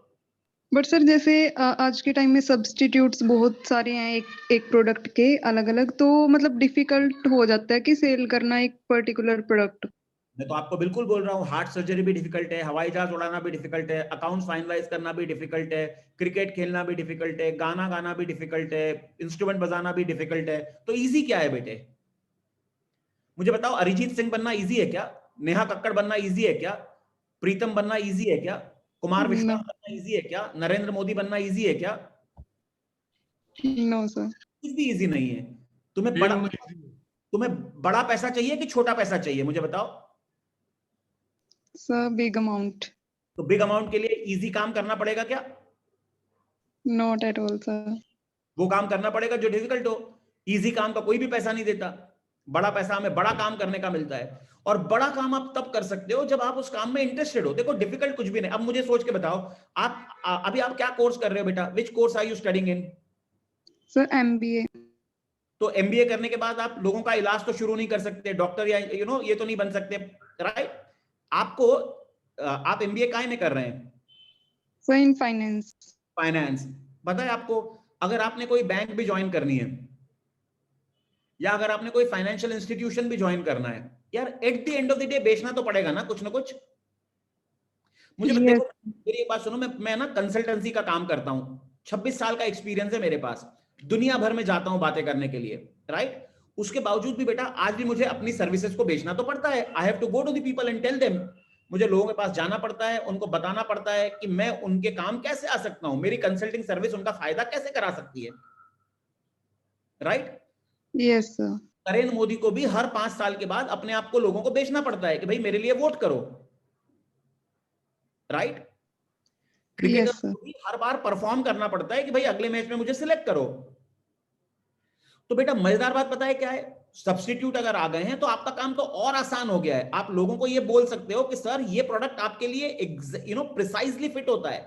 बट सर जैसे आज के टाइम में सब्स्टिट्यूट्स बहुत सारे हैं एक प्रोडक्ट के अलग अलग, तो मतलब डिफिकल्ट हो जाता है कि सेल करना एक पर्टिकुलर प्रोडक्ट। मैं तो आपको बिल्कुल बोल रहा हूँ, हार्ट सर्जरी भी डिफिकल्ट है, हवाई जहाज उड़ाना भी डिफिकल्ट है, अकाउंट्स फाइनलाइज करना भी डिफिकल्ट है, क्रिकेट खेलना भी डिफिकल्ट है, गाना गाना भी डिफिकल्ट है, इंस्ट्रूमेंट बजाना भी डिफिकल्ट है। तो इजी क्या है बेटे? मुझे बताओ, अरिजीत सिंह बनना इजी है क्या? नेहा कक्कड़ बनना इजी है क्या? प्रीतम बनना इजी है क्या? कुमार विश्वास बनना इजी है क्या? नरेंद्र मोदी बनना इजी है क्या? No sir. कुछ भी इजी नहीं है। तुम्हें बड़ा पैसा चाहिए कि छोटा पैसा चाहिए, मुझे बताओ। Sir big amount. तो बिग अमाउंट के लिए इजी काम करना पड़ेगा क्या? Not at all, sir. वो काम करना पड़ेगा जो डिफिकल्ट हो। इजी काम का कोई भी पैसा नहीं देता, बड़ा पैसा हमें बड़ा काम करने का मिलता है। और बड़ा काम आप तब कर सकते हो जब आप उस काम में इंटरेस्टेड हो। देखो डिफिकल्ट कुछ भी नहीं। अब मुझे सोच के बताओ, अभी आप क्या कोर्स कर रहे हो बेटा? Which course are you studying in? Sir, MBA. तो एमबीए करने के बाद आप लोगों का इलाज तो शुरू नहीं कर सकते, डॉक्टर या ये तो नहीं बन सकते, राइट? आपको आप एमबीए काहे में कर रहे हैं? Sir, in finance. फाइनेंस। पता है आपको, अगर आपने कोई बैंक भी ज्वाइन करनी है या अगर आपने कोई फाइनेंशियल इंस्टीट्यूशन भी ज्वाइन करना है, यार at the end of the day बेचना तो पड़ेगा ना कुछ मुझे। Yes. देखो मेरी एक बात सुनो, मैं ना कंसल्टेंसी का काम करता हूं, 26 साल का एक्सपीरियंस है मेरे पास, दुनिया भर में जाता हूं बातें करने के लिए, राइट? उसके बावजूद भी बेटा आज भी मुझे अपनी सर्विसेज को बेचना तो पड़ता है। I have to go to the people and tell them. मुझे लोगों के पास जाना पड़ता है, उनको बताना पड़ता है कि मैं उनके काम कैसे आ सकता हूं, मेरी कंसल्टिंग सर्विस उनका फायदा कैसे करा सकती है, right? Yes, sir. Narendra Modi को भी हर 5 साल के बाद अपने आप को लोगों को बेचना पड़ता है कि भाई मेरे लिए वोट करो, राइट? Cricketer Yes, sir. को भी हर बार परफॉर्म करना पड़ता है कि भाई अगले मैच में मुझे सिलेक्ट करो। तो बेटा मजेदार बात पता है क्या है? सब्स्टिट्यूट अगर आ गए हैं तो आपका काम तो और आसान हो गया है। आप लोगों को ये बोल सकते हो कि सर ये प्रोडक्ट आपके लिए प्रिसाइजली फिट होता है,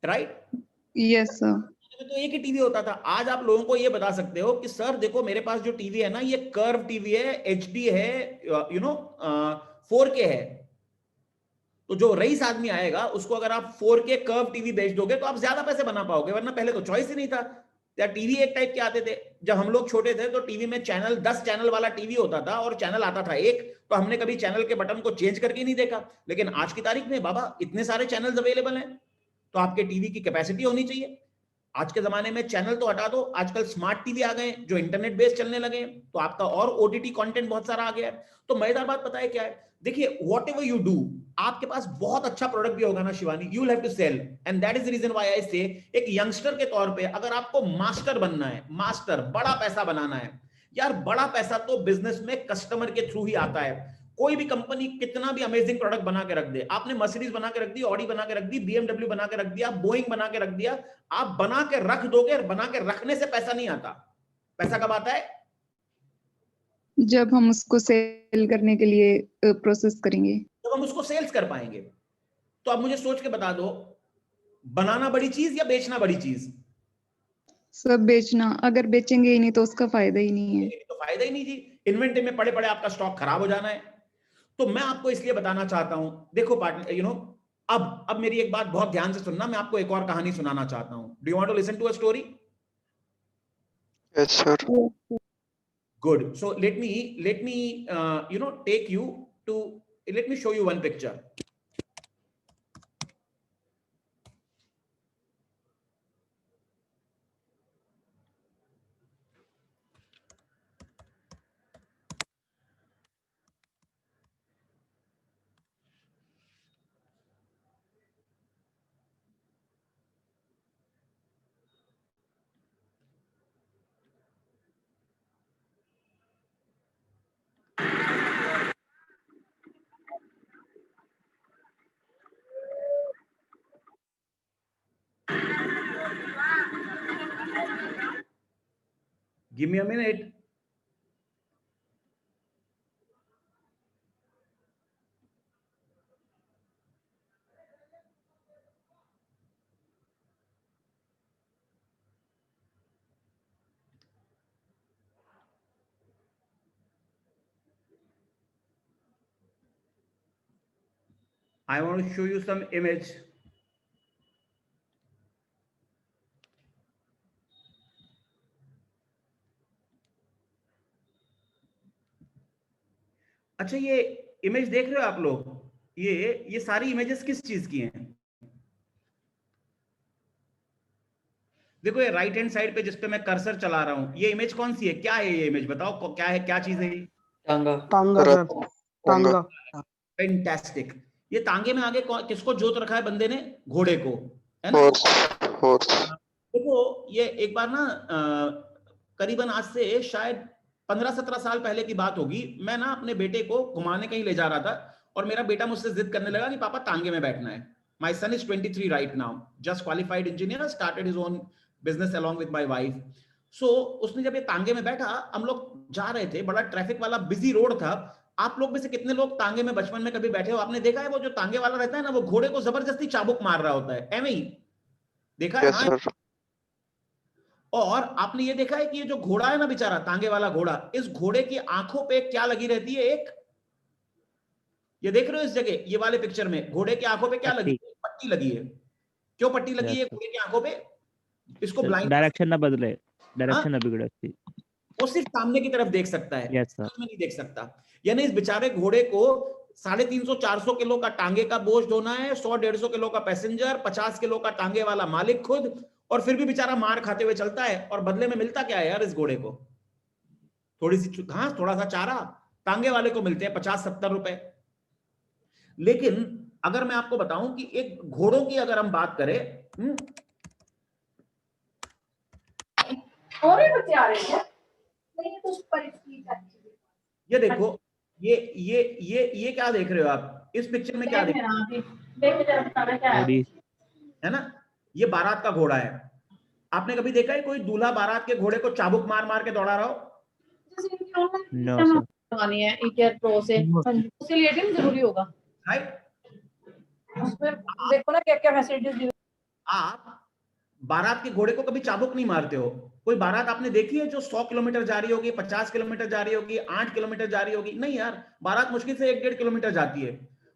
राइट? Yes, sir. तो एक ही टीवी होता था। आज आप लोगों को ये बता सकते हो कि सर देखो मेरे पास जो टीवी है ना, ये कर्व टीवी है, एचडी है, 4K है। तो जो रईस आदमी आएगा उसको अगर आप 4K कर्व टीवी बेच दोगे तो आप ज्यादा पैसे बना पाओगे, वरना पहले तो चॉइस ही नहीं था। या टीवी एक टाइप के आते थे। जब हम लोग छोटे थे तो टीवी में चैनल 10 चैनल वाला टीवी होता था और चैनल आता था एक, तो हमने कभी चैनल के बटन को चेंज करके नहीं देखा। लेकिन आज की तारीख में बाबा इतने सारे चैनल्स अवेलेबल हैं, तो आपके टीवी की कैपेसिटी होनी चाहिए। आज के जमाने में चैनल तो हटा दो, आजकल स्मार्ट टीवी आ गए जो इंटरनेट बेस्ड चलने लगे, तो आपका और ओटीटी कंटेंट बहुत सारा आ गया है। तो मजेदार बात पता है क्या है? देखिए वॉट एवर यू डू, आपके पास बहुत अच्छा प्रोडक्ट भी होगा ना Shivani, you will have to sell, and that is the reason why I say एक यंगस्टर के तौर पे अगर आपको मास्टर बनना है, मास्टर बड़ा पैसा बनाना है, यार बड़ा पैसा तो बिजनेस में कस्टमर के थ्रू ही आता है। कोई भी कंपनी कितना भी अमेजिंग प्रोडक्ट बना के रख दे, आपने मर्सिडीज बना के रख दी, ऑडी बना के रख दी, BMW बना के रख दिया, बोइंग बना के रख दिया, आप बना के रख दोगे, बना के रखने से पैसा नहीं आता। पैसा कब आता है? जब हम उसको सेल करने के लिए प्रोसेस करेंगे, जब हम उसको सेल्स कर पाएंगे। तो अब मुझे सोच के बता दो, बनाना बड़ी चीज या बेचना बड़ी चीज? सब बेचना। अगर बेचेंगे ही नहीं तो उसका फायदा ही नहीं है। तो फायदा ही नहीं जी, इन्वेंटरी में पड़े पड़े आपका स्टॉक खराब हो जाना है। तो मैं आपको इसलिए बताना चाहता हूं, देखो पार्टनर, अब मेरी एक बात बहुत ध्यान से सुनना, मैं आपको एक और कहानी सुनाना चाहता हूं। Do you want to listen to a story? Yes, sir. Good. So let me take you to, let me show you one picture. Give me a minute. I want to show you some image. अच्छा ये image देख रहे हो आप लोग? ये सारी images किस चीज की हैं? देखो ये राइट हैंड साइड पे जिस पे मैं कर्सर चला रहा हूं, ये इमेज कौन सी है? क्या है ये इमेज? बताओ क्या है, क्या चीज है ये? टांगा। टांगा सर, टांगा। फैंटास्टिक। ये तांगे में आगे किसको जोत रखा है बंदे ने? घोड़े को, है ना? हॉर्स। देखो ये एक बार ना करीबन आज से शायद 15-17 साल पहले की बात होगी, मैं ना अपने बेटे को घुमाने कहीं ले जा रहा था और मेरा बेटा मुझसे जिद करने लगा कि पापा तांगे में बैठना है। My son is 23 right now, just qualified engineer, started his own business along with my wife. So उसने जब ये तांगे में बैठा, हम लोग जा रहे थे, बड़ा ट्रैफिक वाला बिजी रोड था। आप लोग में से कितने लोग तांगे में बचपन में कभी बैठे हो? आपने देखा है वो जो तांगे वाला रहता है ना, वो घोड़े को जबरदस्ती चाबुक मार रहा होता है, एवं ही देखा है? हाँ। और आपने ये देखा है कि ये जो घोड़ा है ना बेचारा, तांगे वाला घोड़ा, इस घोड़े की आंखों पे क्या लगी रहती है? एक, ये देख रहे हो इस जगह, ये वाले पिक्चर में घोड़े की आंखों पे क्या लगी है? पट्टी लगी है। क्यों पट्टी लगी है घोड़े की आंखों पे? इसको ब्लाइंड, डायरेक्शन ना बदले, डायरेक्शन ना बिगड़े उसकी, वो सिर्फ सामने की तरफ देख सकता है, यस सर, में नहीं देख सकता। यानी इस बेचारे घोड़े को 350-400 किलो का टांगे का बोझ ढोना है, 100-150 किलो का पैसेंजर, 50 किलो का टांगे वाला मालिक खुद, और फिर भी बेचारा मार खाते हुए चलता है। और बदले में मिलता क्या है यार इस घोड़े को? थोड़ी सी घास, थोड़ा सा चारा। टांगे वाले को मिलते हैं 50-70 रुपए। लेकिन अगर मैं आपको बताऊं कि एक घोड़ों की अगर हम बात करें, और भी बच्चे आ रहे हैं, ये देखो, ये क्या देख रहे हो आप इस पिक्चर में? क्या देख रहे हो? है ना, ये बारात का घोड़ा है। आपने कभी देखा है कोई दूल्हा बारात के घोड़े को चाबुक मार मार के दौड़ा रहा हो? नो सर, लगानी है ईकेआर प्रो से, उसके लिए एटीएम जरूरी होगा, राइट? उसमें देखो ना क्या क्या फैसिलिटीज। आप बारात के घोड़े को कभी चाबुक नहीं मारते हो। कोई बारात आपने देखी है जो 100 किलोमीटर जा रही होगी, 50 किलोमीटर जा रही होगी, 8 किलोमीटर जा रही होगी? नहीं यार, बारात मुश्किल से 1-1.5 किलोमीटर जाती है।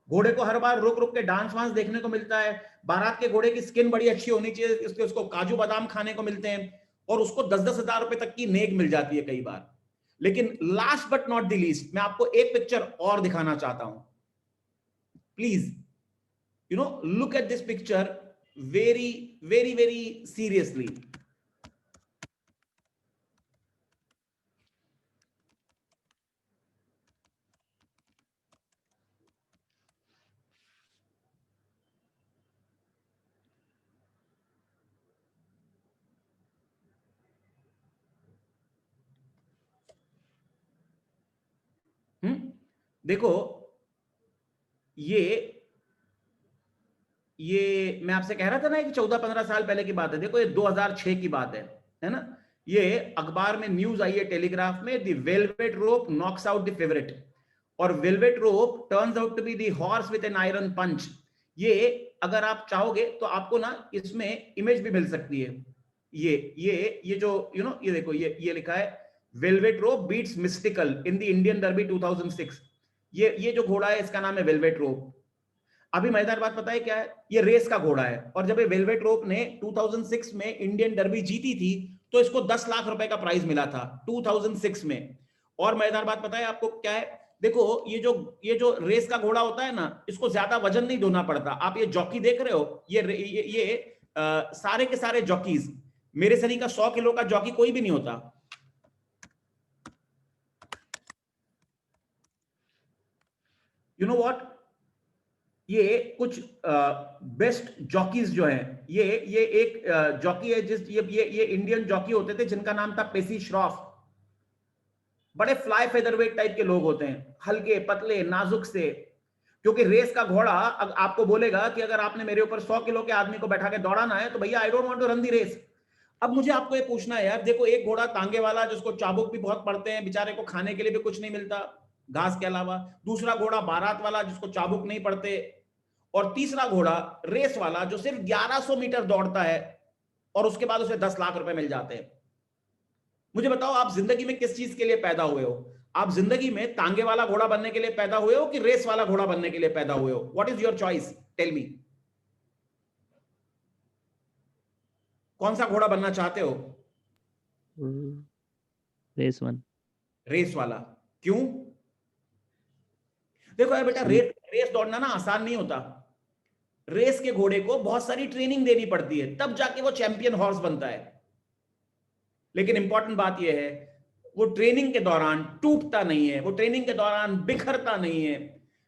घोड़े को हर बार रुक रुक के डांस वांस देखने को मिलता है। बारात के घोड़े की स्किन बड़ी अच्छी होनी चाहिए, इसके उसको काजू बादाम खाने को मिलते हैं, और उसको 10-10 हजार रुपए तक की नेक मिल जाती है कई बार। लेकिन last but not the least, मैं आपको एक पिक्चर और दिखाना चाहता हूं। Please look at this picture very very very seriously. देखो, ये मैं आपसे कह रहा था ना कि 14-15 साल पहले की बात है। देखो ये 2006 की बात है ना। ये अखबार में न्यूज आई है, टेलीग्राफ में, the velvet rope knocks out the favourite, और velvet rope turns out to be the horse with an iron punch. ये अगर आप चाहोगे तो आपको ना इसमें इमेज भी मिल सकती है। ये जो ये देखो, ये लिखा है velvet rope beats mystical in the Indian derby 2006। ये जो घोड़ा है इसका नाम है वेलवेट रोप। अभी मजेदार बात पता है क्या है? ये रेस का घोड़ा है, और जब ये वेलवेट रोप ने 2006 में इंडियन डर्बी जीती थी तो इसको 10 लाख रुपए का प्राइज मिला था 2006 में। और मजेदार बात पता है आपको क्या है? देखो, ये जो रेस का घोड़ा होता है ना, इसको ज्यादा वजन नहीं ढोना पड़ता। आप ये जॉकी देख रहे हो, ये सारे के सारे जॉकीज, मेरे सरी का 100 किलो का जॉकी कोई भी नहीं होता। यू नो व्हाट, ये कुछ बेस्ट जॉकीज जो हैं, ये एक जॉकी है जिस ये इंडियन जॉकी होते थे जिनका नाम था पेसी श्रॉफ। बड़े फ्लाई फेदरवेट टाइप के लोग होते हैं, हल्के पतले नाजुक से, क्योंकि रेस का घोड़ा आपको बोलेगा कि अगर आपने मेरे ऊपर 100 किलो के आदमी को बैठा के दौड़ाना है तो भैया I don't want to run the race. अब मुझे आपको ये पूछना है यार, देखो एक घोड़ा तांगे वाला जिसको चाबुक भी बहुत पड़ते हैं, बेचारे को खाने के लिए भी कुछ नहीं मिलता घास के अलावा। दूसरा घोड़ा बारात वाला जिसको चाबुक नहीं पड़ते, और तीसरा घोड़ा रेस वाला जो सिर्फ 1100 मीटर दौड़ता है और उसके बाद उसे 10 लाख रुपए मिल जाते हैं। मुझे बताओ, आप जिंदगी में किस चीज के लिए पैदा हुए हो? आप जिंदगी में तांगे वाला घोड़ा बनने के लिए पैदा हुए हो कि रेस वाला घोड़ा बनने के लिए पैदा हुए हो? What is your choice? Tell me, कौन सा घोड़ा बनना चाहते हो? रेस वाला। क्यों? देखो यार बेटा, रेस दौड़ना ना आसान नहीं होता। रेस के घोड़े को बहुत सारी ट्रेनिंग देनी पड़ती है, तब जाके वो चैंपियन हॉर्स बनता है। लेकिन इंपॉर्टेंट बात यह है, वो ट्रेनिंग के दौरान टूटता नहीं है, वो ट्रेनिंग के दौरान बिखरता नहीं है।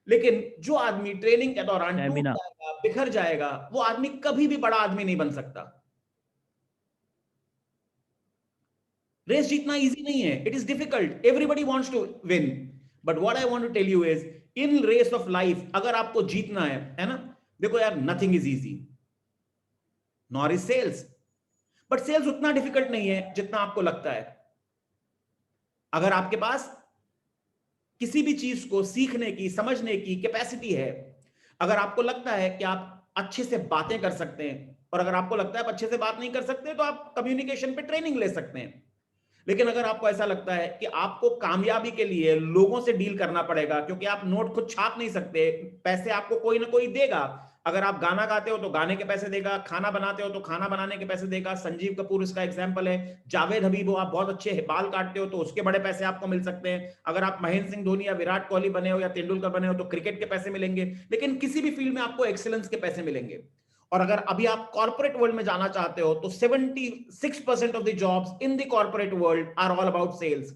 लेकिन जो आदमी ट्रेनिंग के दौरान टूट जाएगा, बिखर जाएगा, वो आदमी कभी भी बड़ा आदमी नहीं बन सकता। रेस जीतना इजी नहीं है, it is difficult, everybody wants to win, but what I want to tell you is, in race of life अगर आपको जीतना है ना, देखो यार, nothing is easy, nor is sales, but sales उतना डिफिकल्ट नहीं है जितना आपको लगता है। अगर आपके पास किसी भी चीज को सीखने की, समझने की कैपेसिटी है, अगर आपको लगता है कि आप अच्छे से बातें कर सकते हैं, और अगर आपको लगता है आप अच्छे से बात नहीं कर सकते, तो आप कम्युनिकेशन पे ट्रेनिंग ले सकते हैं। लेकिन अगर आपको ऐसा लगता है कि आपको कामयाबी के लिए लोगों से डील करना पड़ेगा, क्योंकि आप नोट खुद छाप नहीं सकते, पैसे आपको कोई ना कोई देगा। अगर आप गाना गाते हो तो गाने के पैसे देगा, खाना बनाते हो तो खाना बनाने के पैसे देगा। संजीव कपूर इसका एग्जांपल है। जावेद हबीब हो, आप बहुत अच्छे बाल काटते हो तो उसके बड़े पैसे आपको मिल सकते हैं। अगर आप महेंद्र सिंह धोनी या विराट कोहली बने हो या तेंदुलकर बने हो तो क्रिकेट के पैसे मिलेंगे। लेकिन किसी भी फील्ड में आपको एक्सीलेंस के पैसे मिलेंगे। और अगर अभी आप कॉर्पोरेट वर्ल्ड में जाना चाहते हो तो 76% of the jobs in the corporate world are all about sales.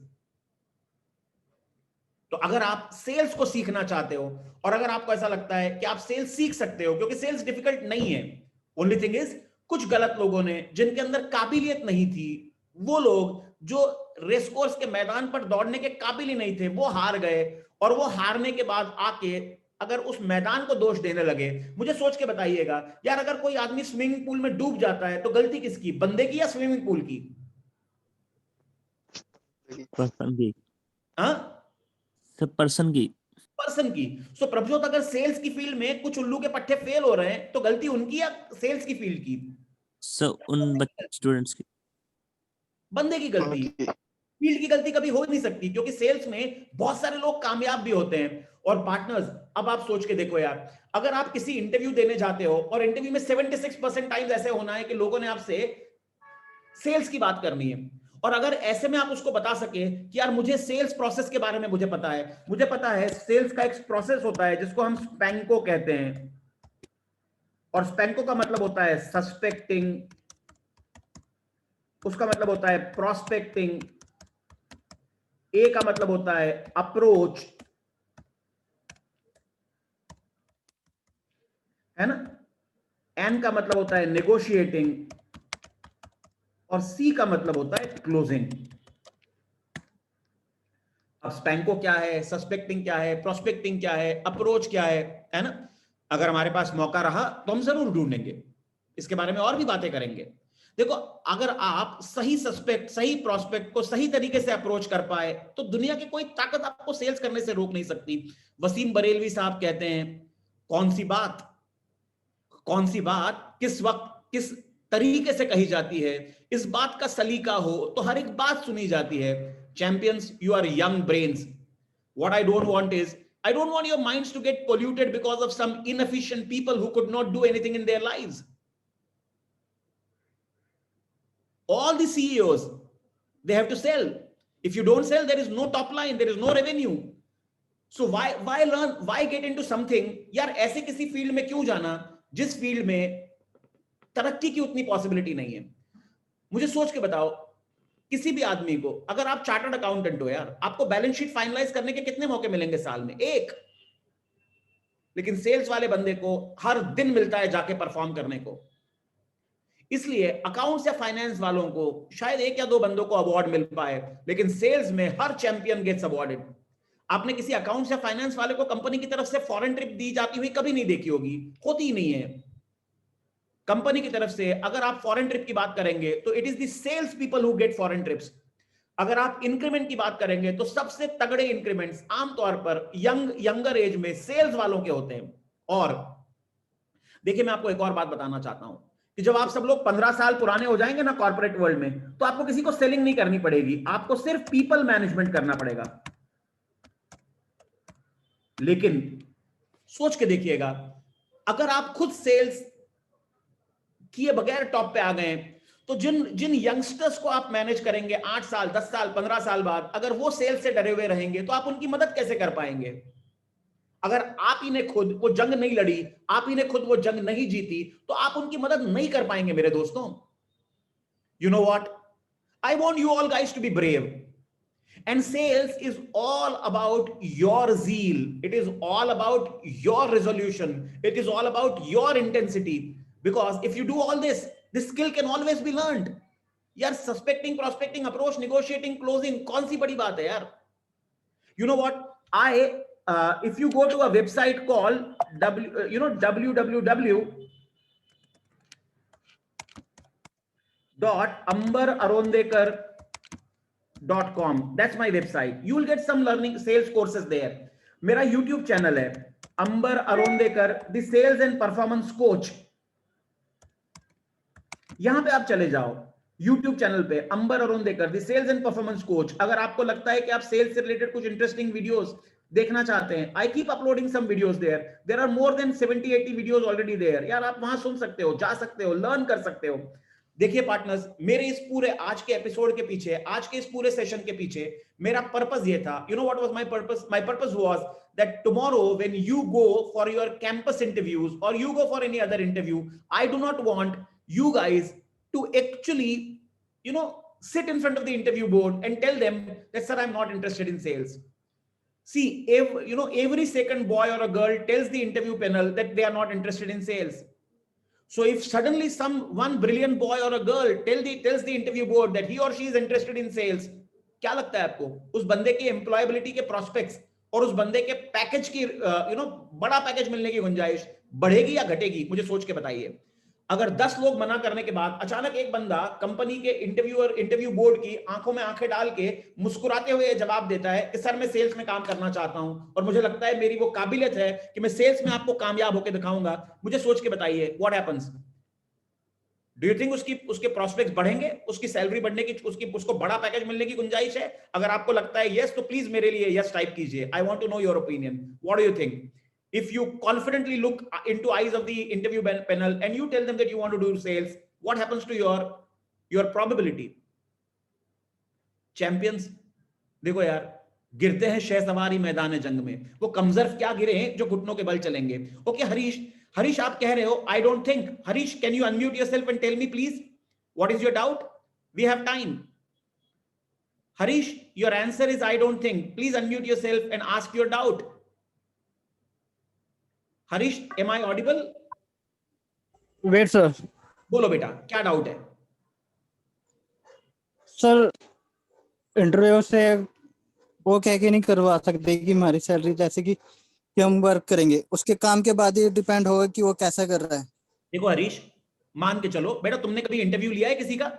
तो अगर आप सेल्स को सीखना चाहते हो, और अगर आपको ऐसा लगता है कि आप सेल्स सीख सकते हो, क्योंकि सेल्स डिफिकल्ट नहीं है, ओनली थिंग इज कुछ गलत लोगों ने, जिनके अंदर काबिलियत नहीं थी, वो लोग जो रेस कोर्स के मैदान पर दौड़ने के काबिल ही नहीं थे, वो हार गए। और वो हारने के बाद आके अगर उस मैदान को दोष देने लगे, मुझे सोच के बताइएगा यार, अगर कोई आदमी स्विमिंग पूल में डूब जाता है तो गलती किसकी, बंदे की या स्विमिंग पूल की? पर्सन की। हाँ, सब पर्सन की। पर्सन की। सो प्रभजोत, अगर सेल्स की फील्ड में कुछ उल्लू के पट्टे फेल हो रहे हैं तो गलती उनकी या सेल्स की फील्ड की? उन स्टूडेंट्स की। बंदे की गलती। फील्ड की गलती कभी हो ही नहीं सकती, क्योंकि सेल्स में बहुत सारे लोग कामयाब भी होते हैं। और पार्टनर्स, अब आप सोच के देखो यार, अगर आप किसी इंटरव्यू देने जाते हो और इंटरव्यू में 76% टाइम्स ऐसे होना है कि लोगों ने आपसे सेल्स की बात करनी है, और अगर ऐसे में आप उसको बता सके कि यार मुझे सेल्स प्रोसेस के बारे में मुझे पता है, सेल्स का एक प्रोसेस होता है जिसको हम स्पैंको कहते हैं, और स्पैंको का मतलब होता है सस्पेक्टिंग, उसका मतलब होता है प्रोस्पेक्टिंग, ए का मतलब होता है अप्रोच, है ना, एन का मतलब होता है नेगोशिएटिंग, और सी का मतलब होता है क्लोजिंग। अब स्पैंको क्या है, सस्पेक्टिंग क्या है, प्रोस्पेक्टिंग क्या है, अप्रोच क्या है ना? अगर हमारे पास मौका रहा तो हम जरूर ढूंढेंगे, इसके बारे में और भी बातें करेंगे। देखो, अगर आप सही सस्पेक्ट, सही प्रोस्पेक्ट को सही तरीके से अप्रोच कर पाए तो दुनिया की कोई ताकत आपको सेल्स करने से रोक नहीं सकती। वसीम बरेलवी साहब कहते हैं, कौन सी बात किस वक्त किस तरीके से कही जाती है, इस बात का सलीका हो तो हर एक बात सुनी जाती है। Champions, you are young brains. What I don't want is, I don't want your minds to get polluted because of some inefficient people who could not do anything in their lives. All the CEOs, they have to sell. If you don't sell, there is no top line, there is no revenue. So why learn, why get into something? यार ऐसे किसी field में क्यों जाना जिस field में तरक्की की उतनी पॉसिबिलिटी नहीं है? मुझे सोच के बताओ, किसी भी आदमी को, अगर आप चार्टर्ड अकाउंटेंट हो यार, आपको बैलेंस शीट फाइनलाइज करने के कितने मौके मिलेंगे साल में? एक। लेकिन सेल्स वाले बंदे को हर दिन मिलता है जाके परफॉर्म करने को। इसलिए अकाउंट्स या फाइनेंस वालों को शायद एक या दो बंदों को अवार्ड मिल पाए, लेकिन सेल्स में हर चैंपियन गेट्स अवार्डेड। आपने किसी अकाउंट्स या फाइनेंस वाले को कंपनी की तरफ से फॉरेन ट्रिप दी जाती हुई कभी नहीं देखी होगी, होती ही नहीं है। कंपनी की तरफ से अगर आप फॉरेन ट्रिप की बात करेंगे तो it is the sales people who get foreign trips. अगर आप इंक्रीमेंट की बात करेंगे तो सबसे तगड़े इंक्रीमेंट्स आमतौर पर यंगर एज में सेल्स वालों के होते हैं। और देखिए, मैं आपको एक और बात बताना चाहता हूं कि जब आप सब लोग 15 साल पुराने हो जाएंगे ना कॉर्पोरेट वर्ल्ड में, तो आपको किसी को सेलिंग नहीं करनी पड़ेगी, आपको सिर्फ पीपल मैनेजमेंट करना पड़ेगा। लेकिन सोच के देखिएगा, अगर आप खुद सेल्स किए बगैर टॉप पे आ गए तो जिन यंगस्टर्स को आप मैनेज करेंगे 8 साल, 10 साल, 15 साल बाद, अगर वो सेल्स से डरे हुए रहेंगे तो आप उनकी मदद कैसे कर पाएंगे? अगर आप ही ने खुद वो जंग नहीं लड़ी, आप ही ने खुद वो जंग नहीं जीती, तो आप उनकी मदद नहीं कर पाएंगे मेरे दोस्तों। You know what, I want you all guys to be brave, and sales is all about your zeal, it is all about your resolution, it is all about your intensity, because if you do all this skill can always be learned. यार, suspecting, prospecting, approach, negotiating, closing, कौन सी बड़ी बात है यार? You know what, if you go to a website called www.ambararondekar.com, that's my website. You will get some learning sales courses there. मेरा YouTube channel है Amber Arondekar the sales and performance coach. यहां पे आप चले जाओ YouTube चैनल पे Amber Arondekar the sales and performance coach. अगर आपको लगता है कि आप सेल्स से रिलेटेड कुछ इंटरेस्टिंग वीडियोस देखना चाहते हैं, I keep uploading some videos there are more than 70-80 videos already there. यार आप वहां सुन सकते हो, जा सकते हो, लर्न कर सकते हो. देखिए पार्टनर्स, मेरे इस पूरे आज के एपिसोड के पीछे, आज के इस पूरे सेशन के पीछे मेरा पर्पस ये था. You know what was my purpose? My purpose was that tomorrow when you go for your campus interviews or you go for any other interview, I do not want you guys to actually, you know, sit in front of the interview board and tell them that, sir, I'm not interested in sales. See, every second boy or a girl tells the interview panel that they are not interested in sales. So if suddenly one brilliant boy or a girl tells the interview board that he or she is interested in sales, क्या लगता है आपको उस बंदे की employability के prospects और उस बंदे के पैकेज की बड़ा पैकेज मिलने की गुंजाइश बढ़ेगी या घटेगी? मुझे सोच के बताइए. अगर 10 लोग मना करने के बाद अचानक एक बंदा कंपनी के इंटरव्यू बोर्ड की आंखों में आंखें डाल के मुस्कुराते हुए जवाब देता है कि सर मैं सेल्स में काम करना चाहता हूं और मुझे लगता है मेरी वो काबिलियत है कि मैं सेल्स में आपको कामयाब होकर दिखाऊंगा, मुझे सोच के बताइए what happens? Do you think उसके प्रोस्पेक्ट्स बढ़ेंगे, उसकी सैलरी बढ़ने की, उसको बड़ा पैकेज मिलने की गुंजाइश है? अगर आपको लगता है यस, तो प्लीज मेरे लिए यस टाइप कीजिए. I want to know your opinion. What do you think? If you confidently look into eyes of the interview panel and you tell them that you want to do sales, what happens to your probability? Champions, देखो यार, गिरते हैं शहसवारी मैदान जंग में, वो कमजोर क्या गिरे हैं जो घुटनों के बल चलेंगे. ओके हरीश आप कह रहे हो I don't think. Harish, can you unmute yourself and tell me please what is your doubt? We have time. Harish, your answer is I don't think. Please unmute yourself and ask your doubt. Harish, am I audible? Wait sir. बोलो बेटा, क्या doubt है? Sir interview से वो कह के नहीं करवा सकते कि हमारी सैलरी जैसे कि हम वर्क करेंगे, उसके काम के बाद ही डिपेंड होगा कि वो कैसा कर रहा है. देखो हरीश, मान के चलो बेटा, तुमने कभी इंटरव्यू लिया है किसी का?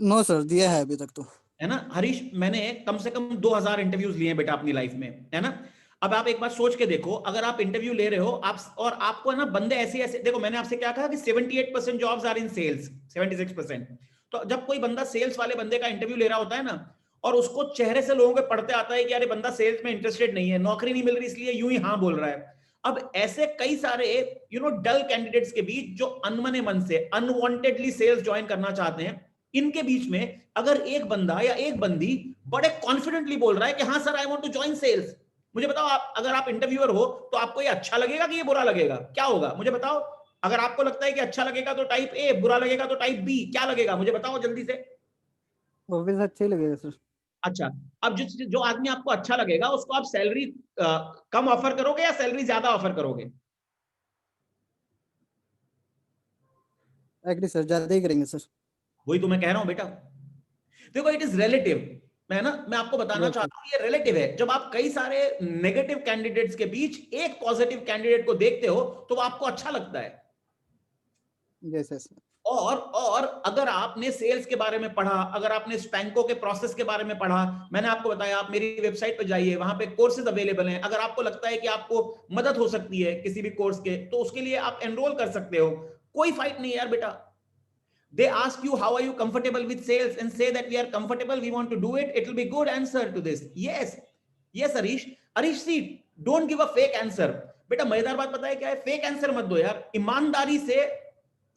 नो सर, दिया है अभी तक तो. है ना हरीश, मैंने कम से कम 2000 इंटरव्यूज लिए हैं बेटा अपनी लाइफ में, है ना. अब आप एक बार सोच के देखो, अगर आप इंटरव्यू ले रहे हो और आपको है ना बंदे ऐसे देखो, मैंने आपसे क्या कहा कि 78% जॉब्स आर इन सेल्स, 76%. तो जब कोई बंदा सेल्स वाले बंदे का इंटरव्यू ले रहा होता है ना, और उसको चेहरे से लोगों के पढ़ते आता है कि यार बंदा सेल्स में इंटरेस्टेड नहीं है, नौकरी नहीं मिल रही इसलिए यूं ही हाँ बोल रहा है. अब ऐसे कई सारे डल कैंडिडेट्स के बीच जो अनमने मन से अनवांटेडली सेल्स ज्वाइन करना चाहते हैं, इनके बीच में अगर एक बंदा या एक बंदी बड़े कॉन्फिडेंटली बोल रहा है कि हाँ sir I want to join sales, मुझे बताओ अगर आप इंटरव्यूअर हो तो आपको ये अच्छा लगेगा कि ये बुरा लगेगा? क्या होगा मुझे बताओ. अगर आपको लगता है कि अच्छा लगेगा तो टाइप ए, बुरा लगेगा तो टाइप बी, क्या लगेगा मुझे बताओ जल्दी से. ऑब्वियस अच्छा ही लगेगा सर. अच्छा, अब जो आदमी आपको अच्छा लगेगा उसको आप सैलरी कम ऑफर करोगे या सैलरी ज्यादा ऑफर करोगे? एग्री सर, ज्यादा ही करेंगे सर. वही तो मैं कह रहा हूं बेटा. देखो इट इज रिलेटिव. मैं आपको बताना चाहता हूं ये रिलेटिव है. जब आप कई सारे नेगेटिव कैंडिडेट्स के बीच एक पॉजिटिव कैंडिडेट को देखते हो तो वो आपको अच्छा लगता है. Yes yes. और अगर आपने सेल्स के बारे में पढ़ा, अगर आपने स्पैंको के प्रोसेस के बारे में पढ़ा, मैंने आपको बताया, आप मेरी वेबसाइट पे जाइए, वहां पे कोर्सेज अवेलेबल हैं. अगर आपको लगता है कि आपको मदद हो सकती है किसी भी कोर्स के, तो उसके लिए आप एनरोल कर सकते हो. कोई फाइट नहीं यार बेटा. They ask you how are you comfortable with sales and say that we are comfortable, we want to do it. It will be good answer to this. Yes Harish, see, don't give a fake answer. बेटा मजेदार बात पता है क्या है? Fake answer मत दो यार. ईमानदारी से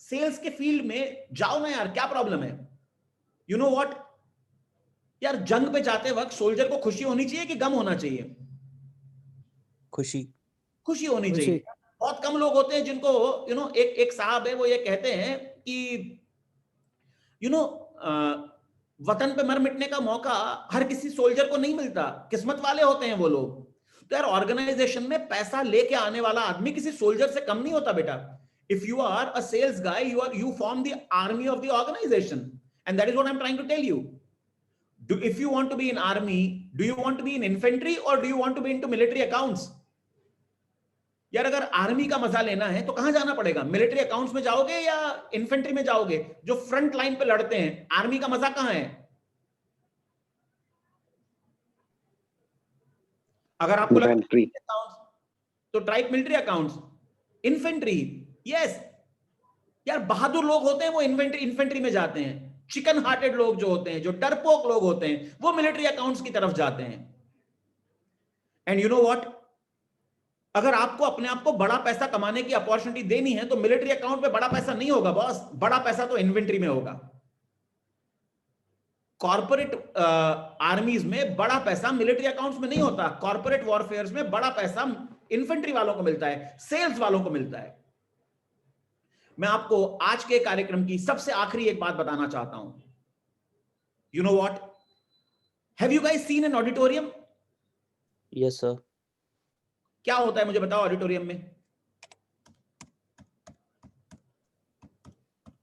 सेल्स के फील्ड में जाओ ना यार, क्या प्रॉब्लम है? यू नो व्हाट यार, जंग पे जाते वक्त सोल्जर को खुशी होनी चाहिए कि गम होना चाहिए? खुशी होनी चाहिए. बहुत कम लोग होते हैं जिनको एक साहब है, वो ये कहते हैं कि वतन पे मर मिटने का मौका हर किसी सोल्जर को नहीं मिलता, किस्मत वाले होते हैं वो लोग. तो यार ऑर्गेनाइजेशन में पैसा लेके आने वाला आदमी किसी सोल्जर से कम नहीं होता बेटा. If you are a sales guy, you form the army of the organization, and that is what I'm trying to tell you. If you want to be in army, do you want to be in infantry or do you want to be into military accounts? यार अगर army का मजा लेना है तो कहां जाना पड़ेगा? मिलिट्री अकाउंट्स में जाओगे या इन्फेंट्री में जाओगे? जो फ्रंट लाइन पे लड़ते हैं, आर्मी का मजा कहां है? अगर आपको Infantry. तो ट्राइक मिलिट्री अकाउंट्स, इन्फेंट्री, यस। यार बहादुर लोग होते हैं वो इन्फेंट्री में जाते हैं। चिकन हार्टेड लोग जो होते हैं, जो डरपोक लोग होते हैं, वो मिलिट्री अकाउंट्स की तरफ जाते हैं। एंड यू नो व्हाट, अगर आपको अपने आप को बड़ा पैसा कमाने की अपॉर्चुनिटी देनी है तो मिलिट्री अकाउंट पे बड़ा पैसा नहीं होगा बॉस, बड़ा पैसा तो इन्वेंट्री में होगा। कॉर्पोरेट आर्मीज में बड़ा पैसा मिलिट्री अकाउंट्स में नहीं होता। कॉर्पोरेट वॉरफेयर में बड़ा पैसा इन्फेंट्री वालों को मिलता है, सेल्स वालों को मिलता है। मैं आपको आज के कार्यक्रम की सबसे आखिरी एक बात बताना चाहता हूं। You know what, have you guys seen an auditorium? Yes sir. क्या होता है मुझे बताओ ऑडिटोरियम में?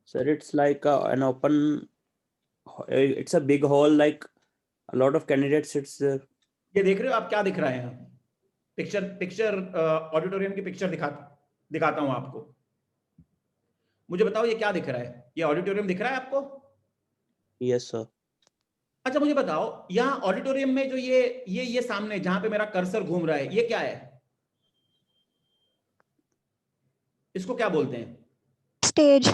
Sir it's like an open, it's a big hall, like a lot of candidates sits there. ये देख रहे हो आप, क्या दिख रहा है यहाँ? पिक्चर ऑडिटोरियम की पिक्चर दिखाता हूं आपको। मुझे बताओ ये क्या दिख रहा है? ये ऑडिटोरियम दिख रहा है आपको? Yes sir. अच्छा मुझे बताओ, यहाँ ऑडिटोरियम में जो ये सामने जहां पे मेरा कर्सर घूम रहा है, ये क्या है? इसको क्या बोलते हैं? स्टेज।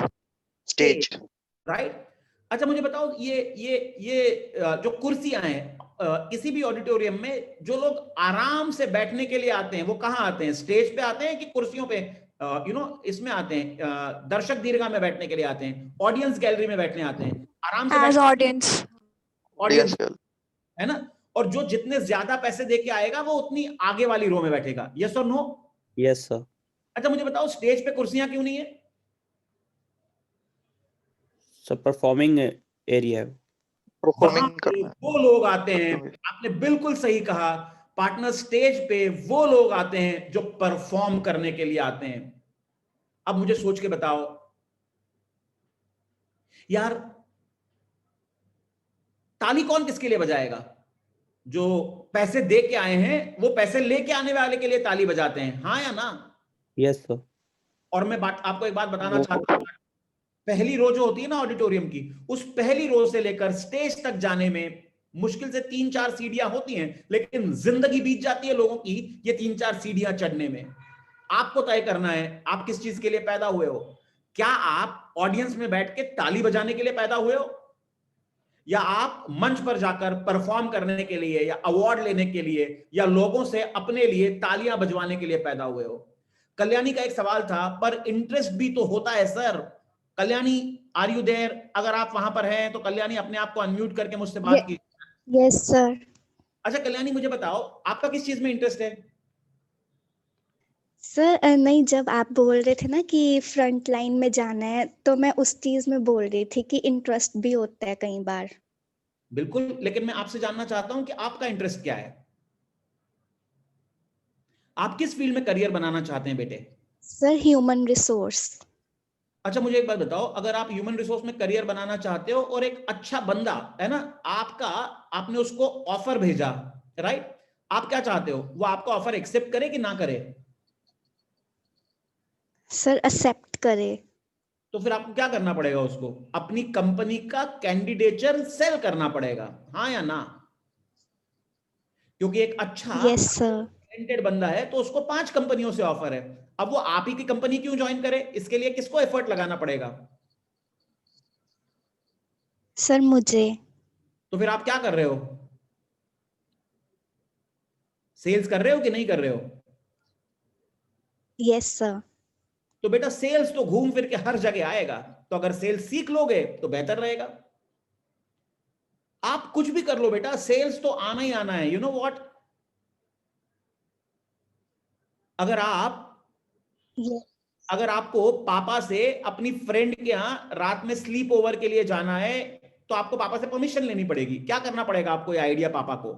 राइट। अच्छा मुझे बताओ, ये जो कुर्सियां हैं किसी भी ऑडिटोरियम में, जो लोग आराम से बैठने के लिए आते हैं वो कहाँ आते हैं? स्टेज पे आते हैं कि कुर्सियों पे इसमें आते हैं? दर्शक दीर्घा में बैठने के लिए आते हैं, ऑडियंस गैलरी में बैठने आते हैं, आराम से ऑडियंस है ना? और जो जितने ज्यादा पैसे दे के आएगा वो उतनी आगे वाली रो में बैठेगा। यस और नो? Yes sir. अच्छा मुझे बताओ, स्टेज पे कुर्सियां क्यों नहीं है? सर परफॉर्मिंग एरिया है। वो लोग आते हैं, आपने बिल्कुल सही कहा पार्टनर, स्टेज पे वो लोग आते हैं जो परफॉर्म करने के लिए आते हैं। अब मुझे सोच के बताओ यार, ताली कौन किसके लिए बजाएगा? जो पैसे दे के आए हैं वो पैसे लेके आने वाले के लिए ताली बजाते हैं, हाँ या ना? Yes sir. और मैं आपको एक बात बताना चाहता हूं, पहली रो जो होती है ना ऑडिटोरियम की, उस पहली रो से लेकर स्टेज तक जाने में मुश्किल से 3-4 सीढ़ियां होती हैं, लेकिन जिंदगी बीत जाती है लोगों की ये 3-4 सीढ़ियां चढ़ने में। आपको तय करना है आप किस चीज के लिए पैदा हुए हो। क्या आप ऑडियंस में बैठ के ताली बजाने के लिए पैदा हुए हो, या आप मंच पर जाकर परफॉर्म करने के लिए, या अवार्ड लेने के लिए, या लोगों से अपने लिए तालियां बजवाने के लिए पैदा हुए हो? कल्याणी का एक सवाल था, पर इंटरेस्ट भी तो होता है sir. Kalyani, are you there? अगर आप वहां पर हैं तो कल्याणी अपने आप को अनम्यूट करके मुझसे बात कीजिए। Yes sir. अच्छा कल्याणी, मुझे बताओ आपका किस चीज में इंटरेस्ट है? सर नहीं, जब आप बोल रहे थे ना कि फ्रंट लाइन में जाना है, तो मैं उस चीज में बोल रही थी कि इंटरेस्ट भी होता है कई बार। बिल्कुल, लेकिन मैं आपसे जानना चाहता हूं कि आपका इंटरेस्ट क्या है? आप किस फील्ड में करियर बनाना चाहते हैं बेटे? Sir human resource. अच्छा मुझे एक बात बताओ, अगर आप ह्यूमन रिसोर्स में करियर बनाना चाहते हो और एक अच्छा बंदा है ना आपने उसको ऑफर भेजा, राइट, आप क्या चाहते हो? वो आपका ऑफर एक्सेप्ट करे कि ना करे? सर एक्सेप्ट करे। तो फिर आपको क्या करना पड़ेगा? उसको अपनी कंपनी का कैंडिडेचर सेल करना पड़ेगा, हाँ या ना? क्योंकि एक अच्छा यस सर टैलेंटेड बंदा है तो उसको 5 कंपनियों से ऑफर है। अब वो आप ही की कंपनी क्यों ज्वाइन करे? इसके लिए किसको एफर्ट लगाना पड़ेगा? सर मुझे। तो फिर आप क्या कर रहे हो? सेल्स कर रहे हो कि नहीं कर रहे हो? Yes sir. तो बेटा सेल्स तो घूम फिर के हर जगह आएगा, तो अगर सेल्स सीख लोगे तो बेहतर रहेगा। आप कुछ भी कर लो बेटा, सेल्स तो आना ही आना है। यू नो व्हाट, अगर आपको पापा से अपनी फ्रेंड के यहाँ रात में स्लीप ओवर के लिए जाना है तो आपको पापा से परमिशन लेनी पड़ेगी। क्या करना पड़ेगा आपको? ये आइडिया पापा को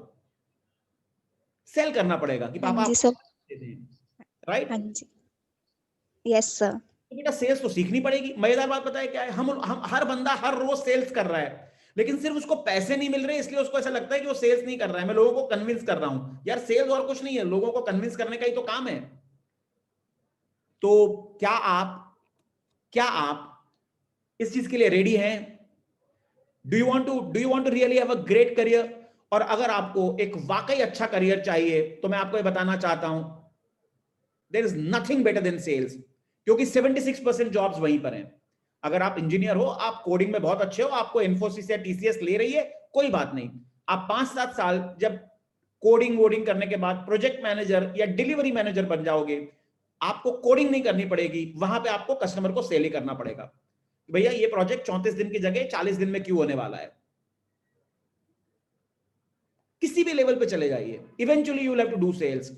सेल करना पड़ेगा कि पापा राइट। हाँ जी, यस सर। तो बेटा सेल्स तो सीखनी पड़ेगी। मजेदार बात पता है क्या है? हम हर बंदा हर रोज सेल्स कर रहा है। लेकिन सिर्फ उसको पैसे नहीं मिल रहे इसलिए उसको ऐसा लगता है कि वो सेल्स नहीं कर रहा है, मैं लोगों को कन्विंस कर रहा हूं। यार सेल्स और कुछ नहीं है, लोगों को कन्विंस करने का ही तो काम है। तो क्या आप इस चीज के लिए रेडी हैं? Do you want to really have a great career? और अगर आपको एक वाकई अच्छा करियर चाहिए तो मैं आपको ये बताना चाहता हूं, there is nothing better than sales, क्योंकि 76% जॉब्स वहीं पर हैं। अगर आप इंजीनियर हो, आप कोडिंग में बहुत अच्छे हो, आपको इन्फोसिस या टीसीएस ले रही है, कोई बात नहीं, आप 5-7 साल जब कोडिंग करने के बाद प्रोजेक्ट मैनेजर या डिलीवरी मैनेजर बन जाओगे, आपको कोडिंग नहीं करनी पड़ेगी, वहां पे आपको कस्टमर को सेल ही करना पड़ेगा। भैया ये प्रोजेक्ट 34 दिन की जगह 40 दिन में क्यों होने वाला है? किसी भी लेवल पे चले जाइए, eventually you will have to do sales.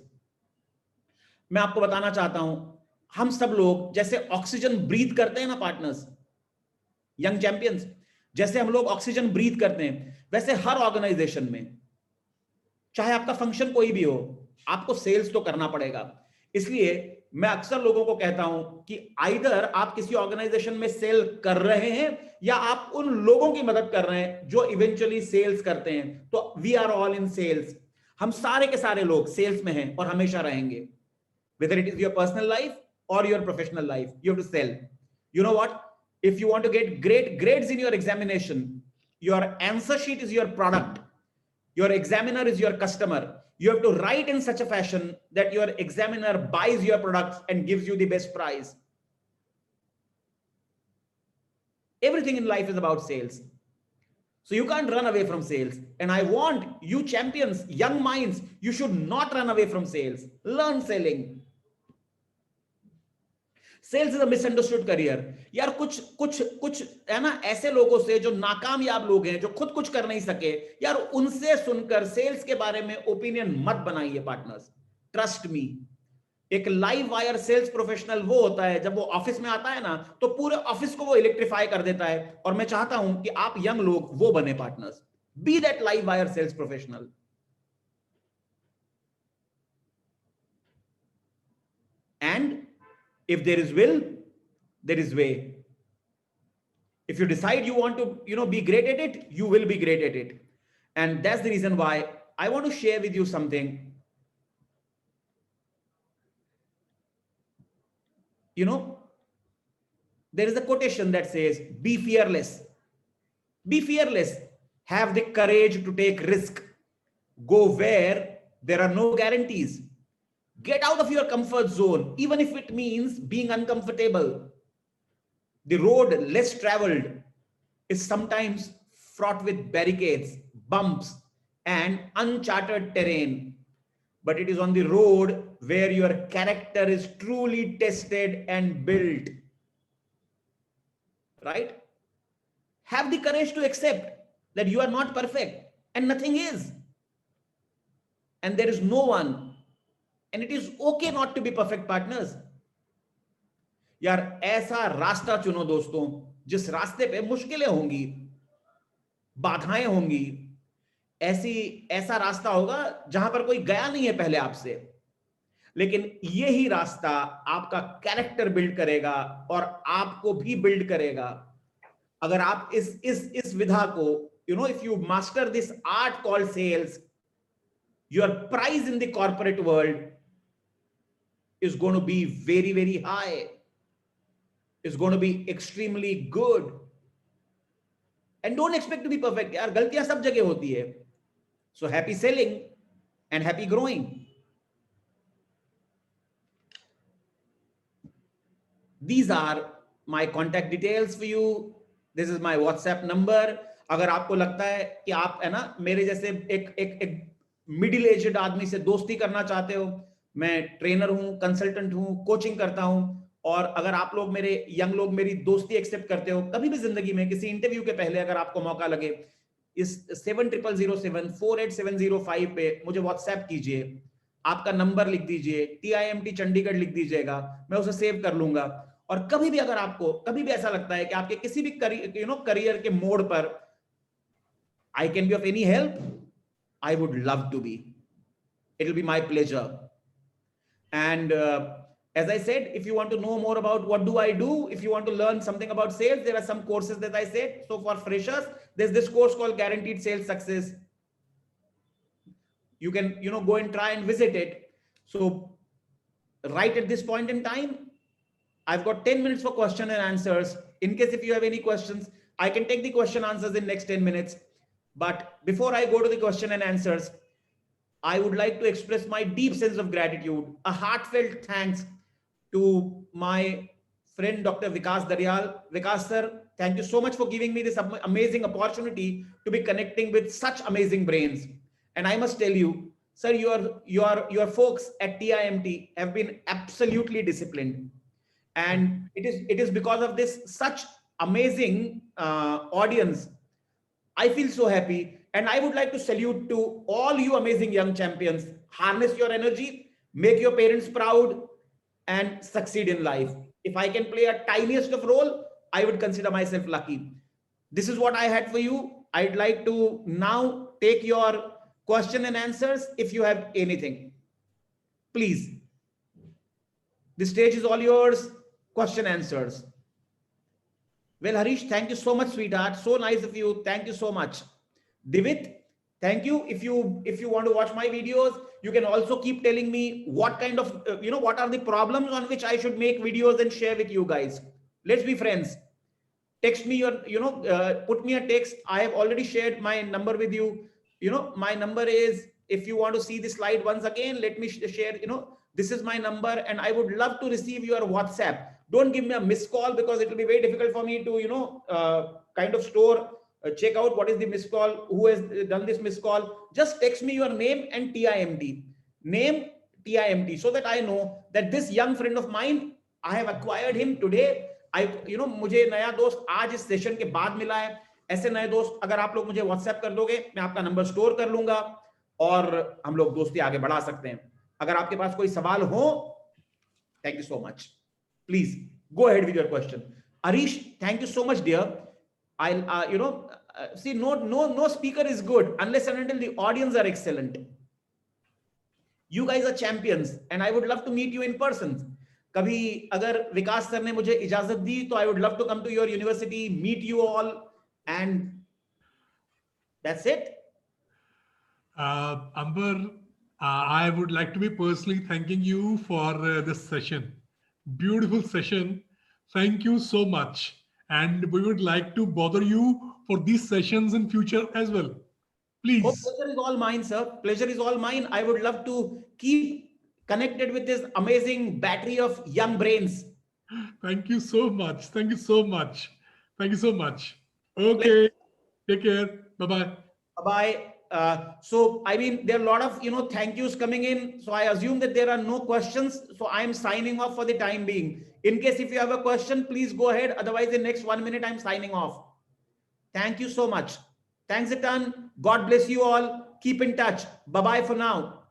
मैं आपको बताना चाहता हूं, हम सब लोग जैसे ऑक्सीजन ब्रीथ करते हैं ना पार्टनर्स, यंग चैंपियंस, जैसे हम लोग ऑक्सीजन ब्रीथ करते हैं, वैसे हर ऑर्गेनाइजेशन में, चाहे आपका फंक्शन कोई भी हो, आपको सेल्स तो करना पड़ेगा। इसलिए मैं अक्सर लोगों को कहता हूं कि आइदर आप किसी ऑर्गेनाइजेशन में सेल कर रहे हैं या आप उन लोगों की मदद कर रहे हैं जो इवेंचुअली सेल्स करते हैं। तो we are all in sales, हम सारे के सारे लोग सेल्स में हैं और हमेशा रहेंगे। Whether it is your personal life or your professional life, you have to sell. You know what? If you want to get great grades in your examination, your answer sheet is your product. Your examiner is your customer. You have to write in such a fashion that your examiner buys your products and gives you the best price. Everything in life is about sales. So you can't run away from sales. And I want you champions, young minds, you should not run away from sales. Learn selling. Sales is a misunderstood career. यार कुछ है ना ऐसे लोगों से जो नाकामयाब लोग हैं, जो खुद कुछ कर नहीं सके, यार उनसे सुनकर सेल्स के बारे में ओपिनियन मत बनाइए पार्टनर्स। ट्रस्ट मी, एक लाइव वायर सेल्स प्रोफेशनल वो होता है जब वो ऑफिस में आता है ना तो पूरे ऑफिस को वो इलेक्ट्रीफाई कर देता है। और मैं चाहता हूं कि आप यंग लोग वो बने partners, be that live wire sales professional. And if there is will, there is way. If you decide you want to be great at it, you will be great at it. And that's the reason why I want to share with you something. There is a quotation that says, be fearless. Be fearless. Have the courage to take risk. Go where there are no guarantees. Get out of your comfort zone, even if it means being uncomfortable. The road less traveled is sometimes fraught with barricades, bumps, and uncharted terrain. But it is on the road where your character is truly tested and built. Right? Have the courage to accept that you are not perfect and nothing is. And there is no one. And it is okay not to be perfect, partners. यार ऐसा रास्ता चुनो दोस्तों जिस रास्ते पे मुश्किलें होंगी, बाधाएं होंगी, ऐसा रास्ता होगा जहां पर कोई गया नहीं है पहले आपसे, लेकिन यही रास्ता आपका कैरेक्टर बिल्ड करेगा और आपको भी बिल्ड करेगा। अगर आप इस विधा को if you master this art called sales, your price in the corporate world is going to be very, very high. It's going to be extremely good. And don't expect to be perfect. यार गलतियां सब जगह होती है. So happy selling and happy growing. These are my contact details for you. This is my WhatsApp number. अगर आपको लगता है कि आप है ना मेरे जैसे एक मिडिल एज्ड आदमी से दोस्ती करना चाहते हो, मैं ट्रेनर हूं, कंसल्टेंट हूं, कोचिंग करता हूं, और अगर आप लोग मेरे यंग लोग मेरी दोस्ती एक्सेप्ट करते हो कभी भी जिंदगी में किसी इंटरव्यू के पहले अगर आपको मौका लगे, इस 7000074870 पे मुझे व्हाट्सएप कीजिए, आपका नंबर लिख दीजिए, TIMT चंडीगढ़ लिख दीजिएगा, मैं उसे सेव कर लूंगा। और कभी भी अगर आपको कभी भी ऐसा लगता है कि आपके किसी भी करियर के मोड़ पर I can be of any help, I would love to be. It will be my pleasure. And As I said, if you want to know more about what do I do, if you want to learn something about sales, there are some courses that I said. So for freshers, there's this course called Guaranteed Sales Success. You can, go and try and visit it. So right at this point in time, I've got 10 minutes for question and answers. In case if you have any questions, I can take the question answers in next 10 minutes. But before I go to the question and answers, I would like to express my deep sense of gratitude, a heartfelt thanks to my friend, Dr. Vikas Daryal. Vikas sir, thank you so much for giving me this amazing opportunity to be connecting with such amazing brains. And I must tell you, sir, your folks at TIMT have been absolutely disciplined. And it is because of this such amazing audience. I feel so happy. And I would like to salute to all you amazing young champions. Harness your energy, make your parents proud, and succeed in life. If I can play a tiniest of role, I would consider myself lucky. This is what I had for you. I'd like to now take your question and answers if you have anything. Please. The stage is all yours. Question answers. Well, Harish, thank you so much, sweetheart. So nice of you. Thank you so much. Divit, thank you. If you want to watch my videos, you can also keep telling me what kind of, what are the problems on which I should make videos and share with you guys. Let's be friends. Text me your, put me a text. I have already shared my number with you. My number is, if you want to see the slide once again, let me share, this is my number, and I would love to receive your WhatsApp. Don't give me a missed call, because it will be very difficult for me to, kind of store, check out what is the missed call, who has done this missed call. Just text me your name and TIMT. Name TIMT, so that I know that this young friend of mine, I have acquired him today. मुझे नया दोस्त आज इस session के बाद मिला है. ऐसे नए दोस्त अगर आप लोग मुझे व्हाट्सएप कर दोगे, मैं आपका नंबर स्टोर कर लूंगा और हम लोग दोस्ती आगे बढ़ा सकते हैं. अगर आपके पास कोई सवाल हो, thank you so much. Please go ahead with your question. Arish, thank you so much, dear. I'll, see, no speaker is good unless and until the audience are excellent. You guys are champions, and I would love to meet you in person. कभी अगर विकास sir ने मुझे इजाजत दी, तो I would love to come to your university, meet you all, and that's it. Amber, I would like to be personally thanking you for this session. Beautiful session. Thank you so much. And we would like to bother you for these sessions in future as well. Please. Oh, pleasure is all mine, sir. Pleasure is all mine. I would love to keep connected with this amazing battery of young brains. Thank you so much. Thank you so much. Thank you so much. Okay. Take care. Bye-bye. Bye-bye. So, I mean, there are a lot of, thank yous coming in. So I assume that there are no questions. So I'm signing off for the time being. In case if you have a question, please go ahead. Otherwise, in next 1 minute, I'm signing off. Thank you so much. Thanks a ton. God bless you all. Keep in touch. Bye-bye for now.